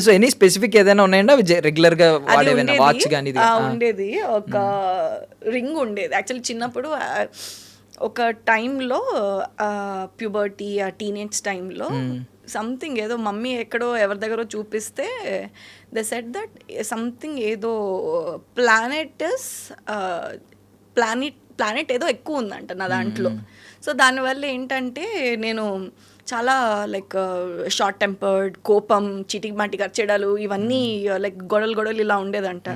సో ఎనీ స్పెసిఫిక్ ఏదైనా ఉన్నాయండి అవి రెగ్యులర్ గా వాడేవైనా? వాచ్ కానీ ఉండేది, ఒక రింగ్ ఉండేది. యాక్చువల్లీ చిన్నప్పుడు ఒక టైంలో ప్యూబర్టీ, ఆ టీనేజ్ టైంలో సంథింగ్ ఏదో మమ్మీ ఎక్కడో ఎవరి దగ్గర చూపిస్తే దే సెడ్ దట్ సంథింగ్ ఏదో ప్లానెట్ ఏదో ఎక్కువ ఉందంట నా దాంట్లో. సో దానివల్ల ఏంటంటే నేను చాలా లైక్ షార్ట్ టెంపర్డ్, కోపం, చిటికి మాటికి అర్చేడాలు, ఇవన్నీ లైక్ గొడవలు ఇలా ఉండేదంట.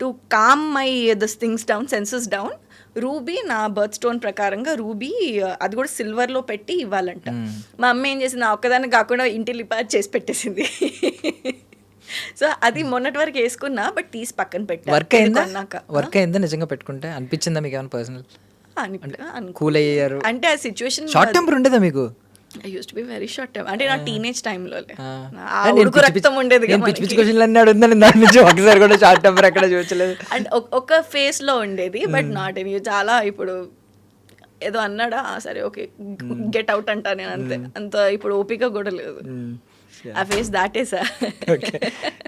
To calm my this things down, senses down, ruby నా బర్త్ స్టోన్ ప్రకారంగా రూబీ అది కూడా సిల్వర్లో పెట్టి ఇవ్వాలంట. మా అమ్మ ఏం చేసింది, నా ఒక్కదాన్ని కాకుండా ఇంటి లిపార్ చేసి పెట్టేసింది. సో అది మొన్నటి వరకు వేసుకున్నా, బట్ తీసి పక్కన పెట్టా. వర్క్ అయిందా నిజంగా పెట్టుకుంటే? అనిపించిందా మీకు ఏమైనా పర్సనల్? కూల్ అయ్యారు అంటే ఆ సిచ్యువేషన్. షార్ట్ టెంపర్ ఉండేదా మీకు? I use to be very short time, అంటే నా టీనేజ్ టైంలో ఉడుకు రక్తం ఉండేది. పిచ్చి క్వశ్చన్లు అన్నీ అడుగుతాను, దాని నుంచి ఒకసారి కూడా షార్ట్ టెంపర్ ఎక్కడ చూడలేదు. అండ్ ఒక ఫేస్ లో ఉండేది, బట్ నాట్ ఎనీ. చాలా ఇప్పుడు ఏదో అన్నాడా, సరే ఓకే గెట్ అవుట్ అంటా నేను, అంతే. అంత ఇప్పుడు ఓపిక కూడా లేదు. ఆ ఫేస్ దాటేసా.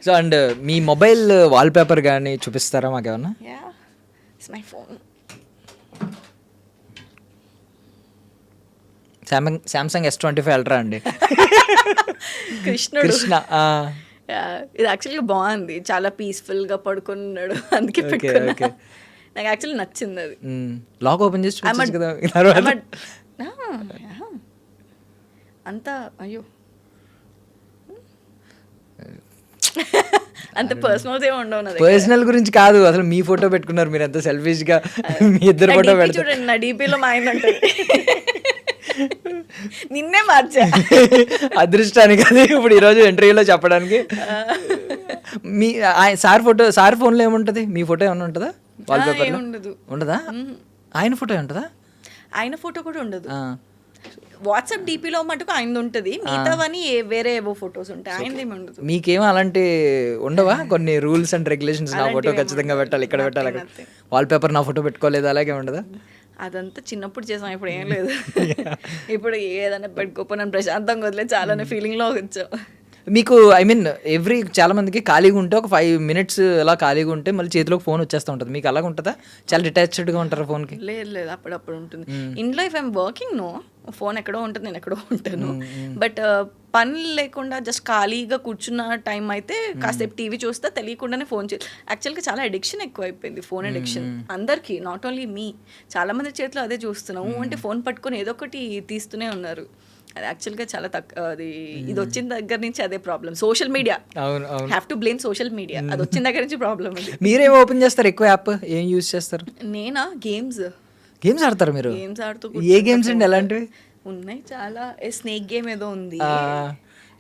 సో అండ్ మీ మొబైల్ వాల్ పేపర్ కానీ చూపిస్తారా మాకేమన్నా? యా, it's my phone. Samsung S25 ultra అండి. కృష్ణ. ఇది యాక్చువల్గా బాగుంది, చాలా పీస్ఫుల్గా పడుకున్నాడు, అందుకే పెట్టుకున్నా. నాకు యాక్చువల్లీ నచ్చింది అది. లాక్ ఓపెన్ చేసి అంతా అయ్యో అంత పర్సనల్స్ ఏమి ఉండవు. పర్సనల్ గురించి కాదు, అసలు మీ ఫోటో పెట్టుకున్నారు మీరు, ఎంత సెల్ఫిష్ గా మీ ఇద్దరు ఫోటో పెడతారు. చూడండి, నా డీపీలో మా ఆయన ఉంటుంది. నిన్నే మార్చా. అదృష్టానికి అది ఇప్పుడు ఈరోజు ఇంటర్వ్యూలో చెప్పడానికి. మీ సార్ ఫోన్లో ఏముంటుంది? మీ ఫోటో ఏమన్నా ఉంటుందా వాల్ పేపర్లో? ఉండదా? ఆయన ఫోటో ఉంటుందా? ఆయన ఫోటో కూడా ఉండదు. వాట్సాప్ డీపీలో మటుకు ఆయనది ఉంటుంది, మిగతావని వేరే ఏవో ఫొటోస్ ఉంటాయి, ఆయనది ఏమి ఉండదు. మీకేమో అలాంటి ఉండవా కొన్ని రూల్స్ అండ్ రెగ్యులేషన్స్? నా ఫోటో ఖచ్చితంగా పెట్టాలి, ఇక్కడ పెట్టాలి, వాల్ పేపర్ నా ఫోటో పెట్టుకోలేదు, అలాగే ఉండదా? అదంతా చిన్నప్పుడు చేసాం, ఇప్పుడు ఏం లేదు. ఇప్పుడు ఏదైనా పెట్టుకోపోయినా ప్రశాంతంగా వదిలే చాలానే ఫీలింగ్లో వచ్చాం. మీకు ఐ మీన్ చాలా మందికి ఖాళీగా ఉంటే ఒక 5 minutes అలా ఖాళీగా ఉంటే మళ్ళీ చేతిలోకి ఫోన్ వచ్చేస్తూ ఉంటుంది, మీకు అలాగ ఉంటుందా? చాలా డిటాచ్డ్గా ఉంటారు ఫోన్కి? లేదు, అప్పుడప్పుడు ఉంటుంది. ఇంట్లో if I'm working no, phone ఎక్కడో ఉంటుంది, నేను ఎక్కడో ఉంటాను. బట్ పని లేకుండా జస్ట్ ఖాళీగా కూర్చున్న టైం అయితే కాసేపు టీవీ చూస్తే తెలియకుండానే ఫోన్ యాక్చువల్గా చాలా అడిక్షన్ ఎక్కువ అయిపోయింది, ఫోన్ అడిక్షన్ అందరికీ, నాట్ ఓన్లీ మీ. చాలా మంది చేతిలో అదే చూస్తున్నాము, అంటే ఫోన్ పట్టుకొని ఏదో ఒకటి తీస్తూనే ఉన్నారు. అది యాక్చువల్గా చాలా తక్కువ. అది ఇది వచ్చిన దగ్గర నుంచి అదే problem, social media. Have to blame social media, అది వచ్చిన దగ్గర నుంచి ప్రాబ్లం. మీరేం ఓపెన్ చేస్తారు ఎక్కువ యాప్? ఏం యూజ్ చేస్తారు? నేనా గేమ్స్ ఆడతారు మీరు? గేమ్స్ ఆడుతూ. ఏ గేమ్స్ అండి? ఎలాంటివి ఉన్నాయి? చాలా. స్నేక్ గేమ్ ఏదో ఉంది.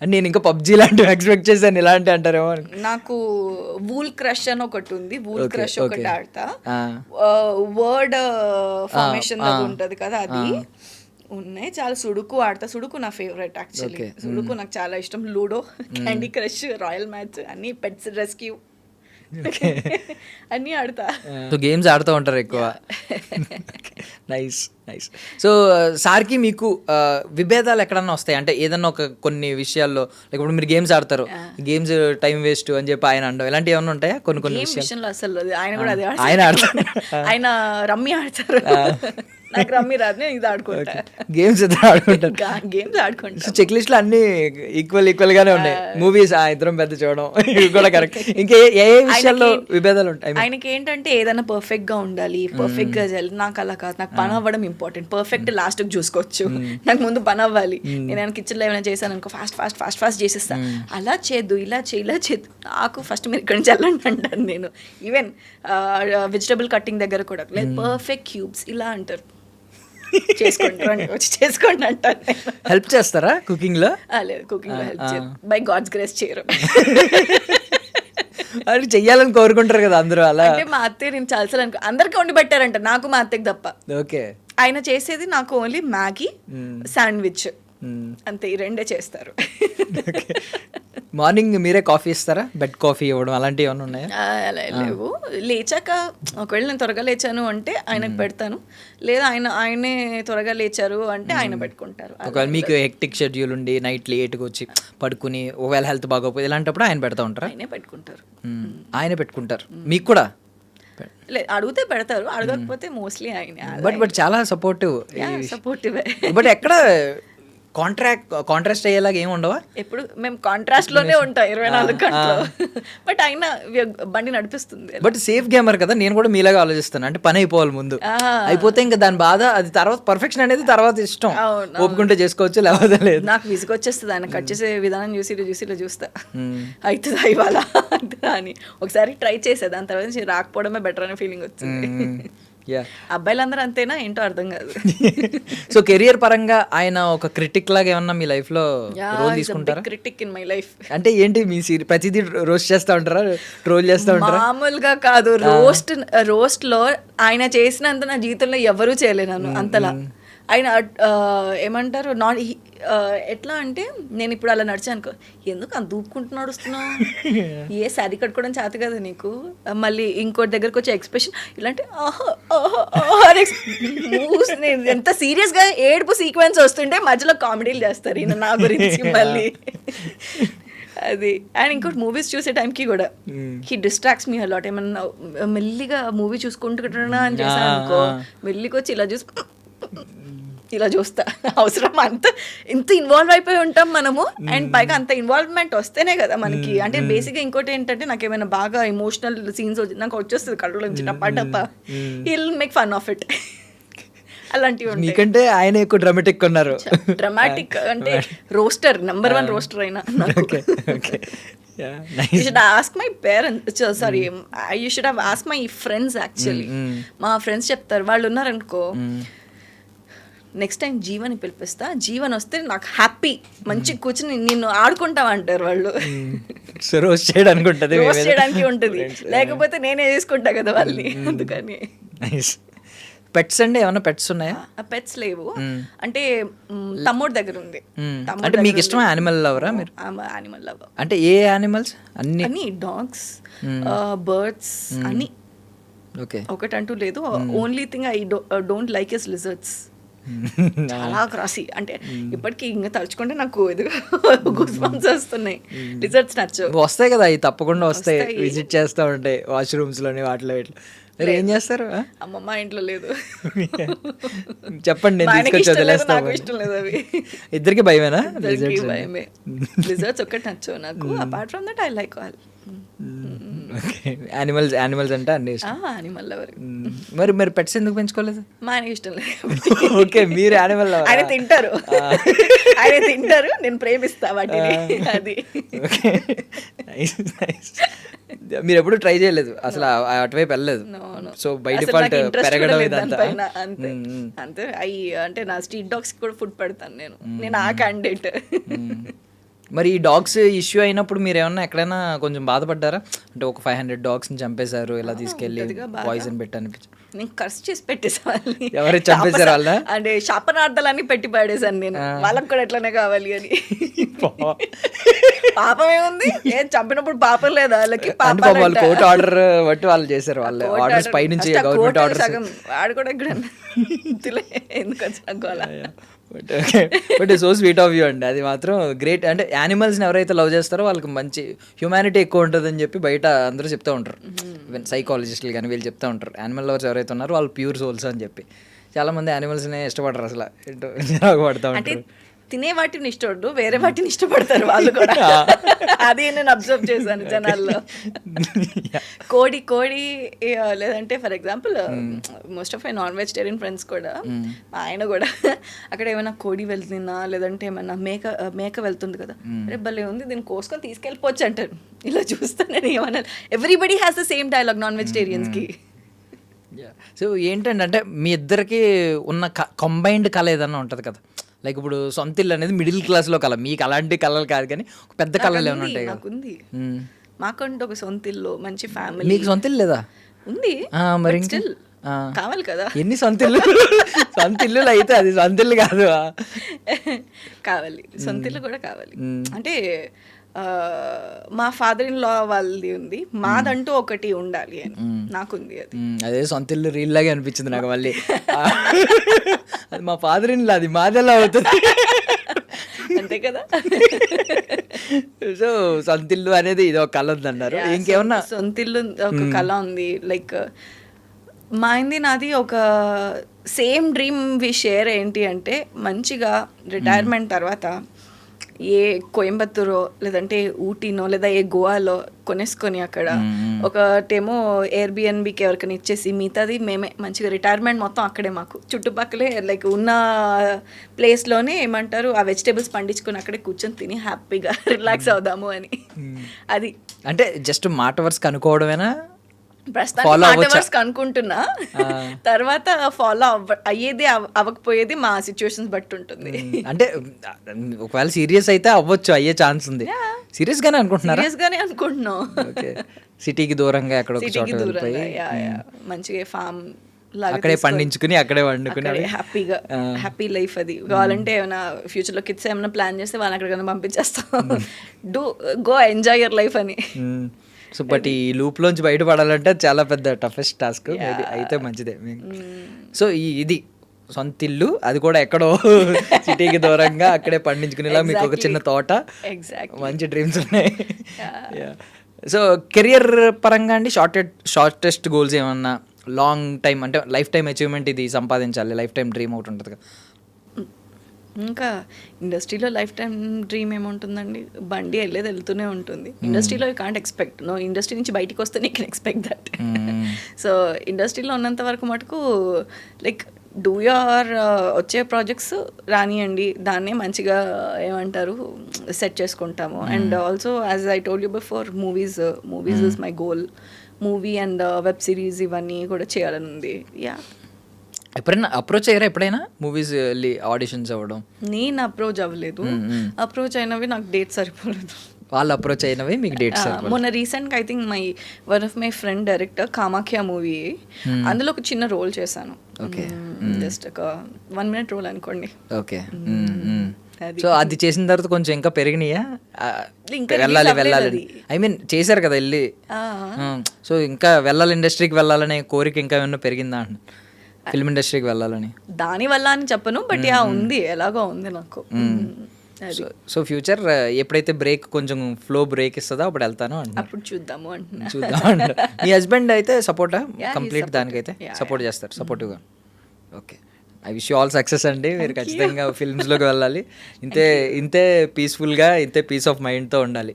నేను ఇంకా పబ్జీ లాంటివి ఎక్స్పెక్ట్ చేశాను, ఇలాంటి అంటారేమో. నాకు వూల్ క్రష్ అని ఒకటి ఉంది, వూల్ క్రష్ ఒకటి ఆడతా. వర్డ్ ఫార్మేషన్ ఉంటది కదా, అది ఉన్నాయి. చాలా. సుడుకు ఆడతా, సుడుకు నా ఫేవరెట్ యాక్చువల్లీ. సుడుకు నాకు చాలా ఇష్టం. Ludo, candy crush, royal match, అన్ని పెట్స్ రెస్క్యూ అన్నీ ఆడతా. సో గేమ్స్ ఆడుతూ ఉంటారు ఎక్కువ. నైస్. సో సార్కి మీకు విభేదాలు ఎక్కడన్నా వస్తాయి అంటే, ఏదన్నా ఒక కొన్ని విషయాల్లో, ఇప్పుడు మీరు గేమ్స్ ఆడతారు, గేమ్స్ టైం వేస్ట్ అని చెప్పి ఆయన అనడం, ఇలాంటివి ఏమైనా ఉంటాయా? కొన్ని విషయాల్లో అసలు ఆయన కూడా అదే ఆయన ఆడతారు. ఆయన రమ్మీ ఆడతారు, నాకు రమ్మీ రాదు, నేను ఇది ఆడుకుంటా. గేమ్స్ ఇద్దరు ఆడుకుంటారు. గేమ్స్ ఆడుకుంటా. సో చెక్ లిస్ట్ లో అన్ని ఈక్వల్ గానే ఉన్నాయి. మూవీస్ ఇద్దరం పెద్ద చూడడం ఇవి కూడా కరెక్ట్. ఇంకా ఏ విషయాల్లో విభేదాలు ఉంటాయి? ఆయనకి ఏంటంటే ఏదైనా పర్ఫెక్ట్ గా ఉండాలి, పర్ఫెక్ట్ గా చేయాలి. నాకు అలా కాదు, నాకు పని అవ్వడం ఇంపార్టెంట్. పర్ఫెక్ట్ లాస్ట్ కి చూసుకోవచ్చు, నాకు ముందు పని అవ్వాలి. నేను కిచెన్ లో ఏమైనా చేశాను అనుకో ఫాస్ట్ చేసేస్తా. అలా చేద్దు, ఇలా చేయద్దు, నాకు ఫస్ట్ మీరు ఇక్కడి నుంచి వెళ్ళండి అంటాను నేను. ఈవెన్ వెజిటబుల్ కటింగ్ దగ్గర కూడా లేదు, పర్ఫెక్ట్ క్యూబ్స్ ఇలా అంటారు. చేసుకోండి అంటారు. హెల్ప్ చేస్తారా కుకింగ్ లో? లేదు, కుకింగ్ లో హెల్ప్ చేయరు, బై గాడ్స్ గ్రేస్ చేయరు. అది చెయ్యాలని కోరుకుంటారు కదా అందరూ. అలా అంటే మా అత్తయ్య నేను చాలాసార్లు అనుకో అందరికి వండి పెట్టారంట, నాకు మా అత్తయ్యకి తప్ప. ఓకే. ఆయన చేసేది నాకు ఓన్లీ మ్యాగీ, శాండ్విచ్, అంతే, ఈ రెండే చేస్తారు. మార్నింగ్ మీరే కాఫీ ఇస్తారా? బెడ్ కాఫీ ఇవ్వడం అలాంటివి ఏమైనా ఉన్నాయా? అలా లేవు. లేచాక ఒకవేళ నేను త్వరగా లేచాను అంటే ఆయనకు పెడతాను, లేదా ఆయనే త్వరగా లేచారు అంటే ఆయన పెట్టుకుంటారు. ఒకవేళ మీకు హెక్టిక్ షెడ్యూల్ ఉండి నైట్ లేట్గా వచ్చి పడుకుని ఒకవేళ హెల్త్ బాగోపోతే ఇలాంటప్పుడు ఆయన పెడతా ఉంటారా? ఆయనే పెట్టుకుంటారు. ఆయన పెట్టుకుంటారు. మీకు కూడా లేదు, అడిగితే పెడతారు, అడగకపోతే మోస్ట్లీ ఆయన. బట్ చాలా సపోర్టివ్. బట్ ఎక్కడ కాంట్రాస్ట్ అయ్యేలాగా ఏమి ఉండవా? ఎప్పుడు మేము కాంట్రాస్ట్ లోనే ఉంటాం 24 గంటలు. బట్ అయినా బండి నడిపిస్తుంది. బట్ సేఫ్ గేమర్ కదా, నేను కూడా మీలాగా ఆలోచిస్తాను. అంటే పని అయిపోవాలి ముందు, అయిపోతే ఇంకా దాని బాధ అది తర్వాత. పర్ఫెక్షన్ అనేది తర్వాత ఇష్టం, ఒప్పుకుంటే చేసుకోవచ్చు, లేకపోతే లేదు. నాకు విసుగొచ్చేస్తుంది ఆయన కట్ చేసే విధానం చూసి చూస్తా, అవుతుందా ఇవాళ అని. ఒకసారి ట్రై చేసా, దాని తర్వాత రాకపోవడమే బెటర్ అనే ఫీలింగ్ వచ్చింది. అబ్బాయిలందరూ అంతేనా ఏంటో అర్థం కాదు. సో కెరియర్ పరంగా ఆయన ఒక క్రిటిక్ లాగా ఏమన్నా మీ లైఫ్ లో రోల్ తీసుకుంటారా? క్రిటిక్ ఇన్ మై లైఫ్ అంటే ఏంటి, మీ ప్రతిదీ రోస్ట్ చేస్తా ఉంటారా, ట్రోల్ చేస్తా ఉంటారా? మామూలుగా కాదు, రోస్ట్ లో ఆయన చేసినంత నా జీవితంలో ఎవరూ చేయలేను అంతలా. ఆయన ఏమంటారు, ఎట్లా అంటే నేను ఇప్పుడు అలా నడిచాను అనుకో, ఎందుకు అంత దూపుకుంటూ నడుస్తున్నావు, ఏ శారీ కట్టుకోవడం చేత కదా నీకు, మళ్ళీ ఇంకోటి దగ్గరకు వచ్చే ఎక్స్ప్రెషన్ ఇలాంటి ఎంత సీరియస్గా ఏడుపు సీక్వెన్స్ వస్తుంటే మధ్యలో కామెడీలు చేస్తారు ఈయన నా గురించి మళ్ళీ. అది. అండ్ ఇంకోటి మూవీస్ చూసే టైంకి కూడా హీ డిస్ట్రాక్ట్స్ మీ అలాట్. ఏమన్నా మెల్లిగా మూవీ చూసుకుంటున్నా అని చేశాను అనుకో, మెల్లిగా వచ్చి ఇలా చూస్తా. అవసరం ఇంత ఇన్వాల్వ్ అయిపోయి ఉంటాం మనము. అండ్ పైగా అంత ఇన్వాల్వ్మెంట్ వస్తేనే కదా మనకి. అంటే బేసిక్గా ఇంకోటి ఏంటంటే, నాకు ఏమైనా బాగా ఎమోషనల్ సీన్స్ నాకు వచ్చేస్తుంది కళ్ళ నుంచి టప్ప he'll make fun of it. అలాంటివి మీకంటే ఆయన ఎక్కువ డ్రామాటిక్ ఉన్నారు. డ్రామాటిక్ అంటే రోస్టర్, నెంబర్ 1 రోస్టర్ అయినా. You should ask my parents, sorry, you should have asked my friends actually. మా ఫ్రెండ్స్ చెప్తారు, వాళ్ళు ఉన్నారనుకో, నెక్స్ట్ టైం జీవని పిలిపిస్తా, జీవన్ వస్తే నాకు హ్యాపీ, మంచి కూర్చుని నిన్ను ఆడుకుంటాం అంటారు వాళ్ళు. రోస్ట్ చేయడానికి ఉంటుంది, లేకపోతే నేనే చేసుకుంటా కదా వాళ్ళని. అందుకని. పెట్స్ అండి, ఏమన్నా పెట్స్ ఉన్నాయా? పెట్స్ లేవు. అంటే తమ్ముడు దగ్గర ఉంది. అంటే మీకు ఇష్టం యానిమల్ లవరా మీరు? Animal lover. అంటే ఏ యానిమల్స్? అన్ని డాగ్స్, బర్డ్స్, అన్ని. ఓకే, ఒకటంటూ లేదు. Only thing I don't like is lizards. చాలా క్రాసీ. అంటే ఇప్పటికీ ఇంకా తలుచుకుంటే నాకు గూస్ బంప్స్ వస్తున్నాయి. లిజర్డ్స్ నచ్చవు. వస్తాయి కదా, అవి తప్పకుండా వస్తాయి, విజిట్ చేస్తూ ఉంటాయి వాష్రూమ్స్ లోని వాటిలో. మీరు ఏం చేస్తారు? అమ్మమ్మ ఇంట్లో లేదు. చెప్పండి, నాకు ఇష్టం లేదు అవి. ఇద్దరికి భయమేనా? భయమే. లిజర్డ్స్ ఒక్కటి నచ్చవు నాకు. Apart from that I like all. Animals అంటే అన్ని ఇష్టం. Animal lover. మరి పెట్స్ ఎందుకు పెంచుకోలేదు? మా ఆయనకి ఇష్టం లేదు. ఓకే, మీరు యానిమల్ లవర్. ఆయన తింటారు, నేను ప్రేమిస్తా వాటిని. అది. మీరు ఎప్పుడు ట్రై చేయలేదు అసలు, అటువైపు వెళ్ళలేదు? సో బై డిఫాల్ట్ పెరగడం అంతే. అంటే నా స్ట్రీట్ డాగ్స్ కూడా ఫుడ్ పెడతాను నేను ఆ క్యాండిడేట్. మరి ఈ డాగ్స్ ఇష్యూ అయినప్పుడు మీరు ఏమన్నా ఎక్కడైనా కొంచెం బాధపడ్డారా? అంటే ఒక 500 dogs ని చంపేశారు, ఇలా తీసుకెళ్ళి పాయిజన్ పెట్టి అనిపించి. నేను ఖర్చు చేసి పెట్టేసాను. ఎవరు చంపేశారు వాళ్ళ? అంటే శాపనార్థాలన్నీ పెట్టి పడేసాను నేను, వాళ్ళకి కూడా ఎట్లనే కావాలి అని. పాపం ఏముంది, ఏం చంపినప్పుడు పాపం లేదా వాళ్ళకి? వాళ్ళు కోర్టు ఆర్డర్ బట్టి వాళ్ళు చేశారు, వాళ్ళ ఆర్డర్స్ పై నుంచి గవర్నమెంట్ ఆర్డర్స్. వాడు కూడా ఇక్కడ ఎందుకు వచ్చాను అలా. But so sweet of you అండి, అది మాత్రం గ్రేట్. అంటే యానిమల్స్ని ఎవరైతే లవ్ చేస్తారో వాళ్ళకి మంచి హ్యూమానిటీ ఎక్కువ ఉంటుందని చెప్పి బయట అందరూ చెప్తూ ఉంటారు. సైకాలజిస్టులు కానీ వీళ్ళు చెప్తూ ఉంటారు, యానిమల్ లవర్స్ ఎవరైతే ఉన్నారో వాళ్ళు ప్యూర్ సోల్స్ అని చెప్పి. చాలా మంది యానిమల్స్ని ఇష్టపడరు అసలు, ఏంటో చిరాకు పడతా అంటే ఉంటారు. తినే వాటిని ఇష్టపడు, వేరే వాటిని ఇష్టపడతారు వాళ్ళు కూడా. అదే నేను అబ్జర్వ్ చేశాను జనాల్లో. కోడి లేదంటే for example most of my non vegetarian friends కూడా, మా ఆయన కూడా అక్కడ ఏమైనా కోడి వెళ్తున్నా లేదంటే ఏమైనా మేక వెళ్తుంది కదా, రేపు భలే ఉంది దీన్ని కోసుకొని తీసుకెళ్ళిపోవచ్చు అంటారు. ఇలా చూస్తే నేను ఏమన్నా, everybody has the same dialogue non వెజిటేరియన్స్కి. సో ఏంటంటే అంటే మీ ఇద్దరికి ఉన్న కంబైన్డ్ కళ ఏదన్నా ఉంటుంది కదా, లైక్ ఇప్పుడు సొంత ఇల్లు అనేది మిడిల్ క్లాస్లో కళ, మీకు అలాంటి కళలు కాదు కానీ ఒక పెద్ద కళలు ఏమైనా ఉంటాయి కదా. నాకుంది, మాకంటూ ఒక సొంత ఇల్లు, మంచి ఫ్యామిలీ. మీకు సొంత ఇల్లు లేదా? ఉంది మరి స్టిల్ కావాలి కదా. ఎన్ని సొంత ఇల్లు? సొంత ఇల్లు అయితే అది సొంత ఇల్లు కాదు. కావాలి, సొంత ఇల్లు కూడా కావాలి. అంటే మా ఫాదర్ ఇన్ లా వాళ్ళది ఉంది, మాదంటూ ఒకటి ఉండాలి అని నాకుంది. అది అదే సొంత ఇల్లు రీల్ లాగే అనిపించింది నాకు మళ్ళీ. అది మా ఫాదర్ ఇన్ లా, అది మాదెలా అవుతుంది? అంతే కదా. సో సొంత ఇల్లు అనేది ఇది ఒక కళ ఉందన్నారు. ఇంకేమన్నా సొంత ఇల్లు ఒక కళ ఉంది. లైక్ మా అయింది నాది ఒక సేమ్ డ్రీమ్ వి షేర్. ఏంటి అంటే మంచిగా రిటైర్మెంట్ తర్వాత ఏ కోయంబత్తూరో లేదంటే ఊటీనో లేదా ఏ గోవాలో కొనేసుకొని అక్కడ ఒకటేమో ఎయిర్బిఎన్బికి ఎవరికైనా ఇచ్చేసి మిగతాది మేమే మంచిగా రిటైర్మెంట్ మొత్తం అక్కడే, మాకు చుట్టుపక్కలే లైక్ ఉన్న ప్లేస్లోనే ఏమంటారు ఆ వెజిటేబుల్స్ పండించుకొని అక్కడే కూర్చొని తిని హ్యాపీగా రిలాక్స్ అవుదాము అని. అది అంటే జస్ట్ మాట వరుస అనుకోవడమేనా? ప్రస్తుతానికి అనుకుంటున్నా, తర్వాత ఫాలో అయ్యేది అవ్వకపోయేది మా సిచ్యువేషన్స్ బట్టి ఉంటుంది. అంటే ఒకవేళ సీరియస్ అయితే అవ్వచ్చు, అయ్యే ఛాన్స్ ఉంది. సీరియస్ గానే అనుకుంటున్నారా? సీరియస్ గానే అనుకుంటున్నాం. సిటీకి దూరంగా ఎక్కడ మంచిగా ఫామ్ అక్కడే పండించుకుని అక్కడే వండుకుని హ్యాపీగా హ్యాపీ లైఫ్. అది కావాలంటే ఏమైనా ఫ్యూచర్ లో కిడ్స్ ఏమైనా ప్లాన్ చేస్తే వాళ్ళని అక్కడికైనా పంపించేస్తాం. Do go enjoy your life అని. సో బట్ ఈ లూప్లోంచి బయటపడాలంటే చాలా పెద్ద టఫెస్ట్ టాస్క్. అయితే మంచిదే. సో ఇది సొంత ఇల్లు, అది కూడా ఎక్కడో సిటీకి దూరంగా అక్కడే పండించుకునేలా మీకు ఒక చిన్న తోట, మంచి డ్రీమ్స్ ఉన్నాయి. సో కెరియర్ పరంగా అండి షార్టెస్ట్ గోల్స్ ఏమన్నా, లాంగ్ టైం అంటే లైఫ్ టైం అచీవ్మెంట్ ఇది సంపాదించాలి, లైఫ్ టైం డ్రీమ్ ఒకటి ఉంటుంది కదా. ఇంకా ఇండస్ట్రీలో లైఫ్ టైం డ్రీమ్ ఏముంటుందండి, బండి వెళ్తూనే ఉంటుంది. ఇండస్ట్రీలో you can't expect, no industry నుంచి బయటికి వస్తే you can expect that. So ఇండస్ట్రీలో ఉన్నంత వరకు మటుకు లైక్ డూ యువర్ వచ్చే ప్రాజెక్ట్స్ రానియండి, దాన్నే మంచిగా ఏమంటారు సెట్ చేసుకుంటాము. And also as I told you before, movies is my goal. Movie and web series ఇవన్నీ కూడా చేయాలని ఉంది. యా. ఎప్పుడైనా అప్రోచ్ అయ్యారా ఎప్పుడైనా మూవీస్ వెళ్ళి ఆడిషన్స్ అవ్వడం? నేను అప్రోచ్ అవ్వలేదు. అప్రోచ్ అయినవి నాకు డేట్ సరిపోలేదు. వాళ్ళు అప్రోచ్ అయినవి మీకు డేట్ సరిపోలేదు. మొన్న రీసెంట్గా I think one of my friend director Kamakhya movie, అందులో ఒక చిన్న రోల్ చేశాను. ఓకే, జస్ట్ ఒక 1 minute రోల్ అనుకోండి. ఓకే. సో అది చేసిన తర్వాత కొంచెం ఇంకా పెరిగినాయా? వెళ్ళాలి ఐ మీన్ చేశారు కదా వెళ్ళి, సో ఇంకా వెళ్ళాలి, ఇండస్ట్రీకి వెళ్ళాలనే కోరిక ఇంకా ఏమన్నా పెరిగిందా అంట, ఫిల్మ్ ఇండస్ట్రీకి వెళ్ళాలని? దాని వల్ల అని చెప్పను, బట్ ఉంది, ఎలాగో ఉంది నాకు. సో ఫ్యూచర్ ఎప్పుడైతే బ్రేక్ కొంచెం ఫ్లో బ్రేక్ ఇస్తుందో అప్పుడు వెళ్తాను అంటే అప్పుడు చూద్దాము అంటున్నా. చూద్దాం. మీ హస్బెండ్ అయితే సపోర్టా కంప్లీట్ దానికైతే? సపోర్ట్ చేస్తారు, సపోర్టివ్గా. Okay, I wish you all success అండి. మీరు ఖచ్చితంగా ఫిల్మ్స్లోకి వెళ్ళాలి, ఇంతే పీస్ఫుల్గా, ఇంతే పీస్ ఆఫ్ మైండ్తో ఉండాలి.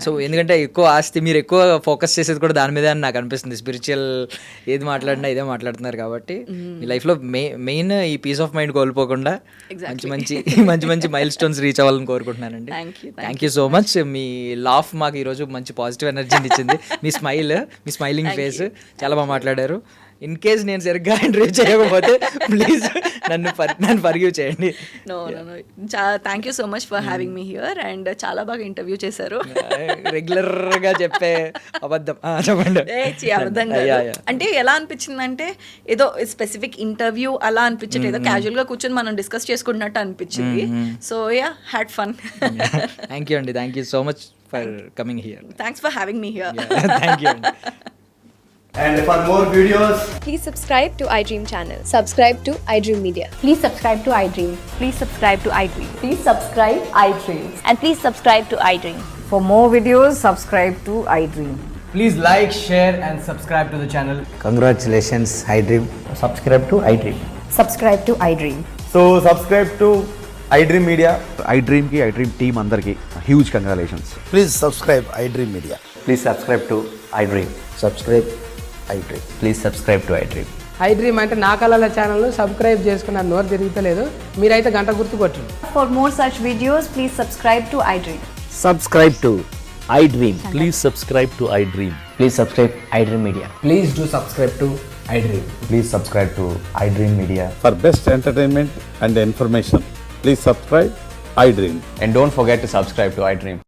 సో ఎందుకంటే ఎక్కువ ఆస్తి, మీరు ఎక్కువ ఫోకస్ చేసేది కూడా దాని మీదే అని నాకు అనిపిస్తుంది. స్పిరిచువల్ ఏది మాట్లాడినా ఇదే మాట్లాడుతున్నారు కాబట్టి మీ లైఫ్లో మెయిన్ ఈ పీస్ ఆఫ్ మైండ్ కోల్పోకుండా మంచి మైల్ స్టోన్స్ రీచ్ అవ్వాలని కోరుకుంటున్నానండి. Thank you so much. Me laugh మాకు ఈరోజు మంచి పాజిటివ్ ఎనర్జీని ఇచ్చింది. మీ స్మైలింగ్ ఫేస్ చాలా బాగా మాట్లాడారు. ఇన్ కేస్ నేను సరిగ్గా ఇంటర్వ్యూ చేయకపోతే ప్లీజ్ నన్ను ఫర్గివ్ చేయండి. No thank you so much for having me here. And చాలా బాగా ఇంటర్వ్యూ చేశారు. రెగ్యులర్గా చెప్పే అబద్ధం చెప్పండి. అబద్ధం అంటే ఎలా అనిపించింది అంటే ఏదో స్పెసిఫిక్ ఇంటర్వ్యూ అలా అనిపించట్లేదు, ఏదో క్యాజువల్గా కూర్చొని మనం డిస్కస్ చేసుకుంటున్నట్టు అనిపించింది. So yeah, had fun. Thank you అండి, thank you so much for coming here. Thanks for having me here. Thank you అండి. And for more videos, please subscribe to iDream channel. Subscribe to iDream Media. Please subscribe to iDream. Please subscribe to iDream. Please subscribe iDream. And please subscribe to iDream. For more videos, subscribe to iDream. please like, share and subscribe to the channel. Congratulations, iDream. Subscribe to iDream. Subscribe to iDream. So subscribe to iDream Media. iDream की iDream team अंदर की huge congratulations. Please subscribe iDream Media. Please subscribe to iDream. Subscribe iDream. Please subscribe to iDream. iDream అంటే నా కళల ఛానల్ను subscribe చేసుకున్న నోరు తిరుగుతలేదు, మీరైతే గంట గుర్తు కొట్టండి. For more such videos, please subscribe to iDream. Subscribe to iDream. Please subscribe to iDream. Please subscribe iDream Media. Please do subscribe to iDream. Please subscribe to iDream Media. For best entertainment and information, please subscribe iDream. And don't forget to subscribe to iDream.